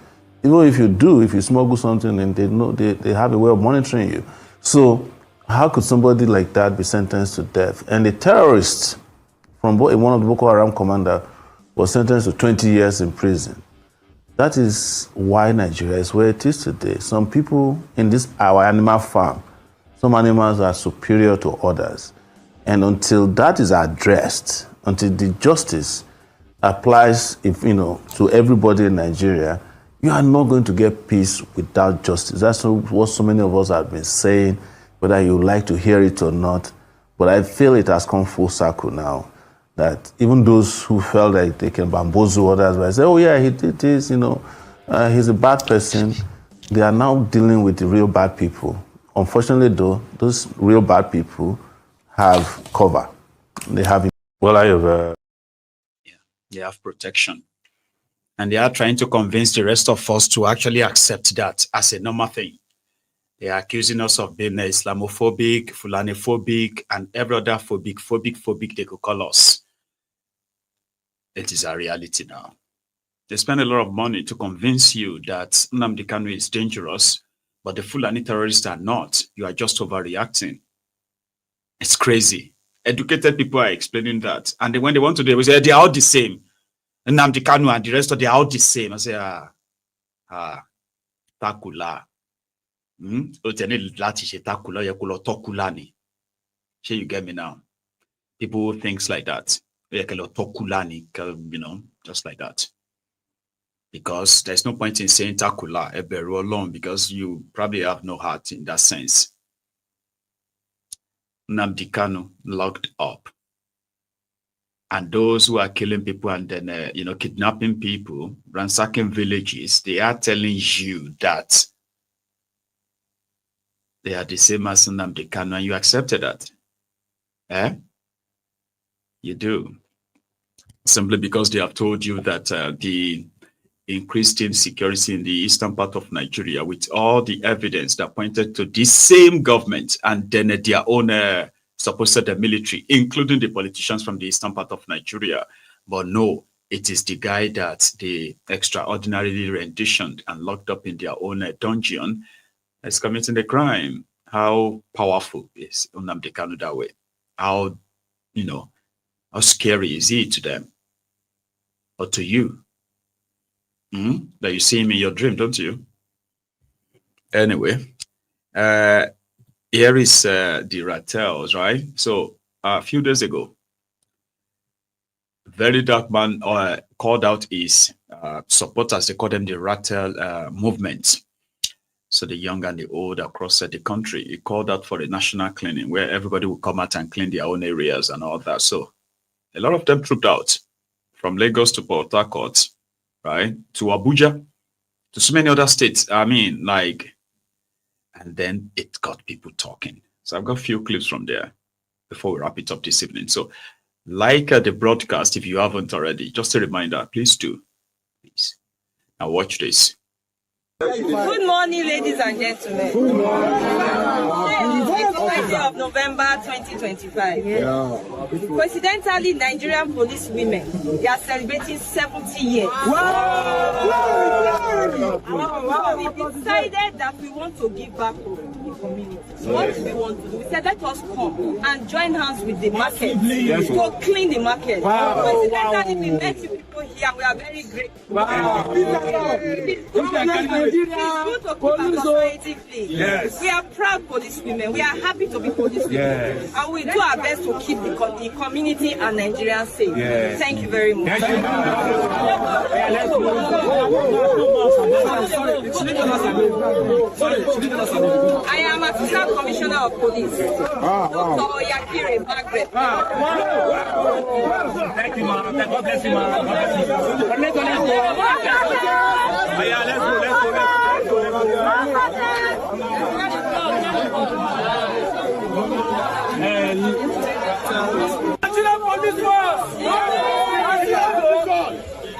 Even if you do, if you smuggle something, and they have a way of monitoring you. So how could somebody like that be sentenced to death? And the terrorist from one of the Boko Haram commander was sentenced to 20 years in prison. That is why Nigeria is where it is today. Some people in our animal farm, some animals are superior to others. And until that is addressed, until the justice applies to everybody in Nigeria, you are not going to get peace without justice. That's what so many of us have been saying, whether you like to hear it or not. But I feel it has come full circle now, that even those who felt like they can bamboozle others by saying, oh yeah, he did this, he's a bad person, they are now dealing with the real bad people. Unfortunately though, those real bad people have cover. They have, they have protection. And they are trying to convince the rest of us to actually accept that as a normal thing. They are accusing us of being Islamophobic, Fulani-phobic, and every other phobic they could call us. It is a reality now. They spend a lot of money to convince you that Nnamdi Kanu is dangerous, but the Fulani terrorists are not. You are just overreacting. It's crazy. Educated people are explaining that. And then when they want to do it, they say, they are all the same. Nnamdi Kanu and the rest of them are all the same. I say, takula. You get me now? People think like that. Just like that. Because there's no point in saying takula, eberu alone, because you probably have no heart in that sense. Nnamdi Kanu locked up. And those who are killing people and then, kidnapping people, ransacking villages, they are telling you that they are the same as Nnamdi Kanu, and you accepted that. You do. Simply because they have told you that the increased insecurity in the eastern part of Nigeria, with all the evidence that pointed to this same government and then their own supposed military, including the politicians from the eastern part of Nigeria. But no, it is the guy that they extraordinarily renditioned and locked up in their own dungeon that's committing the crime. How powerful is Nnamdi Kanu that way? How scary is he to them? Or to you? That you see him in your dream, don't you? Anyway, here is the Rattels, right? So a few days ago, very dark man called out his supporters. They call them the Rattel movement. So the young and the old across the country, he called out for a national cleaning where everybody will come out and clean their own areas and all that. So a lot of them trooped out from Lagos to Port Harcourt, right, to Abuja, to so many other states. And then it got people talking. So I've got a few clips from there before we wrap it up this evening. So like the broadcast, if you haven't already, just a reminder, please do. Please. Now watch this. Good morning, ladies and gentlemen. Good morning. of November 2025. Coincidentally, Nigerian police women, they are celebrating 70 years. We decided that we want to give back to the community. What do we want to do? We said, let us come and join hands with the market to clean the market. Coincidentally, we met you people here. We are very grateful. It's good to keep our society clean. Yes. We are proud police women. We are happy to be police women. And we do our best to keep the community and Nigerians safe. Yes. Thank you very much. I am Assistant Commissioner of Police, Dr. Oyakire Bagre. Thank you, ma'am. God bless you, ma'am. Let's go.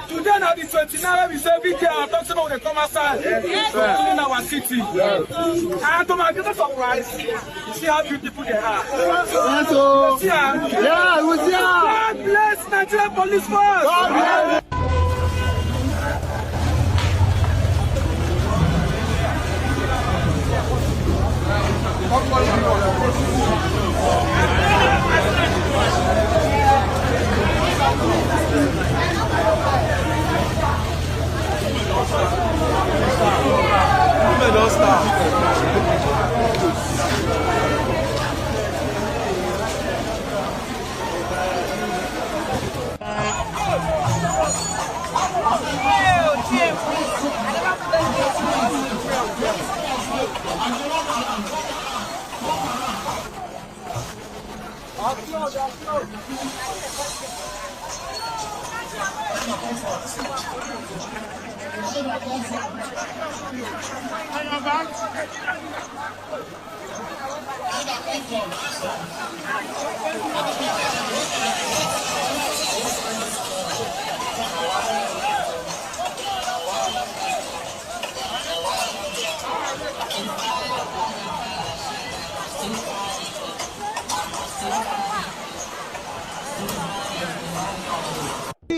Today now the 29th we say we can talk about the commercial in our city. And to my greatest surprise, see how beautiful they are. Yeah, God bless Nigerian police force.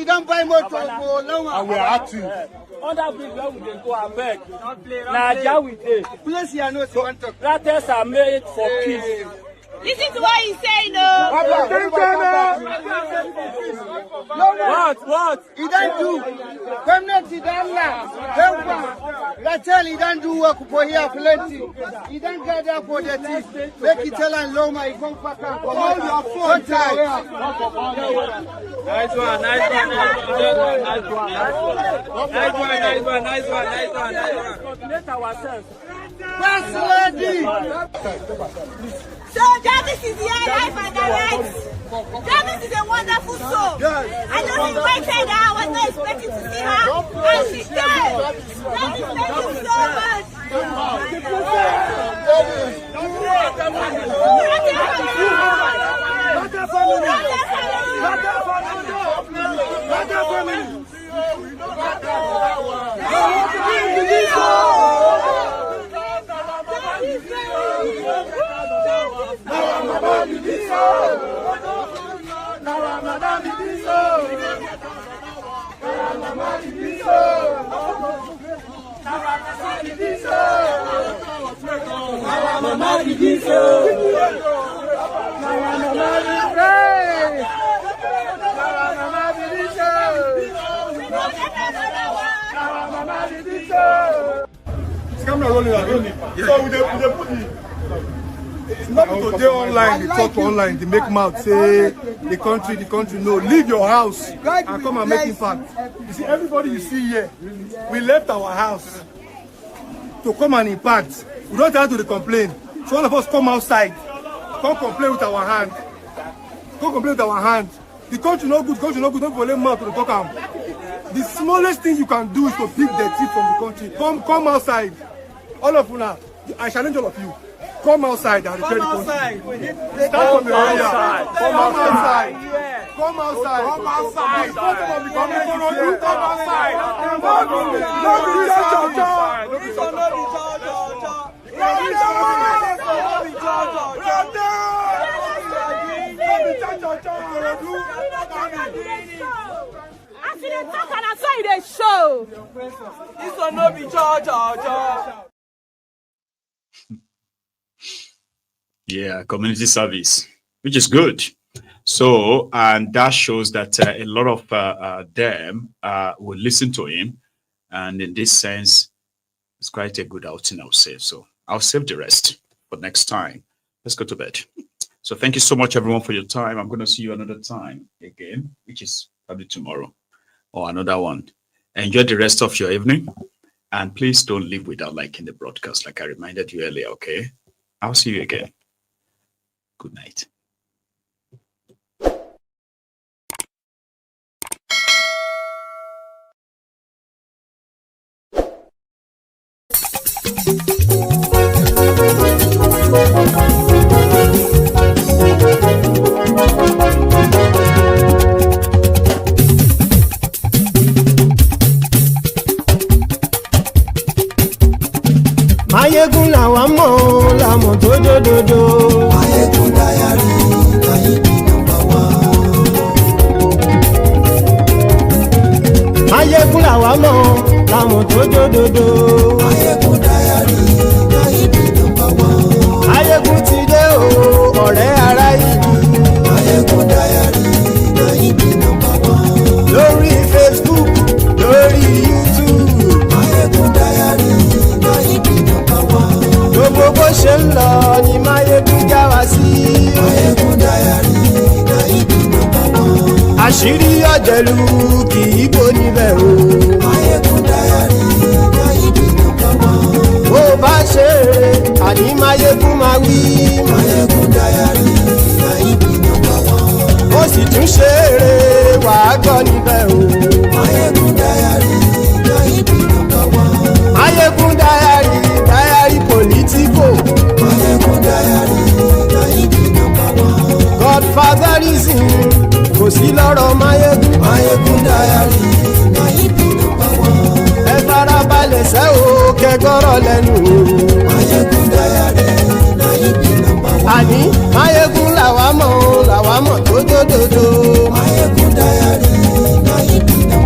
Don't buy more trouble. And we are active. Under bridge where we dey go abeg. Naija we dey. Place here no say want to. Protests are made for peace. Listen to what he's saying, What? He don't do. Permanent he don't help. Rachel he don't do work for here plenty. He don't gather for the team. Make it tell and Loma he come back and come all your phone time. Nice one. Coordinate ourselves. First lady. So Davis is here, life and the rights. Davis is a wonderful soul. I just invited her. I was not expecting to see her. And she came. Davis, thank you so much. It's not to do online, they talk online, they make mouth, say the country, no. Leave your house and come and make impact. You see, everybody you see here, we left our house to come and impact. We don't have to complain. So all of us come outside, come complain with our hand. Come complain with our hand. The country no good, don't follow mouth to talk. The smallest thing you can do is to pick the tip from the country. Come outside. All of you now, I challenge all of you. Come outside and repair the country. Start from your area. Come outside. Come outside. Come outside. Come outside. How can I say the show? This one no be church. Yeah, community service, which is good. So, and that shows that a lot of them will listen to him. And in this sense, it's quite a good outing, I'll say. So I'll save the rest for next time. Let's go to bed. So thank you so much, everyone, for your time. I'm going to see you another time again, which is probably tomorrow or another one. Enjoy the rest of your evening. And please don't leave without liking the broadcast, like I reminded you earlier, okay? I'll see you again. Good night. Mayegun làwa mọ̀ làmọ̀ tó dòdòdò. Mayegun dayari Nayibi #1. Mayegun làwa mọ̀ làmọ̀ tó dòdòdò. Mayegun dayari Nayibi #1. Mayegun ti dé o ọ̀rẹ́ ara yìí. Mayegun dayari Nayibi #1. Lórí Facebook lórí YouTube. Mayegun dayari Nayibi #1. Gbogbo bó ṣe ń lọ ni Mayegun já wa sí. Mayegun dayari Nayibi #1. Àṣírí ọ̀jẹ̀lú kì í bò níbẹ̀ o. Mayegun dayari Nayibi #1. Bó bá ṣe eré àní Mayegun máa wí. Mayegun dayari Nayibi #1. Ó sì tún ṣe eré wàá gbọ́ níbẹ̀ o. Mayegun dayari Nayibi #1. Mayegun dayari politico. Mayegun dayari Nayibi #1. Godfatherism kò sí lọ́rọ̀ Mayegun. Mayegun dayari Nayibi #1. Ẹ farabalẹ̀ sẹ́ o kẹgọ́rọ̀ lẹ́nu o. Mayegun dayari Nayibi #1. Àní Mayegun làwa mọ̀ tó dòdòdò. Mayegun dayari Nayibi #1.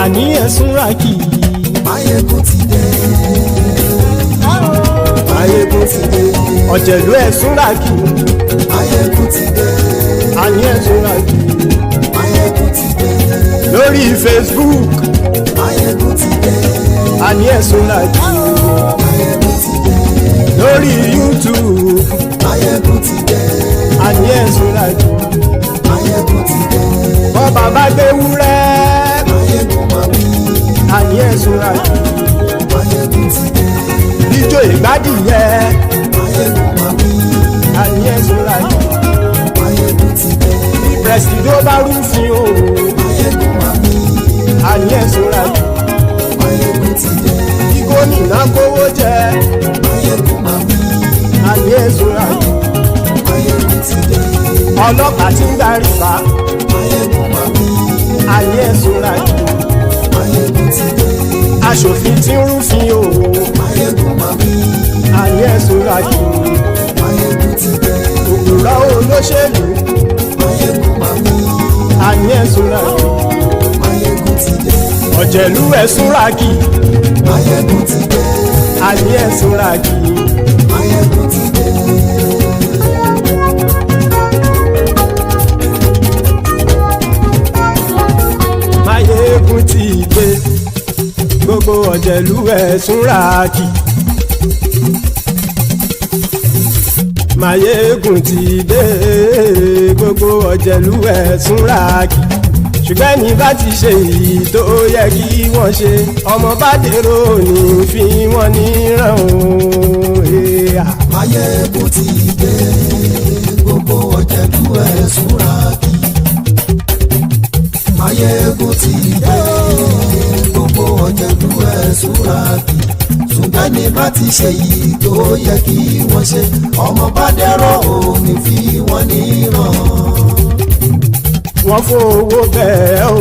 Àní ẹ̀sùn ràkì. Mayegun ti dé. Mayegun ti dé. Ọ̀jẹ̀lú ẹ̀sùn ràkì. Mayegun ti dé. Àní ẹ̀sùn ràkì. Mayegun ti dé. Lórí Facebook. Mayegun ti dé. Àní ẹ̀sùn ràkì. Mayegun ti dé. Lórí YouTube. Mayegun ti dé. Àní ẹ̀sùn ràkì. Mayegun ti dé. Bọ́ bàbá gbé wúrẹ́. Àní ẹ̀sùn ràkì. Mayegun ti dé. Ijó ìgbádìyẹ. Mayegun máa wí. Àní ẹ̀sùn ràkì. Mayegun ti dé. Pẹ̀sìdó bá rúfin o. Mayegun máa wí. Àní ẹ̀sùn ràkì. Mayegun ti dé. Kí gómìnà kówó jẹ. Mayegun máa wí. Àní ẹ̀sùn ràkì. Mayegun ti dé. Ọlọ́pàá ti ń darí bá. Mayegun máa wí. Àní ẹ̀sùn ràkì. Mayegun ti dé. Aṣòfin tí ń rúfin o. Mayegun máa wí. Àní ẹ̀sùn ràkì. Mayegun ti dé. Òpùrọ́ olóṣèlú. Mayegun máa wí. Àní ẹ̀sùn ràkì. Mayegun ti dé. Ọ̀jẹ̀lú ẹ̀sùn ràkì. Mayegun ti dé. Àní ẹ̀sùn ràkì. Mayegun ti dé. Mayegun ti dé. Gbogbo ọ̀jẹ̀lú ẹ̀sùn ràkì. Mayegun ti dé. Gbogbo ọ̀jẹ̀lú ẹ̀sùn ràkì. Ṣùgbọ́n ní bá ti ṣe èyí tó yẹ kí wọ́n ṣe, ọmọ bá dèrò ní fi wọ́n níran o. Mayegun ti dé. Gbogbo ọ̀jẹ̀lú ẹ̀sùn ràkì. Mayegun ti dé. Gbogbo ọ̀jẹ̀lú ẹ̀sùn ràkì. Ṣùgbọ́n ní bá ti ṣe yìí tó yẹ kí wọ́n ṣe, ọmọ bá dẹ́rọ̀ òní fi wọ́n níran. Wọ́n fowó bẹ́ẹ̀ o,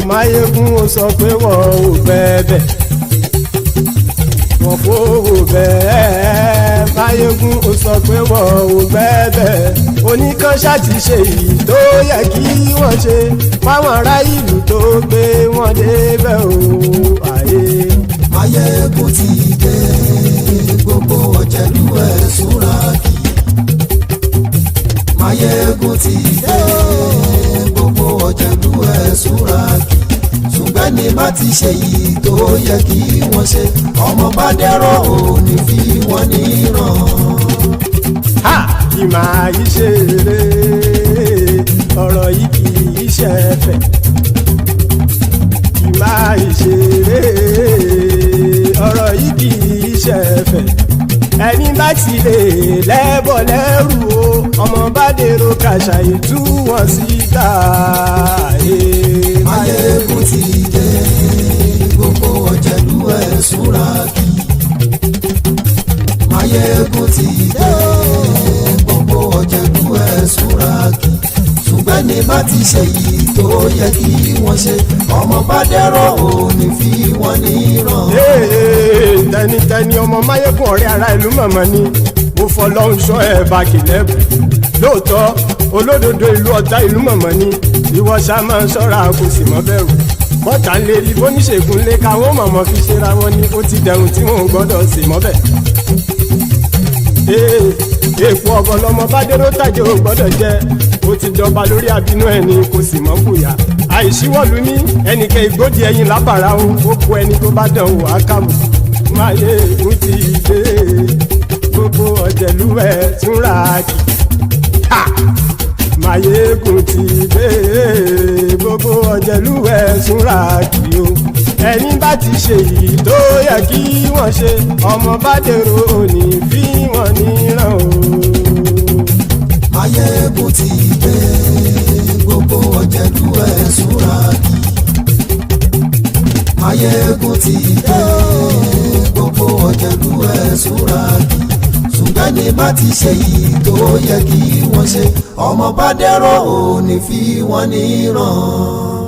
Mayegun ó sọ pé wọ́n ò fẹ́ bẹ́ẹ̀. Wọ́n fowó bẹ́ẹ̀. Máyégún ó sọ pé wọn ò gbẹ́bẹ̀ oníkan ṣáàtì ṣe èyí tó yẹ kí wọ́n ṣe fáwọn ará ìlú tó gbé wọn débẹ̀ o àyè. Máyégún ti dé gbogbo ọ̀jẹ̀lú ẹ̀ súnra kì. Máyégún ti dé gbogbo ọ̀jẹ̀lú ẹ̀ súnra kì. Ṣùgbọ́n ní má ti ṣe yìí tó yẹ kí wọ́n ṣe ọmọ bá dẹ́rọ̀ ò ní fi wọ́n níran. Kì máa yí ṣe eré ọ̀rọ̀ yìí kì í ṣe ẹ̀fẹ̀. Kì máa yí ṣe eré ọ̀rọ̀ yìí kì í ṣe ẹ̀fẹ̀. Ẹni bá ti lè lẹ́bọ̀ lẹ́rù o ọmọ bá dèrò kàṣà ìtú wọn síta. Máyégún ti dé gbogbo ọ̀jẹ̀lú ẹ̀ súnra kì. Máyégún ti dé gbogbo ọ̀jẹ̀lú ẹ̀ súnra kì. Ṣùgbọ́n ní bá ti ṣe yìí tó yẹ kí wọ́n ṣe ọmọ bá dẹ́rọ̀ ò ní fi wọ́n níran. Tẹnitẹni ọmọ Máyégún ọ̀rẹ́ ara ìlú mọ̀mọ́ ni mo fọlọ́run sọ ẹ̀ bá kìlẹ́bù. Lóòótọ́ olódodo ìlú ọ̀tá ìlú mọ̀mọ́ ni ìwọ ṣá máa ń ṣọ́ra kò sì mọ́ bẹ̀rù. Bọ́tà ń lè rí bóníṣègùn lé káwọn mọ̀mọ́ fi ṣera wọn ni ó ti dẹrùn tí wọn ò gbọ́dọ̀ sì mọ́ bẹ̀. Èèpo ọ̀gọ̀ lọmọ bá dérò tàjẹ́ ò gbọ́dọ̀ jẹ́ ó ti jọba lórí àbínú ẹni kò sì mọ́ bùyà. Àìsíwọ̀lú ní ẹnìkẹ́ ìgbódì ẹyin lábàrá o ó kó ẹni tó bá dán wò á kàmù. Máyégún ti dé gbogbo ọ̀jẹ̀lú ẹ̀ túnra kì. Máyégún ti dé gbogbo ọ̀jẹ̀lú ẹ̀ túnra kì o. Ẹni bá ti ṣe yìí tó yẹ kí wọ́n ṣe ọmọ bá dèrò òní fi wọ́n níran o. Máyégún ti dé gbogbo ọ̀jẹ̀lú ẹ̀ súnra kì. Máyégún ti dé gbogbo ọ̀jẹ̀lú ẹ̀ súnra kì. Ṣùgbọ́n ní bá ti ṣe yìí tó yẹ kí wọ́n ṣe ọmọ bá dẹ́rọ̀ ò ní fi wọ́n níran.